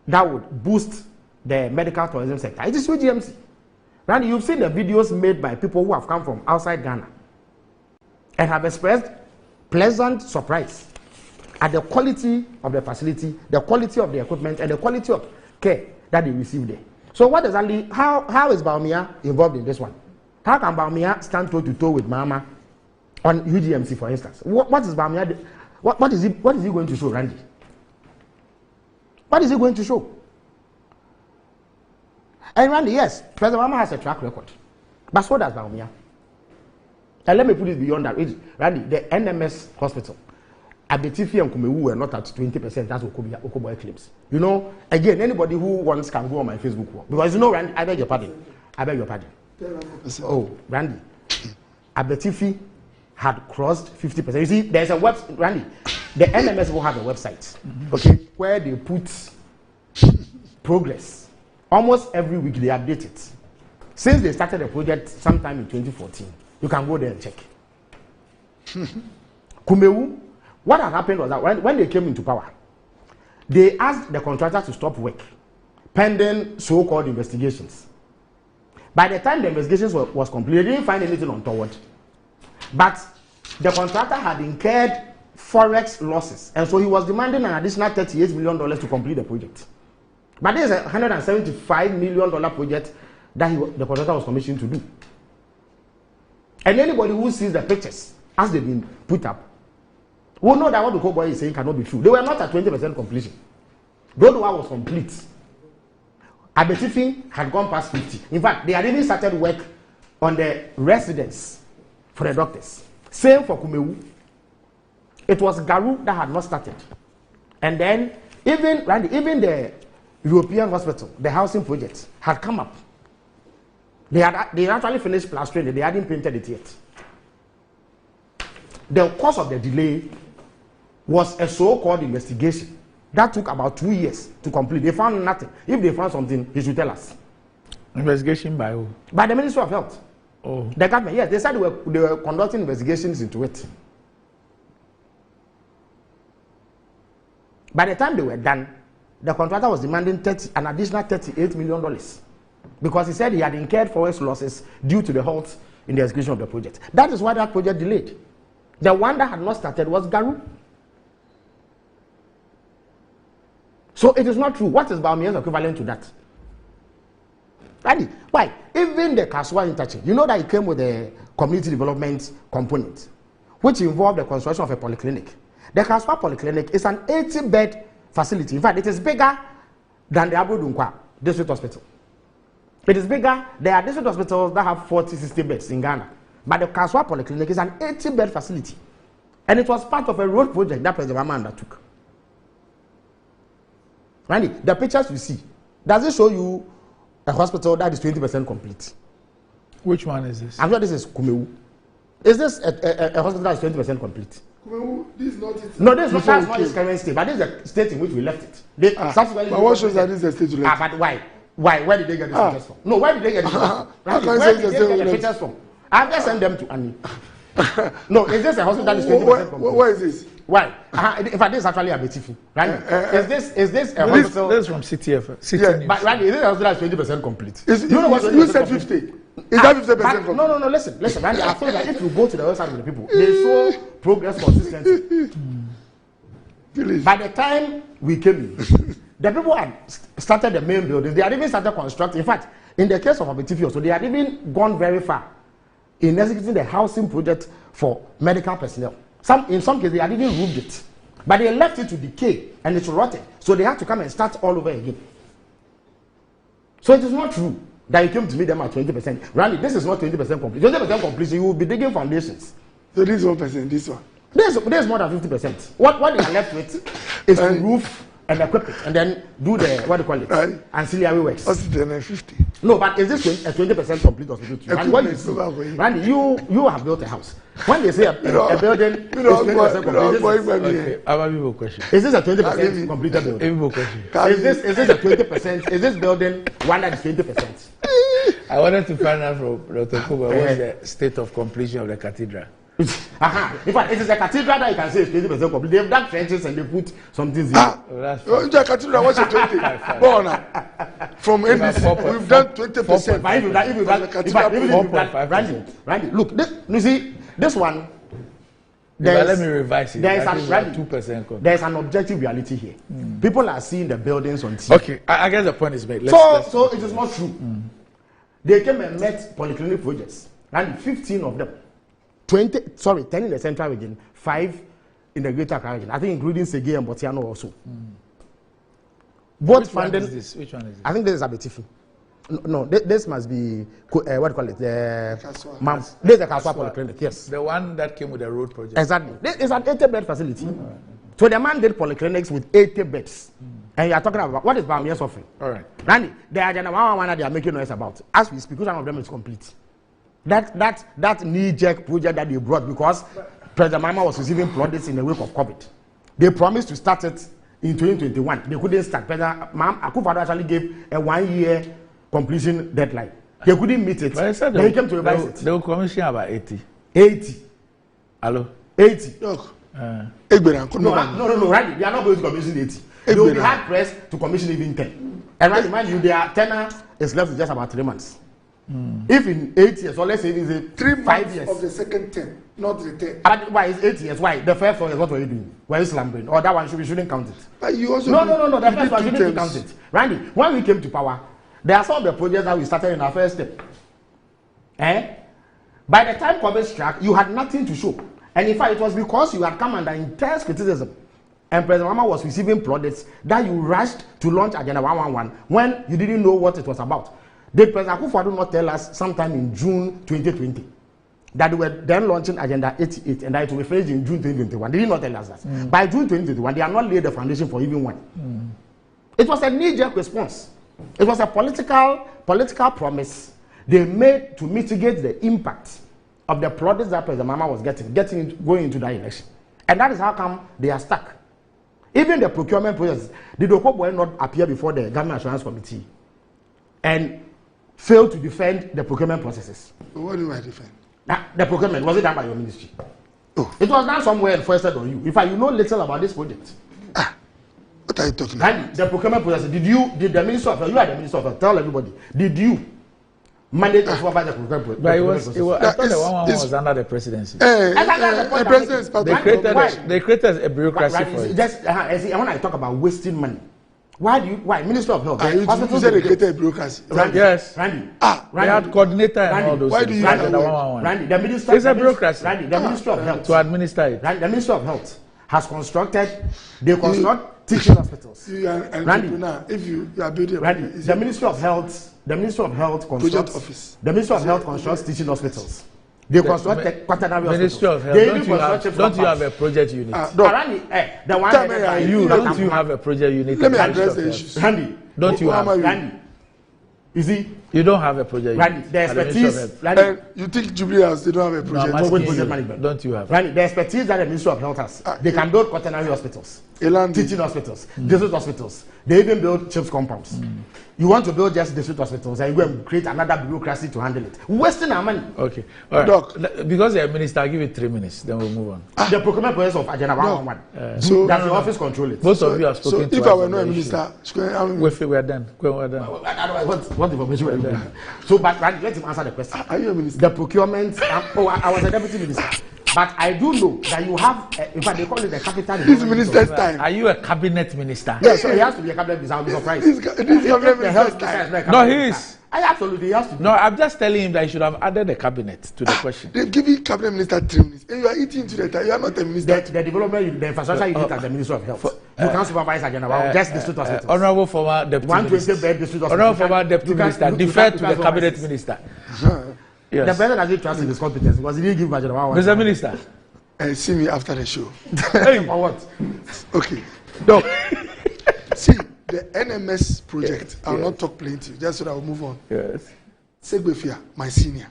that would boost the medical tourism sector, it is UGMC. And you've seen the videos made by people who have come from outside Ghana and have expressed pleasant surprise at the quality of the facility, the quality of the equipment, and the quality of care that they receive there. So what exactly, how is Bawumia involved in this one? How can Bawumia stand toe-to-toe with Mahama on UGMC, for instance? What is Bawumia, what is he going to show, Randy? What is he going to show? And Randy, yes, President Mahama has a track record, but so does Bawumia. And let me put it beyond that. Randy, the NMS hospital, Abetifi and Kumewu were not at 20%. That's what Okoboye claims. You know, again, anybody who wants can go on my Facebook wall. Because you know, Randy, I beg your pardon. Oh, Randy, Abetifi had crossed 50%. You see, there's a website, Randy, the NMS will have a website, okay, where they put progress. Almost every week they update it. Since they started the project sometime in 2014, you can go there and check. Kumewu, what had happened was that when they came into power, they asked the contractor to stop work, pending so-called investigations. By the time the investigations was completed, they didn't find anything untoward. But the contractor had incurred forex losses, and so he was demanding an additional $38 million to complete the project. But this is a $175 million project that the contractor was commissioned to do. And anybody who sees the pictures as they've been put up will know that what the Cowboy is saying cannot be true. They were not at 20% completion. Road one was complete. Abetifi had gone past 50. In fact, they had even started work on the residence for the doctors. Same for Kumewu. It was Garu that had not started. And then even the European hospital, the housing project, had come up. They actually finished plastering it. They hadn't painted it yet. The cause of the delay was a so-called investigation that took about 2 years to complete. They found nothing. If they found something, he should tell us. Investigation by who? By the Ministry of Health. Oh. The government, yes. They said they were conducting investigations into it. By the time they were done, the contractor was demanding an additional $38 million because he said he had incurred forex losses due to the halt in the execution of the project. That is why that project delayed. The one that had not started was Garu. So it is not true. What is Baumien's equivalent to that? Randy, why? Even the Kaswa interchange, you know that it came with a community development component, which involved the construction of a polyclinic. The Kaswa Polyclinic is an 80-bed facility. In fact, it is bigger than the Abu Dunkwa District Hospital. It is bigger. There are district hospitals that have 40, 60 beds in Ghana. But the Kaswa Polyclinic is an 80-bed facility. And it was part of a road project that President Mama undertook. Randy, the pictures you see, does it show you a hospital that is 20% complete? Which one is this? I'm sure this is Kumewu. Is this a hospital that is 20% complete? Kumewu, this is not it. No, this is not its current state, but this is the state in which we left it. But what shows that this is the state you left it? But why? Where did they get the pictures from? No, where did they get the pictures from? Where did they get the pictures from? I've just sent them to Annie. No, is this a hospital that is 20% complete? Where is this? Why? In fact, this is actually a Betifi. Right? Is this a hospital? This is from CTF. Yeah, but Randy, is this a hospital that is 20% complete? You said 50. Is that 50% complete? No, listen, Randy, I told that if you go to the website of the people, they show progress consistency. By the time we came in, the people had started the main buildings. They had even started constructing. In fact, in the case of Abetifi also, they had even gone very far in executing the housing project for medical personnel. In some cases, they had even roofed it. But they left it to decay and it's rotted. So they had to come and start all over again. So it is not true that you came to meet them at 20%. Randy, this is not 20% complete. 20% completion, you will be digging foundations. So this 1%, this one? This is more than 50%. What they are left with is to roof and equip it and then do the, what do you call it? Right. Ancillary works. What's the 50? No, but is this a 20% complete hospital too? And what you see, Randy, you have built a house. When they say a building is 20% complete, okay, question. Is this a 20% completed building? Is this a 20%? Is this building one that is 20%? I wanted to find out from Dr. Kuba what's the state of completion of the cathedral. In fact, it is a cathedral that you can say is 20% complete. They've done trenches and they put something zero. The cathedral was a 20. From ABC, we've done 20%. Randy, look, you see, this one. Let me revise it. There is 2%. There is an objective reality here. People are seeing the buildings on TV. Okay, I guess the point is made. So it is not true. They came and met polyclinic projects. And 15 of them. 10 in the central region, 5 in the greater Accra region. I think including Sege and Botiano also. Both funding. Which one is this? I think this is Abetifi. No, this must be what do you call it? This is the Kaswa Polyclinic. Yes. The one that came with the road project. Exactly. This is an 80-bed facility. So the man did polyclinics with 80 beds. And you are talking about what is Baumien's offering? All right. Randy, they are they are making noise about. As we speak, one of them is complete. That knee-jerk project that they brought because President Mama was receiving products in the wake of COVID. They promised to start it in 2021. They couldn't start. President Akufo-Addo actually gave a 1-year completion deadline. They couldn't meet it. But they came to revise it. They will commission about 80. 80. Hello? 80. Look. No, right? They are not going to commission 80. They will be hard pressed to commission even 10. And right, mind you, their tenure is left with just about 3 months. If in 8 years, or let's say it is a 3 5 months years of the second term, not the third. But why is 8 years? Why? The first 4 years, what were you doing? Were you slumbering? Or that one, we shouldn't count it. But you also No. The first one, you you need to count it. Randy, when we came to power, there are some of the projects that we started in our first step. By the time COVID struck, you had nothing to show. And in fact, it was because you had come under intense criticism and President Mahama was receiving plaudits that you rushed to launch Agenda 111 when you didn't know what it was about. Did President Akufo-Addo not tell us sometime in June 2020 that they were then launching Agenda 88 and that it will be finished in June 2021? They did not tell us that. By June 2021, they had not laid the foundation for even one. It was a knee-jerk response. It was a political promise they made to mitigate the impact of the plaudits that President Mahama was going into that election. And that is how come they are stuck. Even the procurement process, did Okoboy not appear before the Government Assurance Committee and fail to defend the procurement processes? What do I defend? The procurement, was it done by your ministry? Oh. It was done somewhere and foisted on you. In fact, you know little about this project. What are you talking about? The procurement process, did the Minister of Health, you are the Minister of Health, tell everybody, did you mandate to supervise the procurement process? But I thought the 111 was under the presidency. They created a bureaucracy for it. Just, when I talk about wasting money, why Minister of Health? You said they created a bureaucracy. Yes. Randy. They had coordinator and all those why things. Do you Randy, the Minister. It's a bureaucracy. Randy, the Minister of Health. To administer it. Randy, the Minister of Health has constructed, they construct teaching hospitals. Randy, if you are building Randy, the Ministry of Health constructs teaching hospitals. They construct quaternary hospitals. Don't you have a project unit? Don't you have a project unit? Let me address the issues. Randy, don't you have? Randy, you see, you don't have a project. Randy, the expertise. You think Jubilee House they don't have a project? Project management. Don't you have? Randy, the expertise that the Ministry of Health has, they can build quaternary hospitals, teaching hospitals, district hospitals. They even build CHIPS compounds. You want to build just district hospitals and you go and create another bureaucracy to handle it, wasting our money. Okay, all right. Doc, because you're a minister, I'll give you 3 minutes, then we'll move on. The procurement process of Agenda 111. So does your office control it? Both of you have spoken to us. If I were not a minister, we're done. We're done. What information were you doing? So, but let him answer the question. Are you a minister? The procurement. I was a deputy minister. But I do know that you have, in fact, they call it the capital. This minister's time. Are you a cabinet minister? Yes, so he has to be a cabinet minister. I'll be surprised. This cabinet minister's time. No, he is. Absolutely, he has to be. No, I'm just telling him that he should have added the cabinet to the question. They've given cabinet minister 3 minutes. And you are eating into the time. You are not a minister. The development, the infrastructure unit as the Minister of Health. You can't supervise Agenda just district hospitals. Honorable former deputy 120 bed district hospitals. Honorable former deputy minister, defer to the cabinet minister. Yes. The president has trust in his competence because he didn't give Agenda 111. Mr. Minister. See me after the show. Or what? Okay. No. See, the NMS project, I'll not talk plenty, just so that I'll move on. Yes. Segbefia, my senior,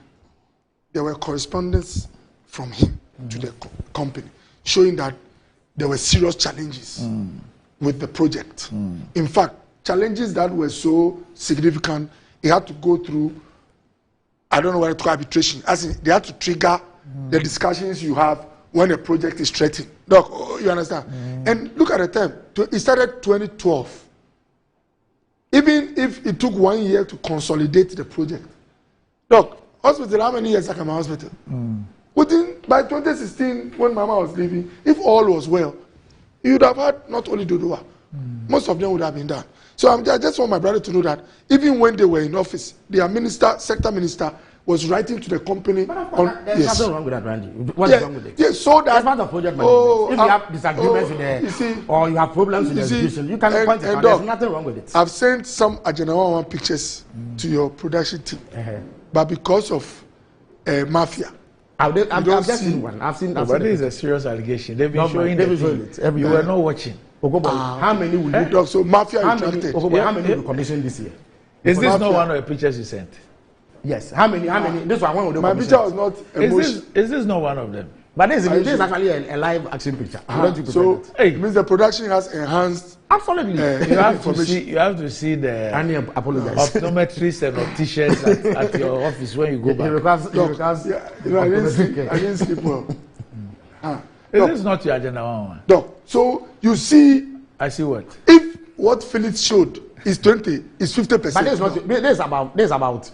there were correspondence from him to the company showing that there were serious challenges with the project. In fact, challenges that were so significant, he had to go through, I don't know what to call arbitration, as in they had to trigger the discussions you have when a project is threatened. Doc, you understand? And look at the time. It started 2012. Even if it took 1 year to consolidate the project. Doc, hospital, how many years Sakama Hospital? By 2016, when Mama was leaving, if all was well, you would have had not only Dodua, most of them would have been done. So I just want my brother to know that even when they were in office, their minister, sector minister, was writing to the company. But of course, there's nothing wrong with that, Randy. What's wrong with it? Yes, so that. That's part of project management. If you have disagreements with the, or you have problems with the execution, you can point it out. There's nothing wrong with it. I've sent some Agenda 111 pictures to your production team, but because of mafia, I've just seen one. I've seen. But this is a serious allegation. They've been showing it. You were not watching. How many will you talk? So mafia how many will commission this year? Is this not one of the pictures you sent? Yes. How many? This one will do. My picture was not Is this not one of them? But this is actually a live action picture. So it means the production has enhanced. Absolutely. You have to see the optometrists and opticians at your office when you go back. I didn't sleep well. This is not your Agenda 111. No. So you see. I see what. If what Felix showed is 20, is 50%. But this is about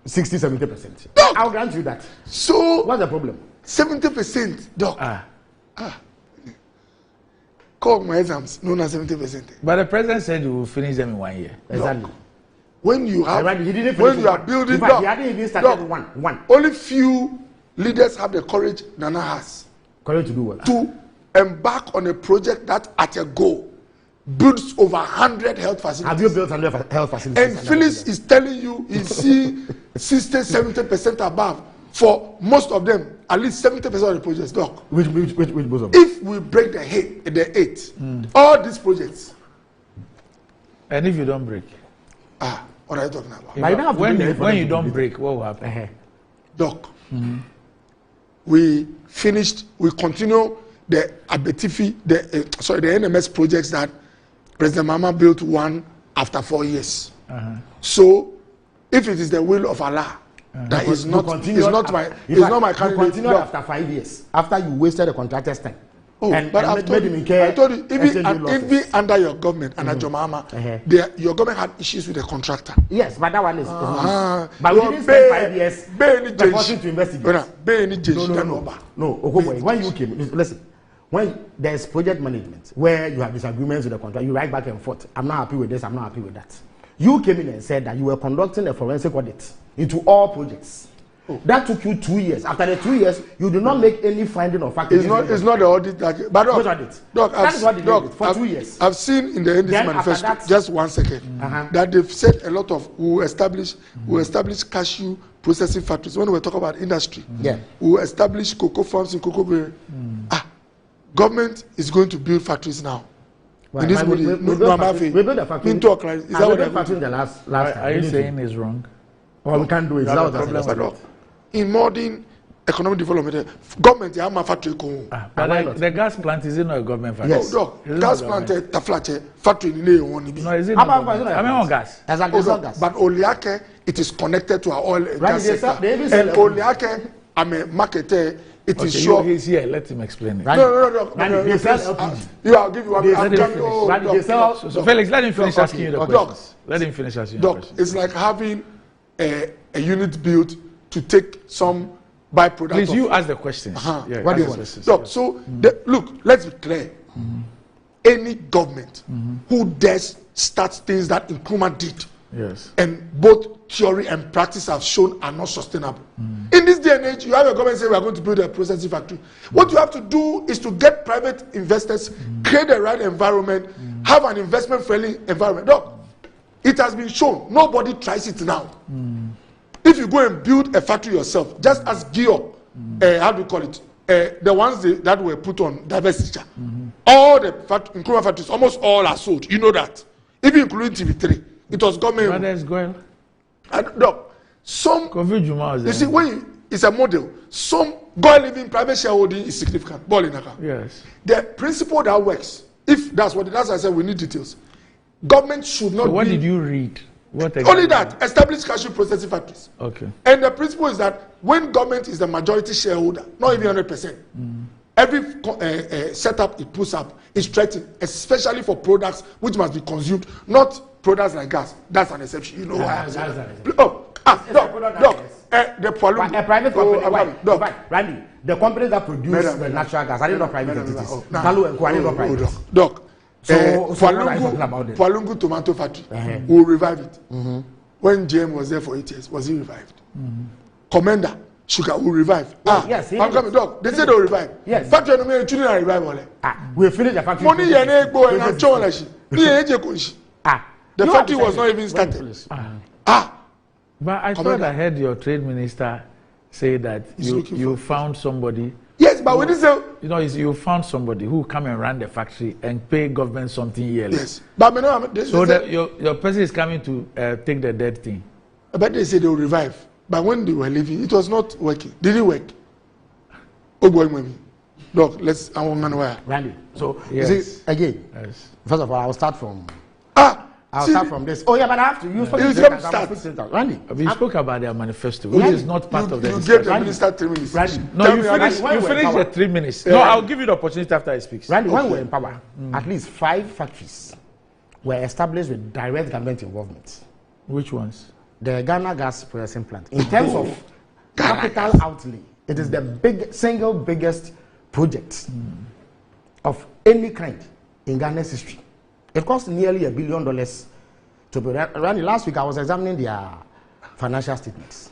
60-70%. I'll grant you that. So what's the problem? 70%, Doc. Call my exams, no, not 70%. But the president said you will finish them in 1 year. Exactly. When you have, he didn't when finish you are one. building, In fact, Doc, he hadn't even started Doc, one. Only few leaders have the courage Nana has. Courage to do what? To embark on a project that at a go builds over 100 health facilities. Have you built 100 health facilities? And Phyllis is telling you he see 60-70% above for most of them, at least 70% of the projects, Doc. Which most of them? If we break the 8, all these projects. And if you don't break? What are you talking about? When you don't break, what will happen? Doc, we continue the Abetifi, the NMS projects that President Mahama built one after 4 years. So, if it is the will of Allah, that is not my candidate. Continue after 5 years, after you wasted the contractor's time. But I told you, even under your government, under John Mahama, your government had issues with the contractor. Yes, but that one is but we didn't spend 5 years reporting to investigate. No, when you came, listen, when there's project management where you have disagreements with the contractor, you write back and forth. I'm not happy with this, I'm not happy with that. You came in and said that you were conducting a forensic audit into all projects. That took you 2 years. After the 2 years, you did not make any finding of fact. It's not the audit that. But which audit? That is what they did for 2 years. I've seen in the NDC manifesto. Just 1 second. That they've said a lot of who establish cashew processing factories. When we talk about industry, who establish cocoa farms in cocoa berry. Government is going to build factories now. Well, we built a factory. Is that what they're factory in the last time? Are you saying it's wrong? Well, we can't do it. In modern economic development, government have a factory. But the gas plant is not a government factory. Yes, gas plant, Taflache factory in the one. No, is it not? I mean, on gas. But Oliake, it is connected to our oil and gas sector. And Oliake, I'm a marketer. It is sure. He's here. Let him explain it. No. They sell LPG. I'll give you one. So Felix, let him finish asking you the questions. Let him finish asking you the questions. It's like having a unit built to take some byproduct. Please, you ask the questions. What do you want? So, look, let's be clear. Any government who dares start things that Nkrumah did, and both theory and practice have shown are not sustainable. In this day and age, you have a government say we are going to build a processing factory. What you have to do is to get private investors, create the right environment, have an investment-friendly environment. Look, it has been shown. Nobody tries it now. If you go and build a factory yourself, just as Geo, how do you call it? The ones that were put on divestiture, all the Nkrumah factories, almost all are sold. You know that, even including TV3. It was government. But there's going. No, some. You see, when it's a model, some gold living private shareholding is significant. Yes. The principle that works, if that's what I said, we need details. Government should not. So what did you read? Only that, establish cashew processing factories. Okay. And the principle is that when government is the majority shareholder, not even 100%, every setup it puts up is threatened, especially for products which must be consumed, not products like gas. That's an exception. You know why? The Pualungu. A private company. Randy, the companies that produce the natural gas, are they not private entities? Kalu and Kwani not private. Pualungu tomato factory will revive it. When GM was there for 8 years, was he revived? Commander sugar will revive. Yes, I'm coming, Doc. They say they will revive. Yes. Factory no me children revive ole. We finished the factory. Money yene go and chon lashi. The factory was not even started. But I thought I heard your trade minister say that you found somebody. Yes, but when say you found somebody who come and run the factory and pay government something yearly. Yes, but so that your person is coming to take the dead thing. But they say they will revive. But when they were leaving, it was not working. Did it work? Oh boy, mommy. Look, I want to know. Randy. So yes. You see, again. Yes. First of all, I'll start from. I'll start from this. Oh yeah, but I have to use. Randy, we spoke about their manifesto, which is not part of the. You gave the minister 3 minutes. Randy, no, you finish the 3 minutes. No, I'll give you the opportunity after he speaks. Randy, when we were in power, at least 5 factories were established with direct government involvement. Which ones? the Ghana gas processing plant. In terms of capital outlay, it is the single biggest project of any kind in Ghana's history. It cost nearly $1 billion to be run. Last week I was examining their financial statements.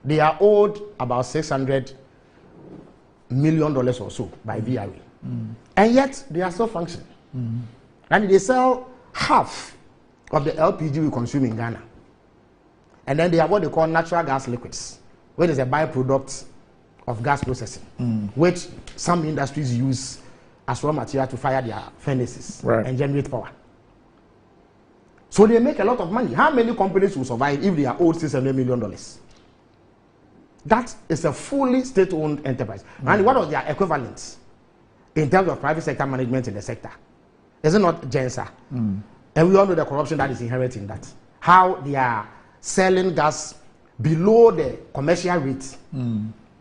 They are owed about $600 million or so by VRA. And yet they are still functioning. And they sell half of the LPG we consume in Ghana. And then they have what they call natural gas liquids, which is a byproduct of gas processing, which some industries use as raw material to fire their furnaces and generate power. So they make a lot of money. How many companies will survive if they are owed $600 million? That is a fully state-owned enterprise. And what are their equivalents in terms of private sector management in the sector? Is it not Gensa? And we all know the corruption that is inherent in that. How they are selling gas below the commercial rate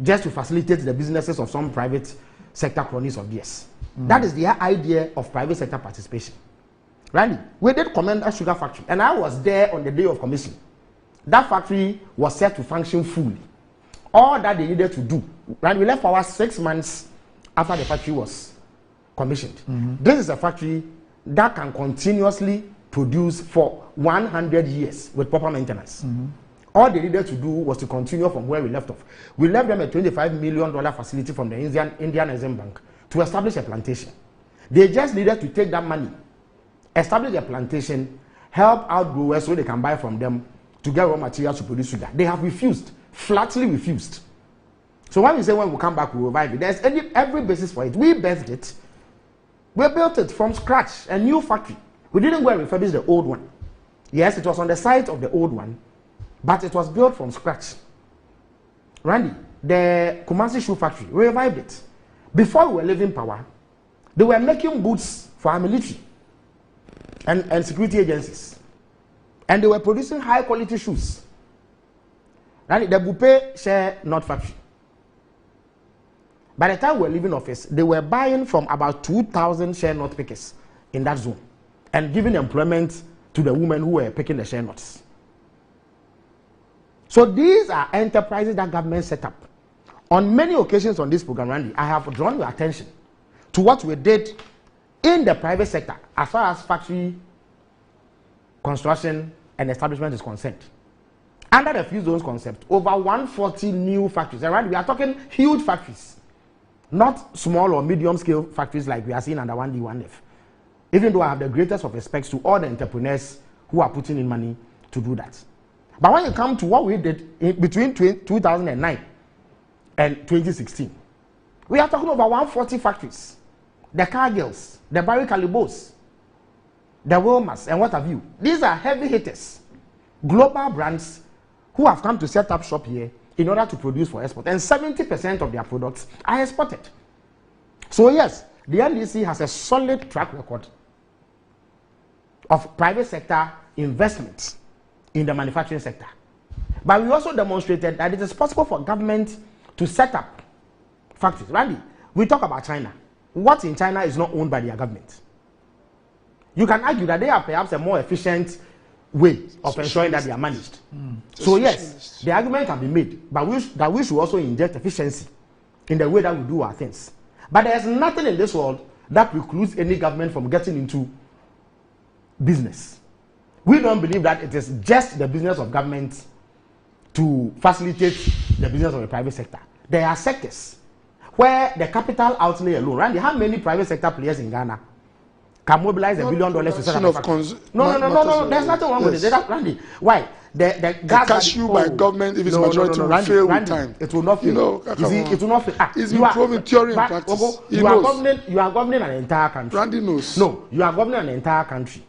just to facilitate the businesses of some private sector cronies of theirs. That is their idea of private sector participation. Randy, we did commend a sugar factory, and I was there on the day of commission. That factory was set to function fully. All that they needed to do, Randy, we left for us 6 months after the factory was commissioned. This is a factory that can continuously produce for 100 years with proper maintenance. All they needed to do was to continue from where we left off. We left them a $25 million facility from the Indian Exim Bank to establish a plantation. They just needed to take that money, establish a plantation, help out growers so they can buy from them to get raw materials to produce sugar. They have refused, flatly refused. So when we say when we come back, we revive it, there's every basis for it. We birthed it. We built it from scratch, a new factory. We didn't go and refurbish the old one. Yes, it was on the site of the old one, but it was built from scratch. Randy, the Kumasi Shoe Factory, we revived it. Before we were leaving power, they were making boots for our military and security agencies. And they were producing high quality shoes. Randy, the Bupe Share Nut Factory. By the time we were leaving office, they were buying from about 2,000 share nut pickers in that zone and giving employment to the women who were picking the share nuts. So these are enterprises that government set up. On many occasions on this program, Randy, I have drawn your attention to what we did in the private sector as far as factory construction and establishment is concerned. Under the Free Zones concept, over 140 new factories. And Randy, we are talking huge factories. Not small or medium scale factories like we are seeing under 1D, 1F. Even though I have the greatest of respects to all the entrepreneurs who are putting in money to do that. But when you come to what we did between 2009 and 2016, we are talking about 140 factories. The Cargills, the Barry Calibos, the Wilmers, and what have you. These are heavy hitters, global brands who have come to set up shop here in order to produce for export. And 70% of their products are exported. So yes, the NDC has a solid track record of private sector investments in the manufacturing sector. But we also demonstrated that it is possible for government to set up factories. Randy, we talk about China. What in China is not owned by their government? You can argue that they are perhaps a more efficient way of ensuring that they are managed. So yes, the argument can be made, but we should also inject efficiency in the way that we do our things. But there's nothing in this world that precludes any government from getting into business. We don't believe that it is just the business of government to facilitate the business of the private sector. There are sectors where the capital outlay alone, Randy, how many private sector players in Ghana can mobilize $1 billion to set up a factory? No. There's nothing wrong with it. Randy, why? The gas cashew by government, if it's majority, will fail with time. It will not fail. It will not fail. It's been proven theory and practice. You are governing an entire country. Randy knows. No, you are governing an entire country.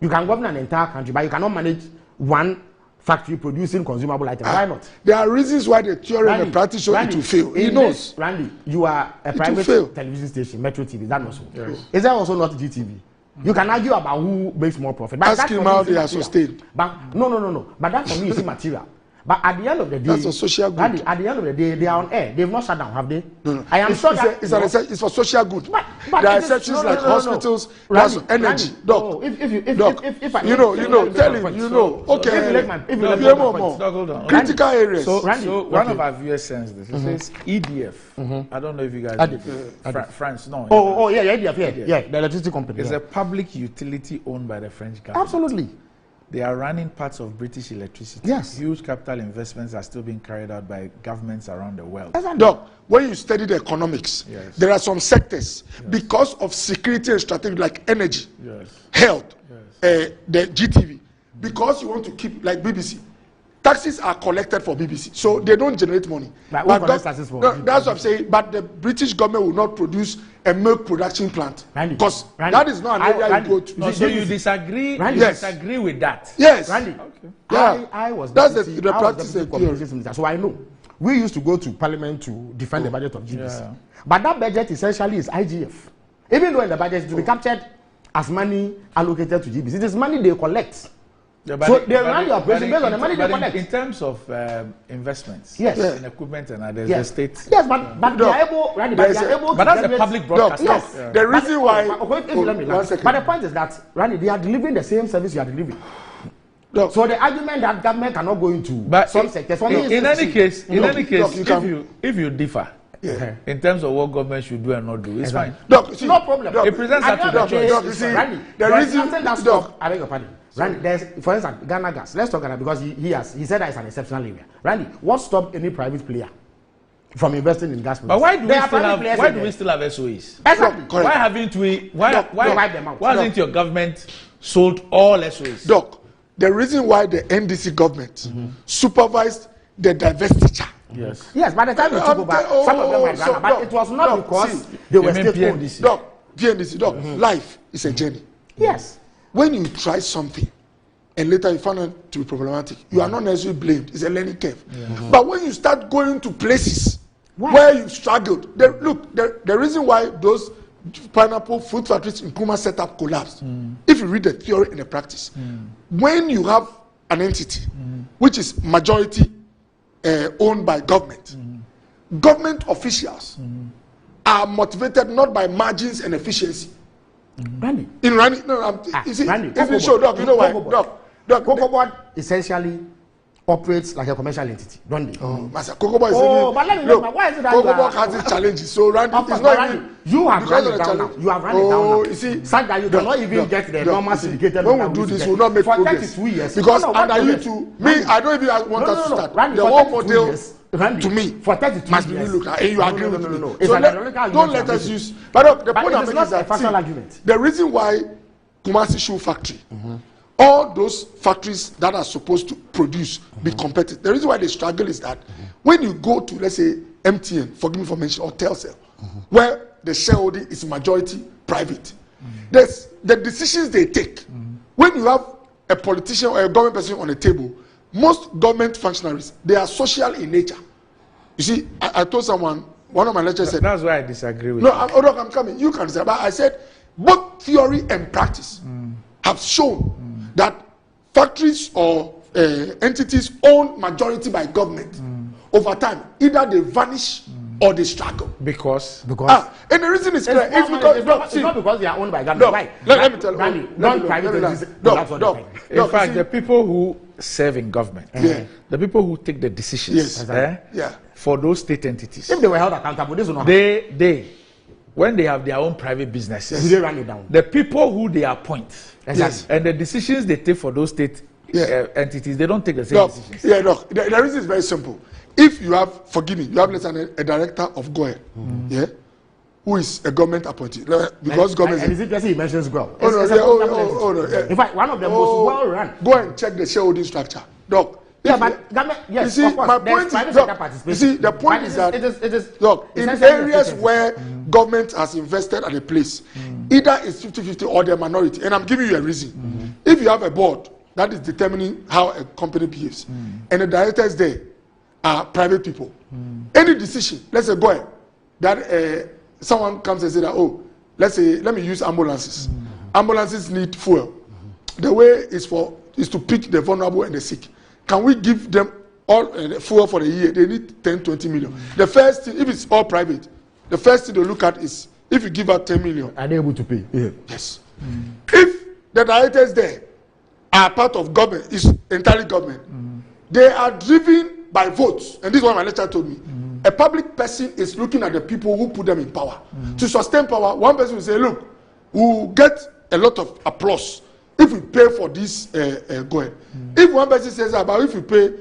You can govern an entire country, but you cannot manage one factory producing consumable items. Why not? There are reasons why the theory and the practice show it will fail. He knows. Randy, you are a private television station, Metro TV. That also. Yes. Is that also not GTV? You can argue about who makes more profit. But ask him how they are sustained. But no. But that for me is immaterial. But at the end of the day, that's a social good. Randy, at the end of the day, they are on air. They've not shut down, have they? No. I am sure that it's for social good. But there are exceptions like hospitals, that's energy. Doc, if I tell him, okay. If you let my point. Critical areas. So one of our viewers sends this. It says EDF. I don't know if you guys France, no. Oh, yeah, EDF, yeah, the electricity company. It's a public utility owned by the French government. Absolutely. They are running parts of British electricity. Yes. Huge capital investments are still being carried out by governments around the world. Doc, when you study the economics, there are some sectors, because of security and strategy like energy, health, the GTV, because you want to keep, like BBC, taxes are collected for BBC, so they don't generate money. Like that's what I'm saying. But the British government will not produce a milk production plant because that is not an area you go to. So you disagree? Randy, you disagree with that? Yes. Randy, okay. Yeah. I was that's the practice. So I know we used to go to Parliament to defend the budget of GBC, but that budget essentially is IGF. Even though in the budget to be captured as money allocated to GBC, it is money they collect. Yeah, so they run the operation based on the money they collect. In terms of investments, yes, in equipment and others, the state. Yes, but they are able. Randy, they are able. But that's the public broadcast. Yes, the reason why. But the point is that Randy, they are delivering the same service you are delivering. So the argument that government cannot go into some sectors. In any case, if you differ. Yeah. In terms of what government should do and not do, it's fine. No problem. It presents that to the choice. The reason that's I beg your pardon. Randy, there's, for instance, Ghana Gas. Let's talk about that because he said that it's an exceptional area. Randy, what stopped any private player from investing in gas? But why do we still have SOEs? Exactly. Why haven't we? Why hasn't your government sold all SOEs? Doc, the reason why the NDC government supervised the divestiture. Yes, by the time we took over, some of them were Ghana, but it was not because they were state-owned. Doc, life is a journey. Yes. When you try something and later you find it to be problematic, you are not necessarily blamed. It's a learning curve. But when you start going to places where you struggled, the reason why those pineapple fruit factories in Kuma setup collapsed, if you read the theory and the practice, when you have an entity which is majority owned by government, government officials are motivated not by margins and efficiency. Randy. In Randy, Randy. Show, Doc, you know why? Doc, Cocoa Board essentially operates like a commercial entity, don't they? Master, Cocoa Board is but let me know, why is it that Cocoa Board has its challenges, so Randy is not Randy, you have run it down now. You have run it down now. You see, such that you cannot even get the normal syndicated. When we do this, we will not make progress. 32 years. Because under you two, I don't even want us to start. Randy, the whole model Randy, to me for 32 must be years. relooked at, and you agree with me. No. So don't let us use. But the point I'm making is that the reason why Kumasi Shoe Factory, all those factories that are supposed to produce, be competitive. The reason why they struggle is that when you go to, let's say, MTN, forgive me for mentioning, or Telcel, where the shareholding is majority private, there's the decisions they take. When you have a politician or a government person on the table, most government functionaries, they are social in nature. You see, I told someone, one of my lecturers said... That's why I disagree with you. No, I'm coming. You can disagree. But I said, both theory and practice have shown that factories or entities owned majority by government over time, either they vanish or they struggle. Because and the reason is clear. It's not because they are owned by government. Why? Let me tell you. In fact, the people who serve in government, the people who take the decisions for those state entities, if they were held accountable, this will not they when they have their own private businesses, they run it down. The people who they appoint and the decisions they take for those state entities, they don't take the same decisions. The reason is very simple. If you have, forgive me, you have, let's say, a director of GOEL, who is a government appointee, because government. And is it just he mentions GOEL? In fact, one of the most well run. Go and check the shareholding structure, Doc. But government, yes, you see, of course, my point is, you see, the point is that, look, in areas where government has invested at a place, either it's 50-50 or they're minority, and I'm giving you a reason. If you have a board that is determining how a company behaves, and the directors there are private people, any decision, let's say, go that someone comes and says that, let's say, let me use ambulances. Ambulances need fuel. The way is to pick the vulnerable and the sick. Can we give them all fuel for the year, they need 10-20 million. The first thing, if it's all private, the first thing they look at is if you give out 10 million, are they able to pay? Yeah. Yes. If the directors there are part of government, is entirely government, they are driven by votes, and this is what my lecturer told me. A public person is looking at the people who put them in power. To sustain power, one person will say, look, we'll get a lot of applause if we pay for this going. If one person says about if we pay,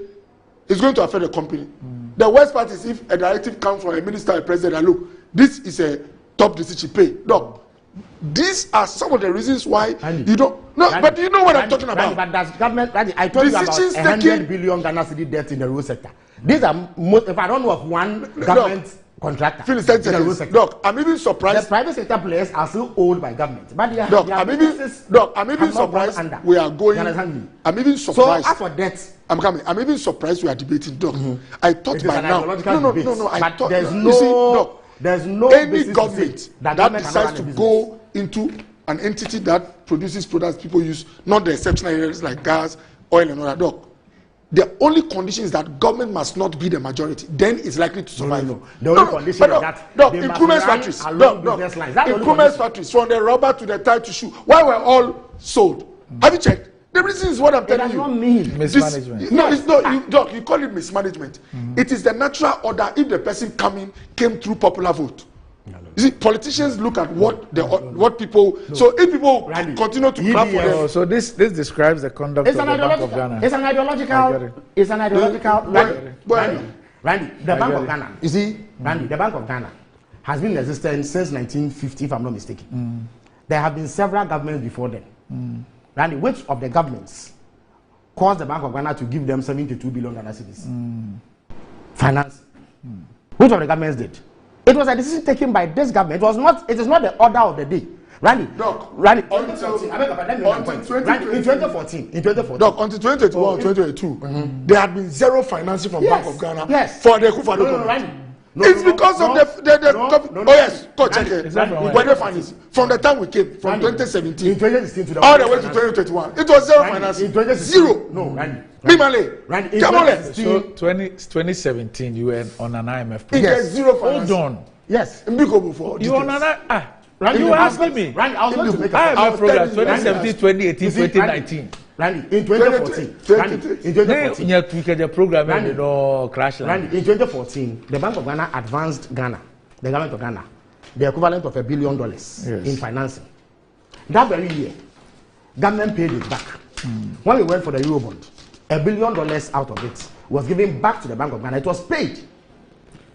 it's going to affect the company. The worst part is if a directive comes from a minister or a president and look, this is a top decision pay. No. These are some of the reasons why you don't. No, but you know what I'm talking about. But that's government. I told you about 100 billion Ghana cedi debt in the road sector. These are most. If I don't know of one government contractor in the road sector. Look, I'm even surprised. The private sector players are still owned by government, but they are. Look, I'm even surprised. We are going. I'm even surprised. So as for debt, I'm coming. I'm even surprised we are debating. Doc, I thought by now. No. I thought there's no any government that decides to go into an entity that produces products people use, not the exceptional areas like gas, oil, and all that. Doc, the only condition is that government must not be the majority. Then it's likely to survive. The only condition is that improvement factories. Improvement factories from the rubber to the tie to shoe. Why were all sold? Have you checked? The reason is what I'm telling you. It does not mean mismanagement. No, it's not. Doc, you call it mismanagement. It is the natural order if the person came through popular vote. You see, politicians look at what people. So if people continue to clap for them. So this describes the conduct of the Bank of Ghana. It's an ideological. Randy, the Bank of Ghana. You see, Randy, the Bank of Ghana has been in existence since 1950, if I'm not mistaken. There have been several governments before them. Randy, which of the governments caused the Bank of Ghana to give them 72 billion Ghana cedis? Finance. Which of the governments did? It was a decision taken by this government. It is not the order of the day. Randy, in 2014. Doc, until 2021, 2022, there had been zero financing from Bank of Ghana for the Akufo-Addo government. It's because of the yes, go check it. When they finance from the time we came from 2017 all the way to 2021, it was zero financing. Zero. No, Randy. Randy, come on. So 2017, you were on an IMF program. Yes, zero financing. Hold on. Yes. You on an Randy, you asking me? Randy, I was going to make a IMF program 2017, 2018, 2019. Randy, in 2014, the program crash. Randy, in 2014, the Bank of Ghana advanced Ghana, the government of Ghana, the equivalent of $1 billion in financing. That very year, government paid it back. When we went for the Eurobond, $1 billion out of it was given back to the Bank of Ghana. It was paid.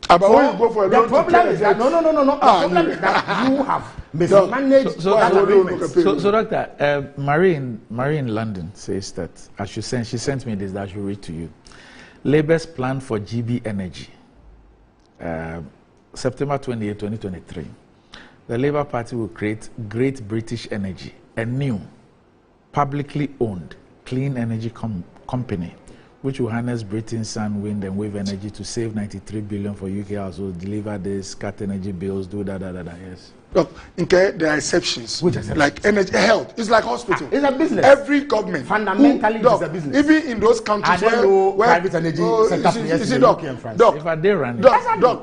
But when you go for a the problem is that no. The problem is that you have mismanaged. So Doctor, Marie in London says that she sent me this that I should read to you. Labour's plan for GB Energy, September 28, 2023. The Labour Party will create Great British Energy, a new, publicly owned clean energy company, which will harness Britain's sun, wind, and wave energy to save 93 billion for UK households, deliver this, cut energy bills, do that. Yes. Look, okay, there are exceptions. Which exceptions? Like energy, health. It's like hospital. It's a business. Every government. Fundamentally, it's a business. Even in those countries where private energy sector players in UK and France. If I dare run it.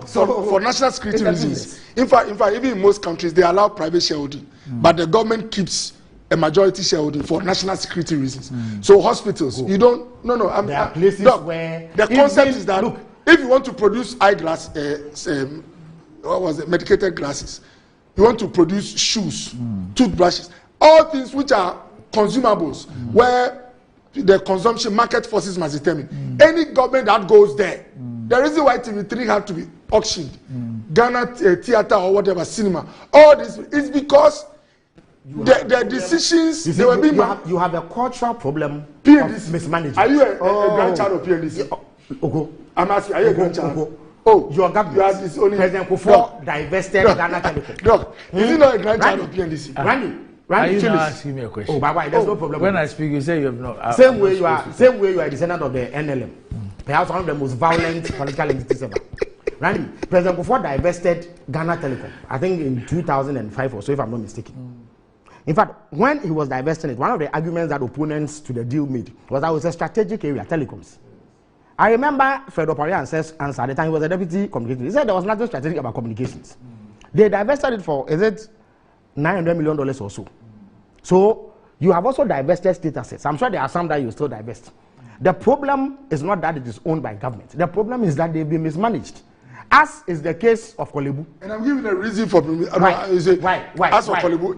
For national security reasons. In fact, even in most countries, they allow private shareholding. But the government keeps a majority shareholding for national security reasons. So hospitals, you don't. No. There are places where the concept is that if you want to produce eyeglass, medicated glasses, you want to produce shoes, toothbrushes, all things which are consumables, where the consumption market forces must determine. Any government that goes there, the reason why TV3 had to be auctioned, Ghana theater or whatever cinema, all this is because the decisions they were being you have a cultural problem PNDC. Of mismanagement. Are you a grandchild of PNDC? I'm asking, are you a grandchild? Oh, your government. President Kufuor divested Ghana Telecom. Is he not a grandchild of PNDC? Randy, are you not asking me a question? Oh, Baba, there's no problem. When I speak, you say you have no. Same way you are a descendant of the NLM. Perhaps one of the most violent political entities ever. Randy, President Kufuor divested Ghana Telecom, I think in 2005 or so, if I'm not mistaken. In fact, when he was divesting it, one of the arguments that opponents to the deal made was that it was a strategic area, telecoms. I remember Fred Oparian says answer at the time he was a deputy communications. He said there was nothing strategic about communications. They divested it for, is it $900 million or so? So you have also divested state assets. I'm sure there are some that you still divest. The problem is not that it is owned by government. The problem is that they've been mismanaged. As is the case of Kolebu. And I'm giving a reason for Why? As for Kolebu,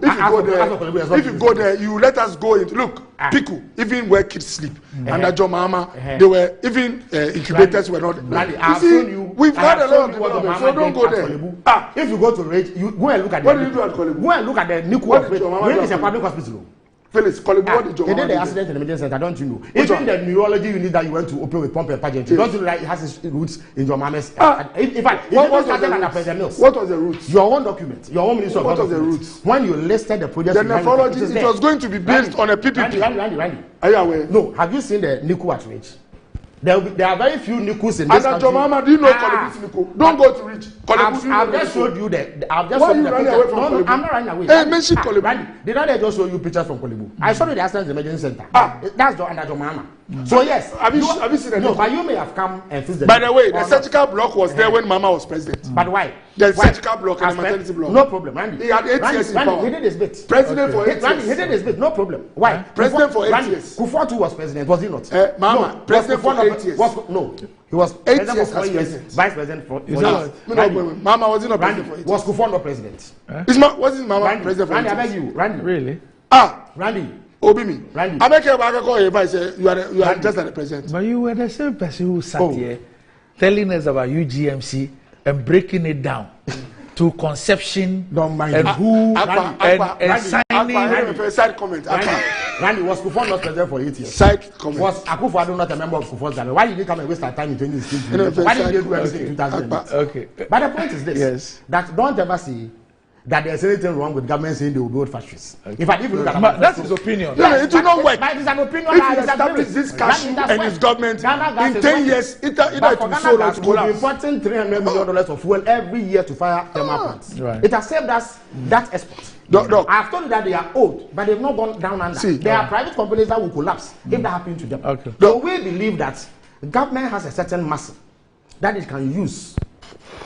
if you go there, you let us go into look. Piku, even where kids sleep, under John Mama, they were even incubators were not. We've had a lot of development, so don't go there. If you go to Rage, you go and look at. What do you do at Kolebu? Go and look at the Niku. Rage is a public hospital. Felix, Kolebu, what did They did the accident in the emergency center, don't you know? Even the neurology unit that you went to open with pump and pageantry, don't you know that it has its roots in your mama's? In fact, what was the roots? Your own document, your own ministry of What was the roots? When you listed the project, the nephrology, it was going to be based on a PPP. Randy. Are you aware? No, have you seen the Niku at Rage? There are very few Nikus in this country. And John Mama, do you know Kolebu's Niku? Don't go to Rich. I've just showed you the. I've just Why showed you the running picture. away from No, Kolebu? I'm not running away. Hey, mention Kolebu. Randy, did I just show you pictures from Kolebu? I showed you the accident in the emergency center. That's under John Mama. So yes. Have you seen the No, but you may have come and fixed the. By the way, the surgical block was there when Mama was president. But why? The surgical block and the maternity block. No problem, Randy. He had 8 years in power. He did his bit. President for 8 years. Randy, he did his bit. No problem. Why? President for 8 years. Kufuor was president, was he not? Mama, president for 8 years. No. He was 8 president years for 4 as years, president. vice president for 4 years. No, Mama was not president for 8 years. Was Kufuor not president? Wasn't Mama president for 8 years? Randy, I beg you. Randy. Really? Randy. Obimi. Randy. I make a call if I say you are just like the president. But you were the same person who sat here telling us about UGMC and breaking it down to conception and who and signing. Side comment. Randy, was Kufuor not president for 8 years? Side comment. Was Akufo-Addo not a member of Kufuor's government? Why did he come and waste our time in 2016? Why didn't he do anything in 2008? Okay. But the point is this: that don't ever see that there's anything wrong with government saying they will build factories. In fact, if you look at that's his opinion. Yes, it will not work. But it's an opinion. If you establish this cashew and his government in 10 years, either it will sold or to collapse. We're importing $300 million of fuel every year to fire thermal plants. Right. It has saved us that export. Doc. I've told you that they are old, but they've not gone down under. There are private companies that will collapse if that happens to them. Okay. So we believe that government has a certain muscle that it can use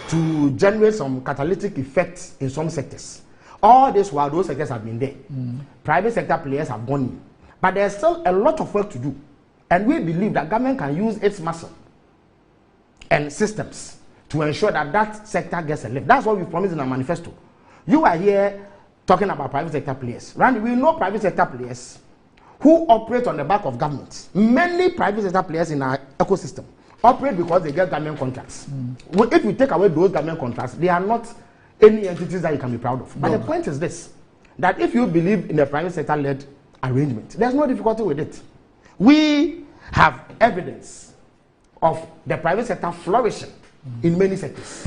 to generate some catalytic effects in some sectors. All this while those sectors have been there. Private sector players have gone in. But there's still a lot of work to do. And we believe that government can use its muscle and systems to ensure that that sector gets a lift. That's what we promised in our manifesto. You are here talking about private sector players. Randy, we know private sector players who operate on the back of government. Many private sector players in our ecosystem operate because they get government contracts. If you take away those government contracts, they are not any entities that you can be proud of. But the point is this, that if you believe in a private sector-led arrangement, there's no difficulty with it. We have evidence of the private sector flourishing in many sectors.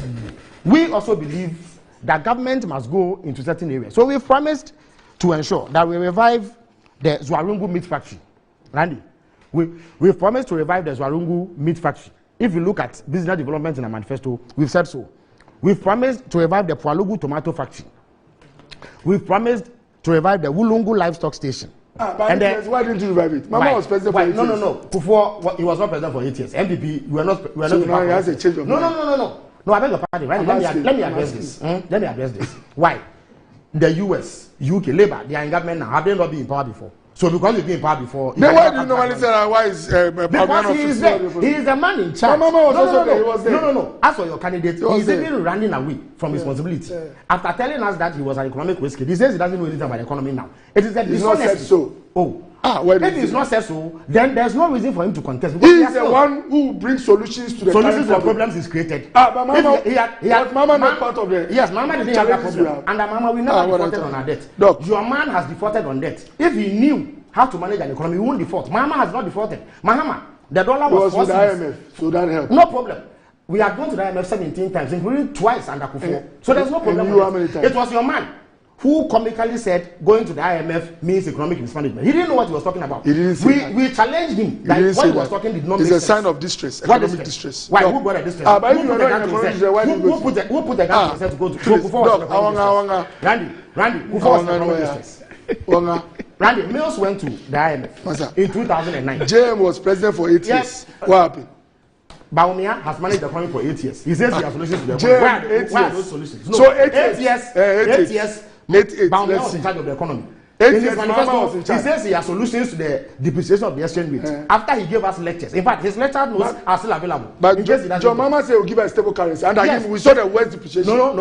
We also believe that government must go into certain areas. So we've promised to ensure that we revive the Zwarungu meat factory. Randy, we've promised to revive the Zwarungu meat factory. If you look at business development in our manifesto, we've said so. We've promised to revive the Pualugu tomato factory. We've promised to revive the Wulungu livestock station. Why didn't you revive it? Mama was president for 8 years. No. Kufuor, he was not president for 8 years. MPP, we were not. So now he has a change of mind. No, I beg your pardon. Right? Let me address this. Let me address this. Why? The US, UK, Labour, they are in government now. Have they not been in power before? So because you've been in power before. Then why do you normally say that? Why is because he is there. He is the man in charge. Mama was also there. He was there. No. As for your candidate, he's even running away from responsibility. After telling us that he was an economic risk, he says he doesn't know anything about the economy now. It is that he's not said so. If he's not said so, then there's no reason for him to contest. He is the one who brings solutions to the problems he's created. But Mama, Mama not part of the. Yes, Mama didn't have that problem. And Mama, we never defaulted on our debt. Your man has defaulted on debt. If he knew how to manage an economy, he won't default. Mama has not defaulted. Mahama, the dollar was with the IMF, so that helped. No problem. We have gone to the IMF 17 times, including twice under Kufuor. So there's no problem. How many times? It was your man who comically said going to the IMF means economic mismanagement. He didn't know what he was talking about. He didn't say we challenged him that what he was talking did not make sense. It's a sign of distress, economic distress. Why? Who brought a distress? But if you are not economic, who put the gun to go to Kufuor? Randy, Kufuor was economic distress. Randy, Mills went to the IMF in 2009. JM was president for 8 years. What happened? Bawumia has managed the economy for 8 years. He says he has solutions to the economy. Where are those solutions? No, So 8 8 years. Bawumia was in charge of the economy. In his manifesto, he says he has solutions to the depreciation of the exchange rate. After he gave us lectures. In fact, his lecture notes are still available. But John Mama said he'll give us stable currency. And again, we saw the worst depreciation. No.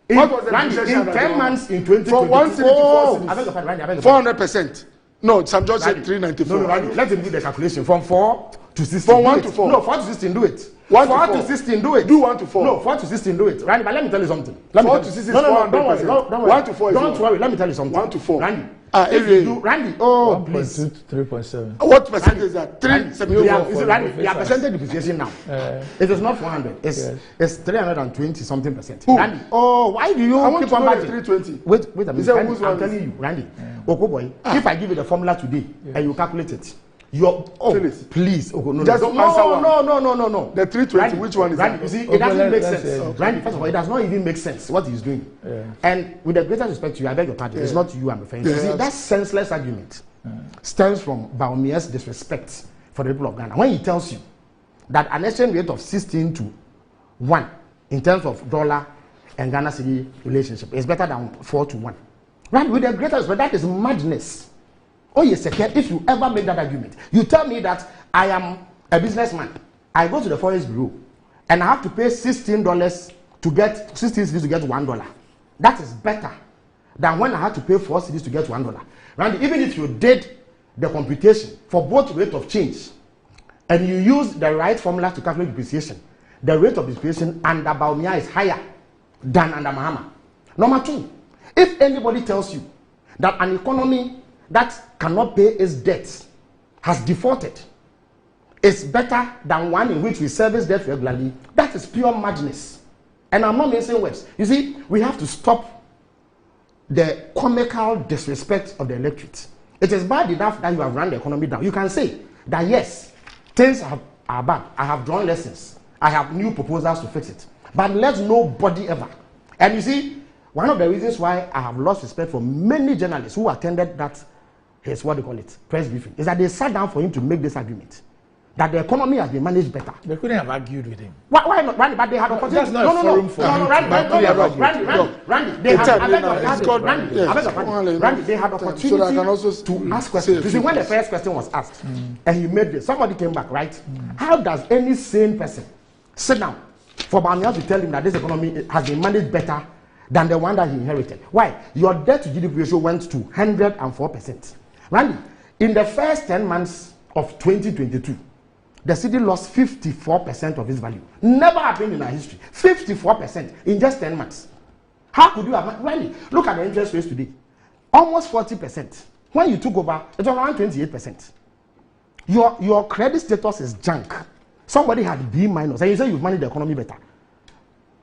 What was the depreciation? In 10 months in 2020. From 1 city to 4 400%. No, Sam George said 394. No, let him do the calculation. From 4 to 16. From 1 to 4. No, 4 to 16, do it. 1 4 to 4. to 16, do it. Do 1 to 4. No, 4 to 16, do it. Randy, but let me tell you something. 4 to 16 is 400%. Don't worry. 1 to 4 is Don't worry, let me tell you something. 1 to 4. Randy. Randy, please. 3.7. What percentage is that? 3.7. Randy, we are percentage depreciation now. It is not 400. It's 320 something percent. Randy, why do you keep on matching? 320. Wait a minute. I'm telling you, Randy. Okoboy, if I give you the formula today and you calculate it, please. No. Just answer one. No. The 320, Randy, which one is Randy, that? you see, it doesn't make sense. Randy, first of all, it does not even make sense what he's doing. And with the greatest respect to you, I beg your pardon, it's not you I'm referring to. You see, that senseless argument stems from Bawumia's disrespect for the people of Ghana. When he tells you that an exchange rate of 16 to 1 in terms of dollar and Ghana cedi relationship is better than 4 to 1. Randy, with the greatest respect, that is madness. Oh yes, if you ever make that argument, you tell me that I am a businessman. I go to the Forex Bureau and I have to pay $16 to get 16 cedis to get $1. That is better than when I had to pay 4 cedis to get $1. Randy, even if you did the computation for both rate of change and you use the right formula to calculate depreciation, the rate of depreciation under Bawumia is higher than under Mahama. Number 2, if anybody tells you that an economy that cannot pay its debts has defaulted is better than one in which we service debt regularly, that is pure madness. And I'm not mincing words. You see, we have to stop the comical disrespect of the electorate. It is bad enough that you have run the economy down. You can say that yes, things are bad. I have drawn lessons. I have new proposals to fix it. But let nobody ever. And you see, one of the reasons why I have lost respect for many journalists who attended that press briefing, is that they sat down for him to make this argument that the economy has been managed better. They couldn't have argued with him. Why not? Randy, but they had opportunity. That's not a forum for him. Randy, they had opportunity to ask questions. You see, when the first question was asked, and he made this, somebody came back, right? How does any sane person sit down for Bawumia to tell him that this economy has been managed better than the one that he inherited? Why? Your debt to GDP ratio went to 104%. Randy, in the first 10 months of 2022, the city lost 54% of its value. Never happened in our history. 54% in just 10 months. How could you have? Randy, look at the interest rates today. Almost 40%. When you took over, it was around 28%. Your credit status is junk. Somebody had B minus, and you say you've managed the economy better.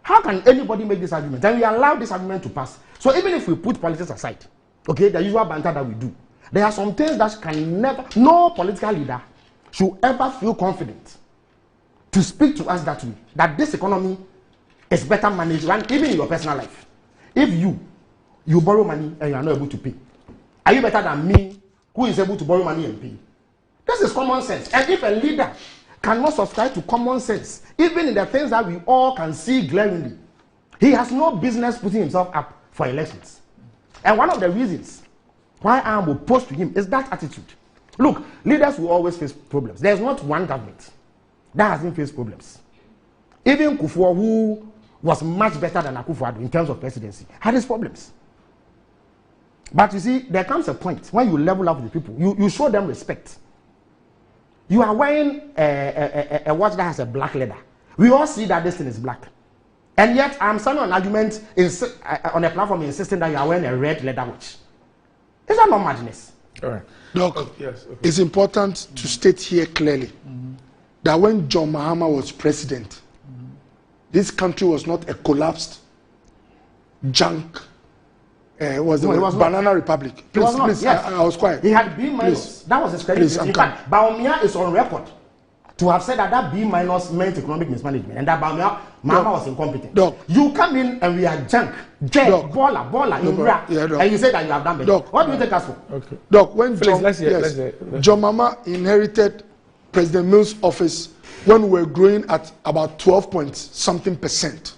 How can anybody make this argument? And we allow this argument to pass. So even if we put politics aside, okay, the usual banter that we do, there are some things that can never, no political leader should ever feel confident to speak to us that way, that this economy is better managed than even in your personal life. If you borrow money and you are not able to pay, are you better than me who is able to borrow money and pay? This is common sense. And if a leader cannot subscribe to common sense, even in the things that we all can see glaringly, he has no business putting himself up for elections. And one of the reasons why I am opposed to him is that attitude. Look, leaders will always face problems. There's not one government that hasn't faced problems. Even Kufuor, who was much better than Akufo-Addo in terms of presidency, had his problems. But you see, there comes a point when you level up with people, you show them respect. You are wearing a watch that has a black leather. We all see that this thing is black. And yet, I'm standing on an argument on a platform insisting that you are wearing a red leather watch. Is that not madness? All right. Doc, it's important to state here clearly that when John Mahama was president, this country was not a collapsed junk. It was Banana Republic. Please, I was quiet. He had B minus. That was his credit. In fact, Bawumia is on record to have said that B minus meant economic mismanagement and that Mahama was incompetent. You come in and we are junk, baller, and you say that you have done better. What do you take us for? Okay. Doc, when John Mahama inherited President Mills' office when we were growing at about 12-point-something%.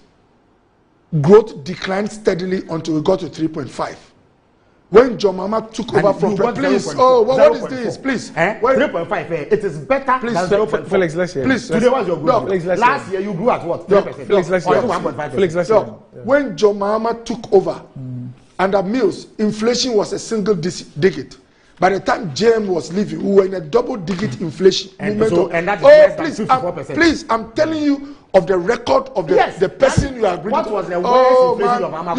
Growth declined steadily until we got to 3.5. When John Mahama took over from please, what is this? Please, 3.5. It is better. Please, than 0.4. Felix, let's hear. Please, today was your growth. Last year you grew at what? 3%. Felix, let's hear. 1.5%. Felix, let's hear. When John Mahama took over, under Mills, inflation was a single digit. By the time JM was leaving, we were in a double-digit inflation movement. So, and that is less than 54%. Please, I'm telling you of the record of the person you are bringing. What was the worst inflation of Mahama?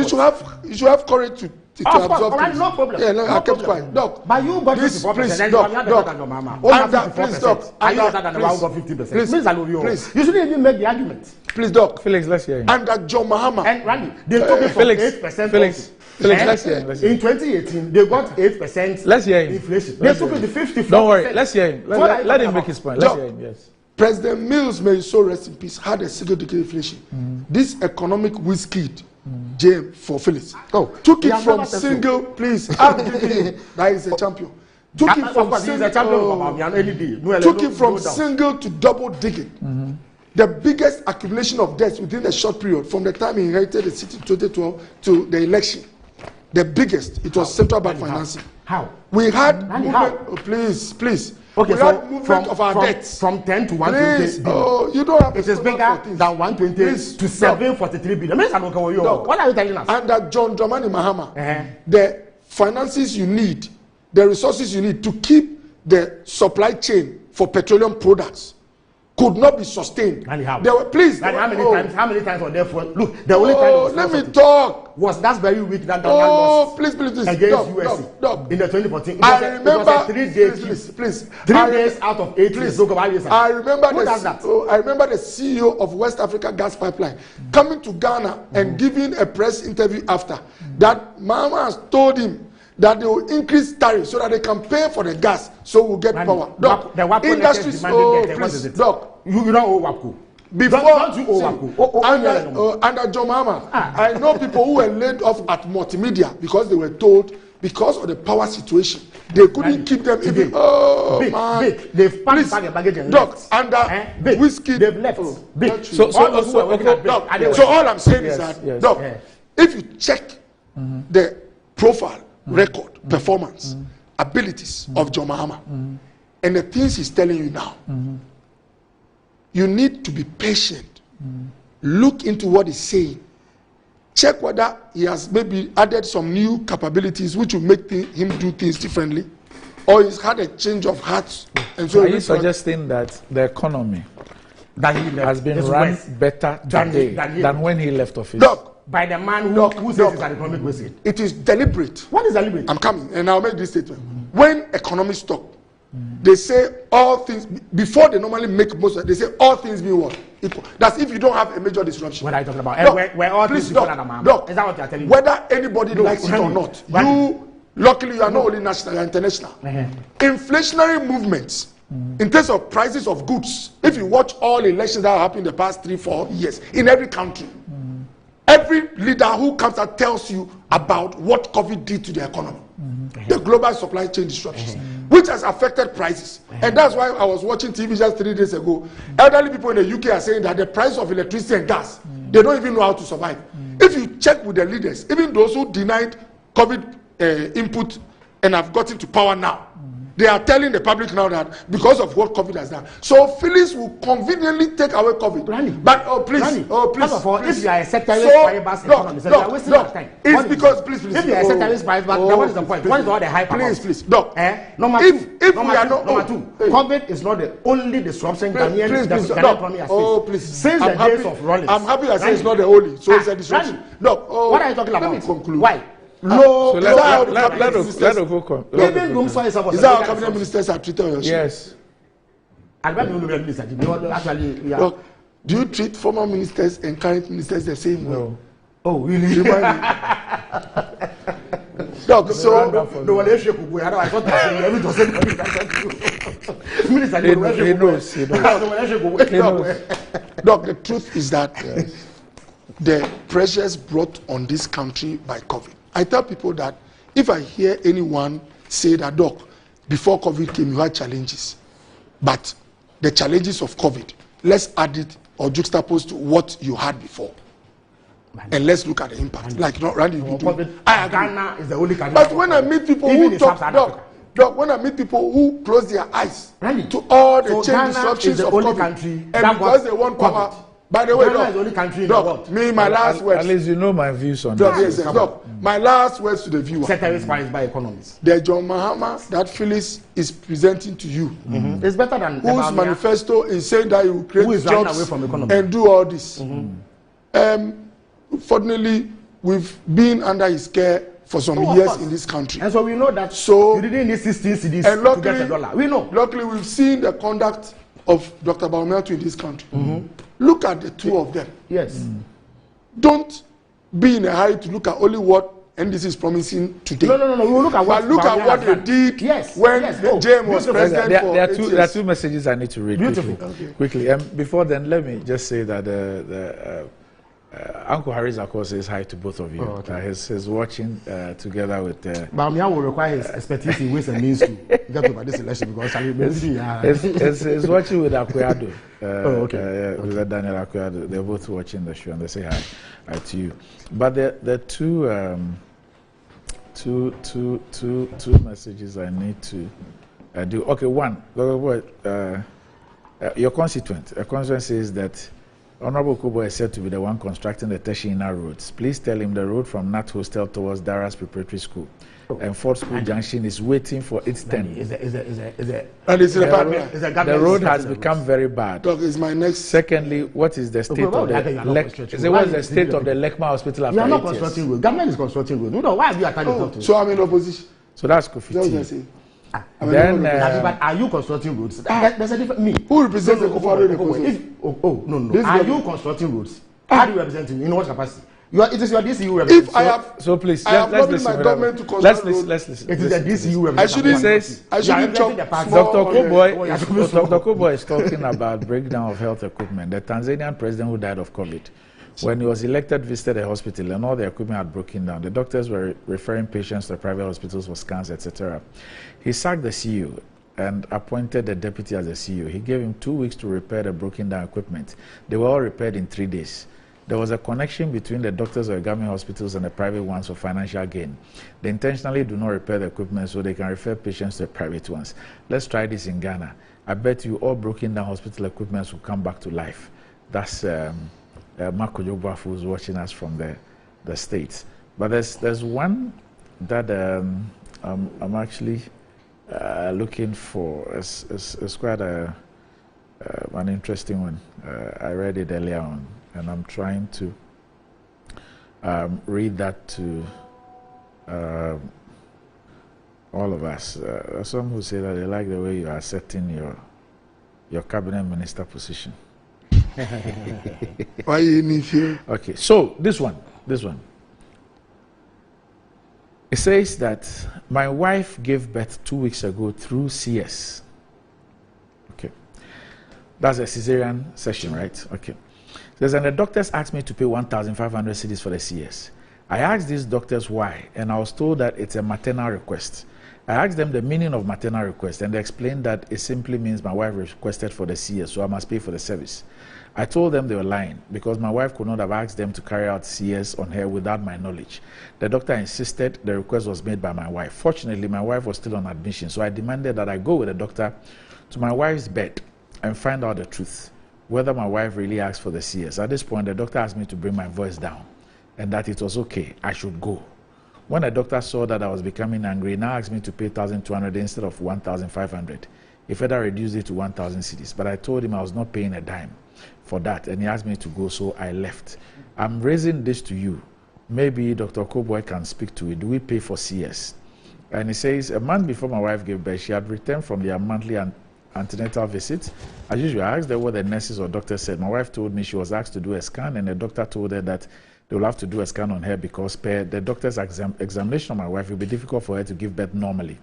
You should have courage to absorb things. No problem. Yeah, no, I kept quiet. Doc, but you got 54%, and you are better than your Mahama. Please, Doc. Are you better than the one who got 50%? Please. You shouldn't even make the argument. Please, Doc. Felix, let's hear. Under John Mahama. And Randy, they took it from 8%. Felix, let's hear. In 2018, they got 8%. Let's hear him. Inflation. They took it to 54%. Don't worry. Let's hear him. Let him make his point. Let's hear him. Yes. President Mills, may his soul rest in peace, had a single-digit inflation. This economic whiskey, JM for Phyllis, took it from single. Please, I'm giving you that is a champion. Took it from single. Took it from single to double-digit. The biggest accumulation of debts within a short period from the time he inherited the city in 2012 to the election. The biggest. It was central bank financing. How? We had movement. Please. Okay, we so had movement of our debts from 10 to 120 billion. You don't have. It is bigger than 120 to 743 billion. What are you telling us? Under John Dramani Mahama, the finances you need, the resources you need to keep the supply chain for petroleum products could not be sustained. And how? There were, please. And how many times were there for? Look, the only time. Let me talk. Was that very weak that lost please. Against USC in the 2014? I remember. It was a 3-day please. 3 days out of 8 days. I remember Who does that? I remember the CEO of West Africa Gas Pipeline coming to Ghana and giving a press interview after that. Mahama has told him that they will increase tariffs so that they can pay for the gas, so we'll get power. Doc, industries. Please, Doc. You don't owe WAPCO. Before don't you owe WAPCO? Under John Mahama, I know people who were laid off at Multimedia because they were told because of the power situation they couldn't keep them even. They've packed back a baggage and left. Under whiskey, they've left. So all I'm saying is that, Doc, if you check the profile, record, performance, abilities of John Mahama, and the things he's telling you now, you need to be patient. Look into what he's saying. Check whether he has maybe added some new capabilities which will make him do things differently, or he's had a change of heart. And so are you suggesting that the economy has been run better today than when he left office? Look, by the man who says it's an economic wastage. It is deliberate. What is deliberate? I'm coming, and I'll make this statement. When economists talk, they say all things, before they normally make most of it, they say all things being what? Equal. That's if you don't have a major disruption. What are you talking about? Where all things equal, is that what you're telling me? Whether anybody likes it or not, luckily you are not only national, you are international. Inflationary movements, in terms of prices of goods, if you watch all elections that have happened in the past 3-4 years, in every country, every leader who comes out tells you about what COVID did to the economy, the global supply chain disruptions, which has affected prices. And that's why I was watching TV just 3 days ago. Elderly people in the UK are saying that the price of electricity and gas, they don't even know how to survive. If you check with the leaders, even those who denied COVID input and have gotten to power now, they are telling the public now that because of what COVID has done. So Phyllis will conveniently take away COVID. But please. First of all, if you are a sectarian economist, you are wasting your time. It's because please. If you are a sectarian then what is the point? What is all the hype about? Please. Doc. Number two, COVID is not the only disruption Ghanaian economy has faced. Since the days of Rollins. I'm happy I say it's not the only. So it's a disruption. Doc, what are you talking about? Let me conclude. Why? No, so let even room for is that how cabinet ministers are treated? Yes. Look, do you treat former ministers and current ministers the same way? No. Oh, really? Doc, so Doc, the truth is that the pressures brought on this country by COVID. I tell people that if I hear anyone say that, Doc, before COVID came, you had challenges, but the challenges of COVID let's add it or juxtapose to what you had before. And let's look at the impact. Like, Randy, you do. Ghana is the only country. But when I meet people who talk, Doc, when I meet people who close their eyes to all the chain disruptions of COVID, and because they want power. By the way, Ghana is the only country in the world. My last words. At least you know my views on this. My last words to the viewer. Ceteris by economists. The John Mahama that Phyllis is presenting to you. It's better than whose manifesto is saying that you will create jobs away from and do all this. Fortunately, we've been under his care for some years in this country. And so we know that you didn't need 16 CDs and luckily, to get $1. We know. Luckily, we've seen the conduct of Dr. Bawumia in this country. Look at the two of them. Yes. Don't be in a hurry to look at only what NDC is promising today. No. We will look at what they did when James was president. There are two messages I need to read quickly. Before then, let me just say that Uncle Harris, of course, says hi to both of you. He's watching together with. Bawumia will require his expertise in ways and means to get over this election because he's watching with Akweado. With Daniel Akweado. They're both watching the show and they say hi to you. But there are two messages I need to do. Okay, one. Your constituent. A constituent says that Honorable Kubo is said to be the one constructing the Teshina roads. Please tell him the road from Nat Hostel towards Dara's Preparatory School and Fort School Junction is waiting for its turn. The road has become very bad. Doc, is my next. Secondly, what is the state of the state of the Lekma Hospital after 8 years? You are not constructing road. Government is constructing road. No, why have you attacked yourself to? So I'm in opposition. So that's Kofi. But are you constructing roads? There's a different me. Who represents the opposition? No. Are you constructing roads? How do you represent him? In what capacity? It is your DCU representative. If I have, so please, I have lobbied my government to construct roads. Let's listen. It is the DCU representative. I shouldn't chop Dr. Kobo is talking about breakdown of health equipment. The Tanzanian president who died of COVID, when he was elected, visited a hospital and all the equipment had broken down. The doctors were referring patients to private hospitals for scans, etc. He sacked the CEO and appointed the deputy as the CEO. He gave him 2 weeks to repair the broken down equipment. They were all repaired in 3 days. There was a connection between the doctors of the government hospitals and the private ones for financial gain. They intentionally do not repair the equipment so they can refer patients to the private ones. Let's try this in Ghana. I bet you all broken down hospital equipment will come back to life. That's Marco Jobafu who's watching us from the States. But there's one that I'm actually looking for. It's quite an interesting one. I read it earlier on, and I'm trying to read that to all of us. Some who say that they like the way you are setting your cabinet minister position. Why you need here? Okay, so this one. It says that my wife gave birth 2 weeks ago through CS. Okay, that's a cesarean session, right? Okay. Says, and the doctors asked me to pay 1,500 cedis for the CS. I asked these doctors why, and I was told that it's a maternal request. I asked them the meaning of maternal request, and they explained that it simply means my wife requested for the CS, so I must pay for the service. I told them they were lying because my wife could not have asked them to carry out CS on her without my knowledge. The doctor insisted the request was made by my wife. Fortunately, my wife was still on admission, so I demanded that I go with the doctor to my wife's bed and find out the truth, whether my wife really asked for the CS. At this point, the doctor asked me to bring my voice down and that it was okay, I should go. When the doctor saw that I was becoming angry, he now asked me to pay 1,200 instead of 1,500. He further reduced it to 1,000 cedis, but I told him I was not paying a dime for that, and he asked me to go, so I left. I'm raising this to you. Maybe Dr. Koboy can speak to it. Do we pay for CS? And he says, a month before my wife gave birth, she had returned from their monthly antenatal visit. As usual, I asked her what the nurses or doctors said. My wife told me she was asked to do a scan, and the doctor told her that they will have to do a scan on her because per the doctor's examination of my wife, it will be difficult for her to give birth normally.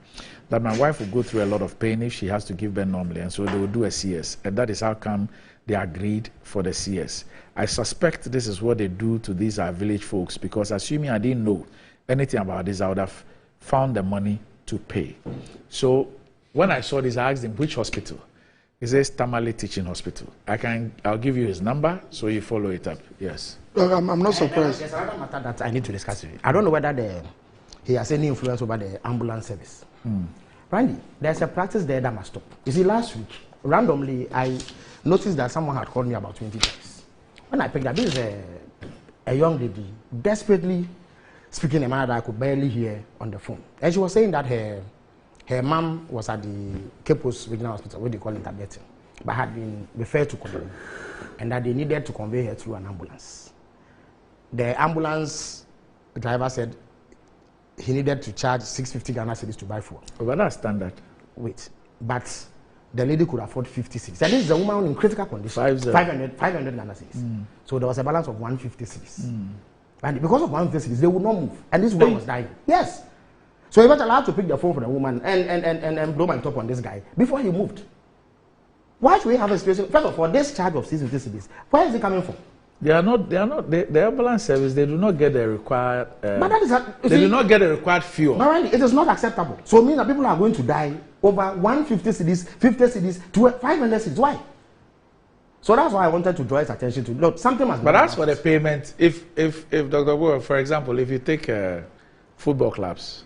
That my wife will go through a lot of pain if she has to give birth normally, and so they will do a CS. And that is how come they agreed for the CS. I suspect this is what they do to these our village folks, because assuming I didn't know anything about this, I would have found the money to pay. So when I saw this, I asked him which hospital. He says Tamale Teaching Hospital. I'll give you his number so you follow it up. Yes. Look, I'm not surprised. There's another matter that I need to discuss with you. I don't know whether he has any influence over the ambulance service. Randy, there's a practice there that must stop. You see, last week, randomly, I noticed that someone had called me about 20 times. When I picked up, this is a young lady desperately speaking a manner that I could barely hear on the phone. And she was saying that her mom was at the Cape Coast Regional Hospital, what they call it, but had been referred to Kodong, and that they needed to convey her through an ambulance. The ambulance driver said he needed to charge 650 Ghana cedis to buy fuel. Oh, but that's standard. Wait, but the lady could afford 50 cedis. And this is a woman in critical condition. 500 Ghana cedis. So there was a balance of 150 cedis. And because of 150 cedis, they would not move. And this woman was dying. Yes. So he was allowed to pick the phone for the woman and blow my top on this guy before he moved. Why should we have a situation? First of all, this charge of 650 cedis, where is it coming from? The ambulance service, they do not get the required. But that is they do not get the required fuel. But really, it is not acceptable. So it means that people are going to die over 150 cedis, 50 cedis, 500 cedis. Why? So that's why I wanted to draw his attention to. Look, something must be. But as for the payment, if Dr. Boer, for example, if you take football clubs,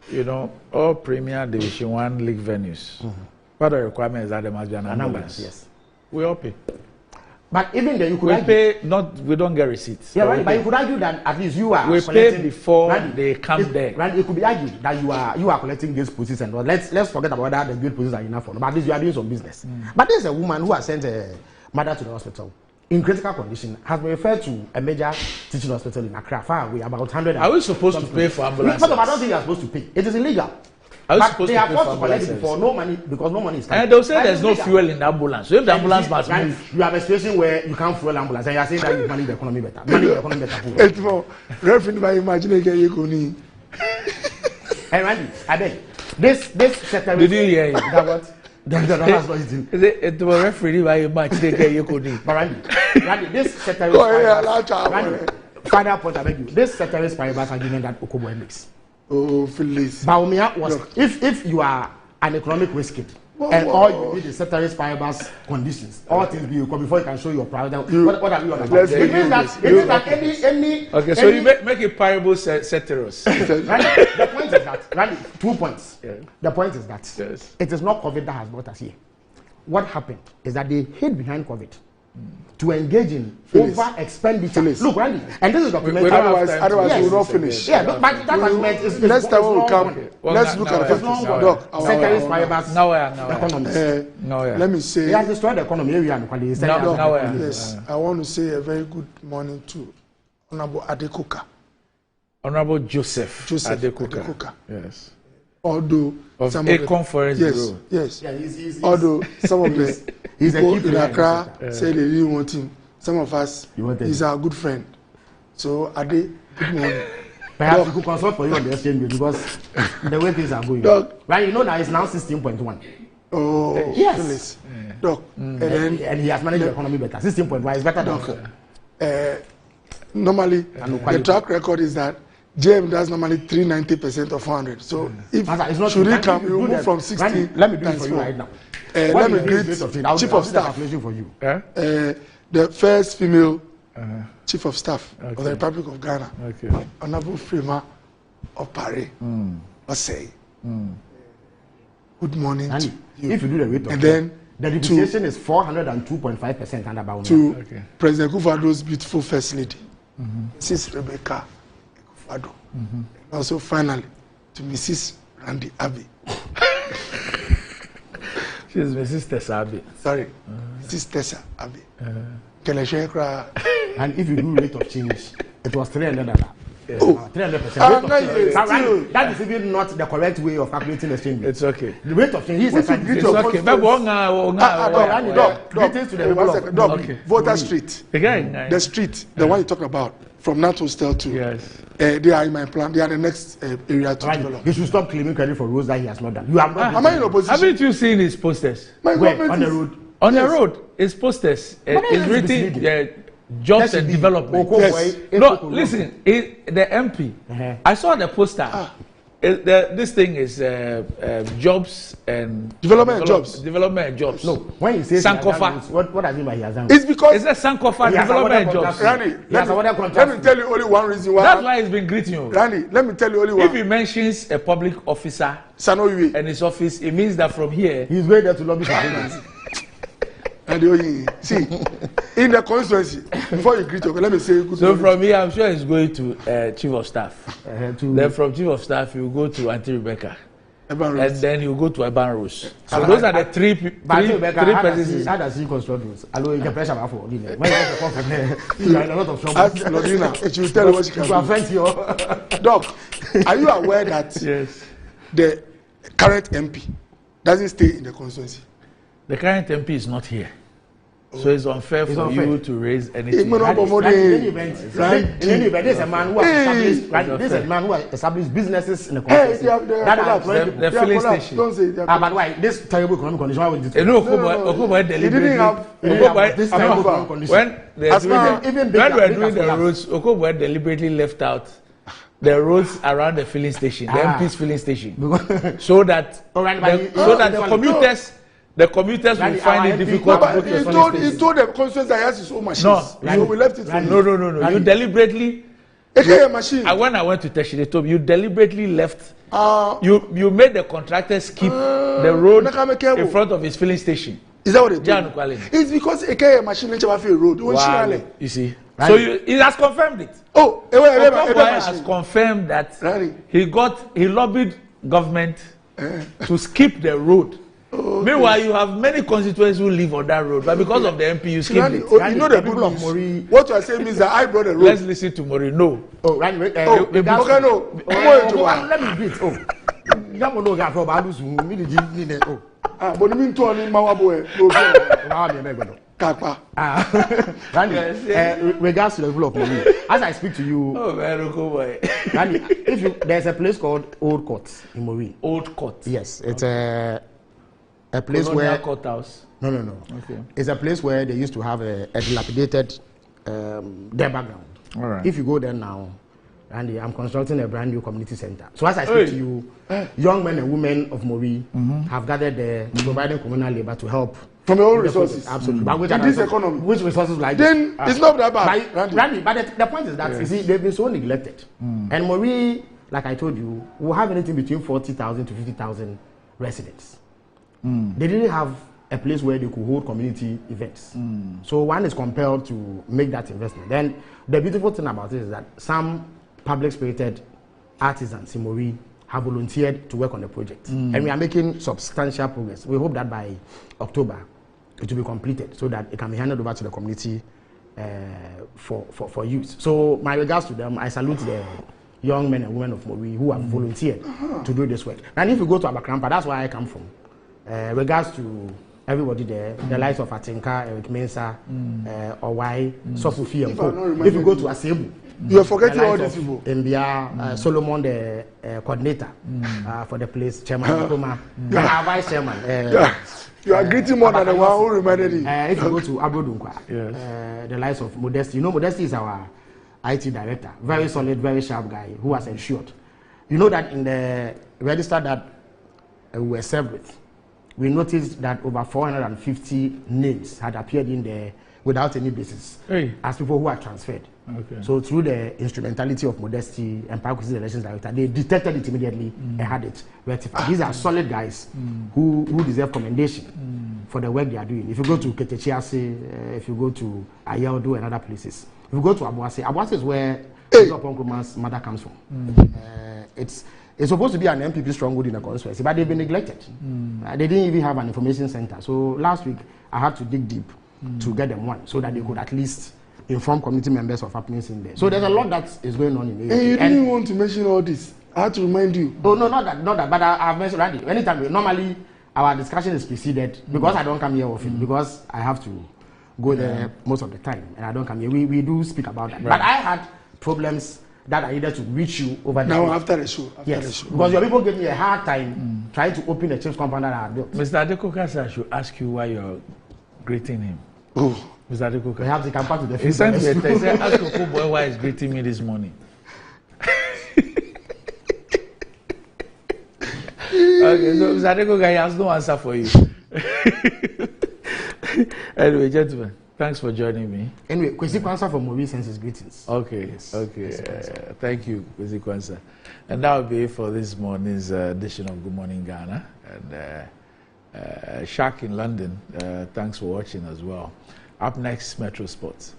you know, all Premier Division 1 league venues, what the requirement is that there must be an ambulance. Yes, we all pay. But even then, you could we don't get receipts. Yeah, right. But you could argue that at least you are. We pay before they come there. Right. It could be argued that you are collecting these positions. And let's forget about whether the good positions are enough for. But at least you are doing some business. But there's a woman who has sent a mother to the hospital in critical condition, has been referred to a major teaching hospital in Accra, far away, about 100. Are we supposed to pay for ambulances? I don't think you are supposed to pay. It is illegal. But they are forced to collect it for no money because no money is coming. And they'll say there's no fuel in the ambulance. So if the ambulance must move, you have a situation where you can't fuel ambulance and you are saying that you manage the economy better. Manage the economy better. It's for referring by imagining you go need. Hey Randy, I beg. This secretary. Did you hear it? That what? That's not easy. It was referring by imagining you go need. But Randy, this secretary. Final point, I beg you. This secretary is argument that Okobo makes. Oh, Phyllis. Baumia was if you are an economic risk kid and all you need is ceteris paribus conditions, all things be equal before you can show your private. What are we on about? It means that any okay, so you make it paribus ceteris. The point is that, Randy, 2 points. Yeah. The point is that it is not COVID that has brought us here. What happened is that they hid behind COVID to engage in over expenditure. Look, Randy, and this is documented. Otherwise, we will not finish. Yeah, but that argument is. Next time we will come. Let's look at the now. Let me say. He has destroyed the economy. Yes, I want to say a very good morning to Honorable Adekuka. Honorable Joseph Adekuka. Yes. Although of some a conference bureau. Yes. Yeah, he's although some of the people in Accra say they didn't want him. Some of us, he's our good friend. So Ade, good morning. Perhaps we could consult for you on the exchange because the way things are going. Right, you know that it's now 16.1. Oh, yes. Doc, and he has managed the economy better. 16.1 is better than 4. Normally, the track record is that JM does normally 390% of 400. So if should he come, he will move from 60. Let me do it for you right now. Let me greet Chief of Staff. For you. The first female Chief of Staff of the Republic of Ghana, Honorable Frima of Paris, Osei. Good morning to you. If you do the rate of and then the depreciation is 402.5% under bound. To President Kufado's beautiful First Lady, Mrs. Rebecca Kufado. And also finally to Mrs. Randy Abbey. She's Mrs. Tessa Abbey. Sorry, Mrs. Tessa Abbey. And if you do rate of change, it was $300. Oh, 300%. That is even not the correct way of calculating the exchange. It's okay. The rate of change is a it's okay. Voter Street. The street, the one you talk about, from Nato Stel to. Yes. They are in my plan. They are the next area to develop. He should stop claiming credit for roads that he has not done. You have not. Am I in opposition? Haven't you seen his posters? My on the road. On the road, his posters. It's written jobs and development. Yes. No, listen, the MP. I saw the poster. this thing is jobs and development jobs. Development and jobs. No, when you say Sankofa, what does it mean by he has done? It's because it's a Sankofa development and jobs. Randy, let me tell you only one reason why. That's why he's been greeting you. Randy, let me tell you only one. If he mentions a public officer and his office, it means that from here he's going there to lobby for payments. And see, in the constituency, before you greet, let me say good so morning. From here, I'm sure he's going to Chief of Staff. Then from Chief of Staff, he will go to Auntie Rebecca. And then he will go to Eban Rose. So those are the three persons. How does he construct those? Although you can pressure for when you get the call from there, you are in a lot of trouble. Ask Lodina, she will tell you what she can do. Doc, are you aware that yes, the current MP doesn't stay in the constituency? The current MP is not here. So it's unfair for you to raise anything. In any event, there's a man who has established businesses in the constituency. The filling station. But why this terrible economic condition? Why would it? Okoboy deliberately. This terrible economic condition. When we were doing the roads, Okoboy deliberately left out the roads around the filling station, the MP's filling station, so that the commuters. The commuters will find it difficult to go to he told the constituents that he has his own machines. So we left it for No. You deliberately. Machine. When I went to Tertiary, you deliberately left. You made the contractor skip the road in front of his filling station. Is that what they do? It's because a machine never feel road. Wow. You see. So he has confirmed it. Has confirmed that he lobbied government to skip the road. Meanwhile, you have many constituents who live on that road, but because of the MP, you skipped it. You know the people of Mori. What you are saying means that I brought the road. Let's listen to Mori. No. Let me beat. Regards to the people of Mori, as I speak to you, there's a place called Old Court in Mori. Old Court. Yes, it's a place Colonial where courthouse. No. Okay. It's a place where they used to have a dilapidated their background. All right. If you go there now, Randy, I'm constructing a brand new community center. So as I speak to you, young men and women of Mori have gathered there, providing communal labor to help. From your own resources. Absolutely. But in this economy. Which resources like then it's not that bad. Randy, but the point is that you see, they've been so neglected. And Mori, like I told you, will have anything between 40,000 to 50,000 residents. They didn't have a place where they could hold community events. So one is compelled to make that investment. Then the beautiful thing about it is that some public-spirited artisans in Mori have volunteered to work on the project. And we are making substantial progress. We hope that by October it will be completed so that it can be handed over to the community for use. So my regards to them. I salute the young men and women of Mori who have volunteered to do this work. And if you go to Abakrampa, that's where I come from. Regards to everybody there, the likes of Atinka, Eric Mensah, Owai, Sofufi and Co. If you go to Asebu, you are forgetting all these people. Mbia, Solomon, the coordinator for the place, Chairman Nkoma, our vice chairman. You are greeting more than the one who reminded you. If you go to Abrodunkwa, the likes of Modesty, you know Modesty is our IT director, very solid, very sharp guy who has ensured. You know that in the register that we were served with, we noticed that over 450 names had appeared in there without any basis as people who are transferred. Okay. So through the instrumentality of Modesty and Parkway Elections Director, they detected it immediately and had it rectified. These are solid guys who deserve commendation for the work they are doing. If you go to Ketechiase, if you go to Ayeldo and other places, if you go to Abuase is where Nkrumah's mother comes from. It's supposed to be an MPP stronghold in the constituency, but they've been neglected. They didn't even have an information center. So last week, I had to dig deep to get them one, so that they could at least inform community members of happenings in there. So there's a lot that is going on in there. Hey, you didn't want to mention all this. I had to remind you. Oh, no, not that. But I've mentioned already. Anytime, normally, our discussion is preceded, because I don't come here often, because I have to go there most of the time, and I don't come here. We do speak about that. Right. But I had problems that I needed to reach you over there. Now after the show. Because your people gave me a hard time trying to open the chief's compound that I had built. Mr. Adekoka, I should ask you why you're greeting him. Oh. Mr. Adekoka. Perhaps he can pass to the He sent me a text. He said, ask Okoboy why he's greeting me this morning. Okay, so Zadeko guy has no answer for you. Anyway, gentlemen, thanks for joining me. Anyway, Kwesi Kwanzaa from Maurice sends his greetings. Okay, yes. Okay. Thank you, Kwesi Kwanzaa. And that will be it for this morning's edition of Good Morning Ghana. And Shaq in London, thanks for watching as well. Up next, Metro Sports.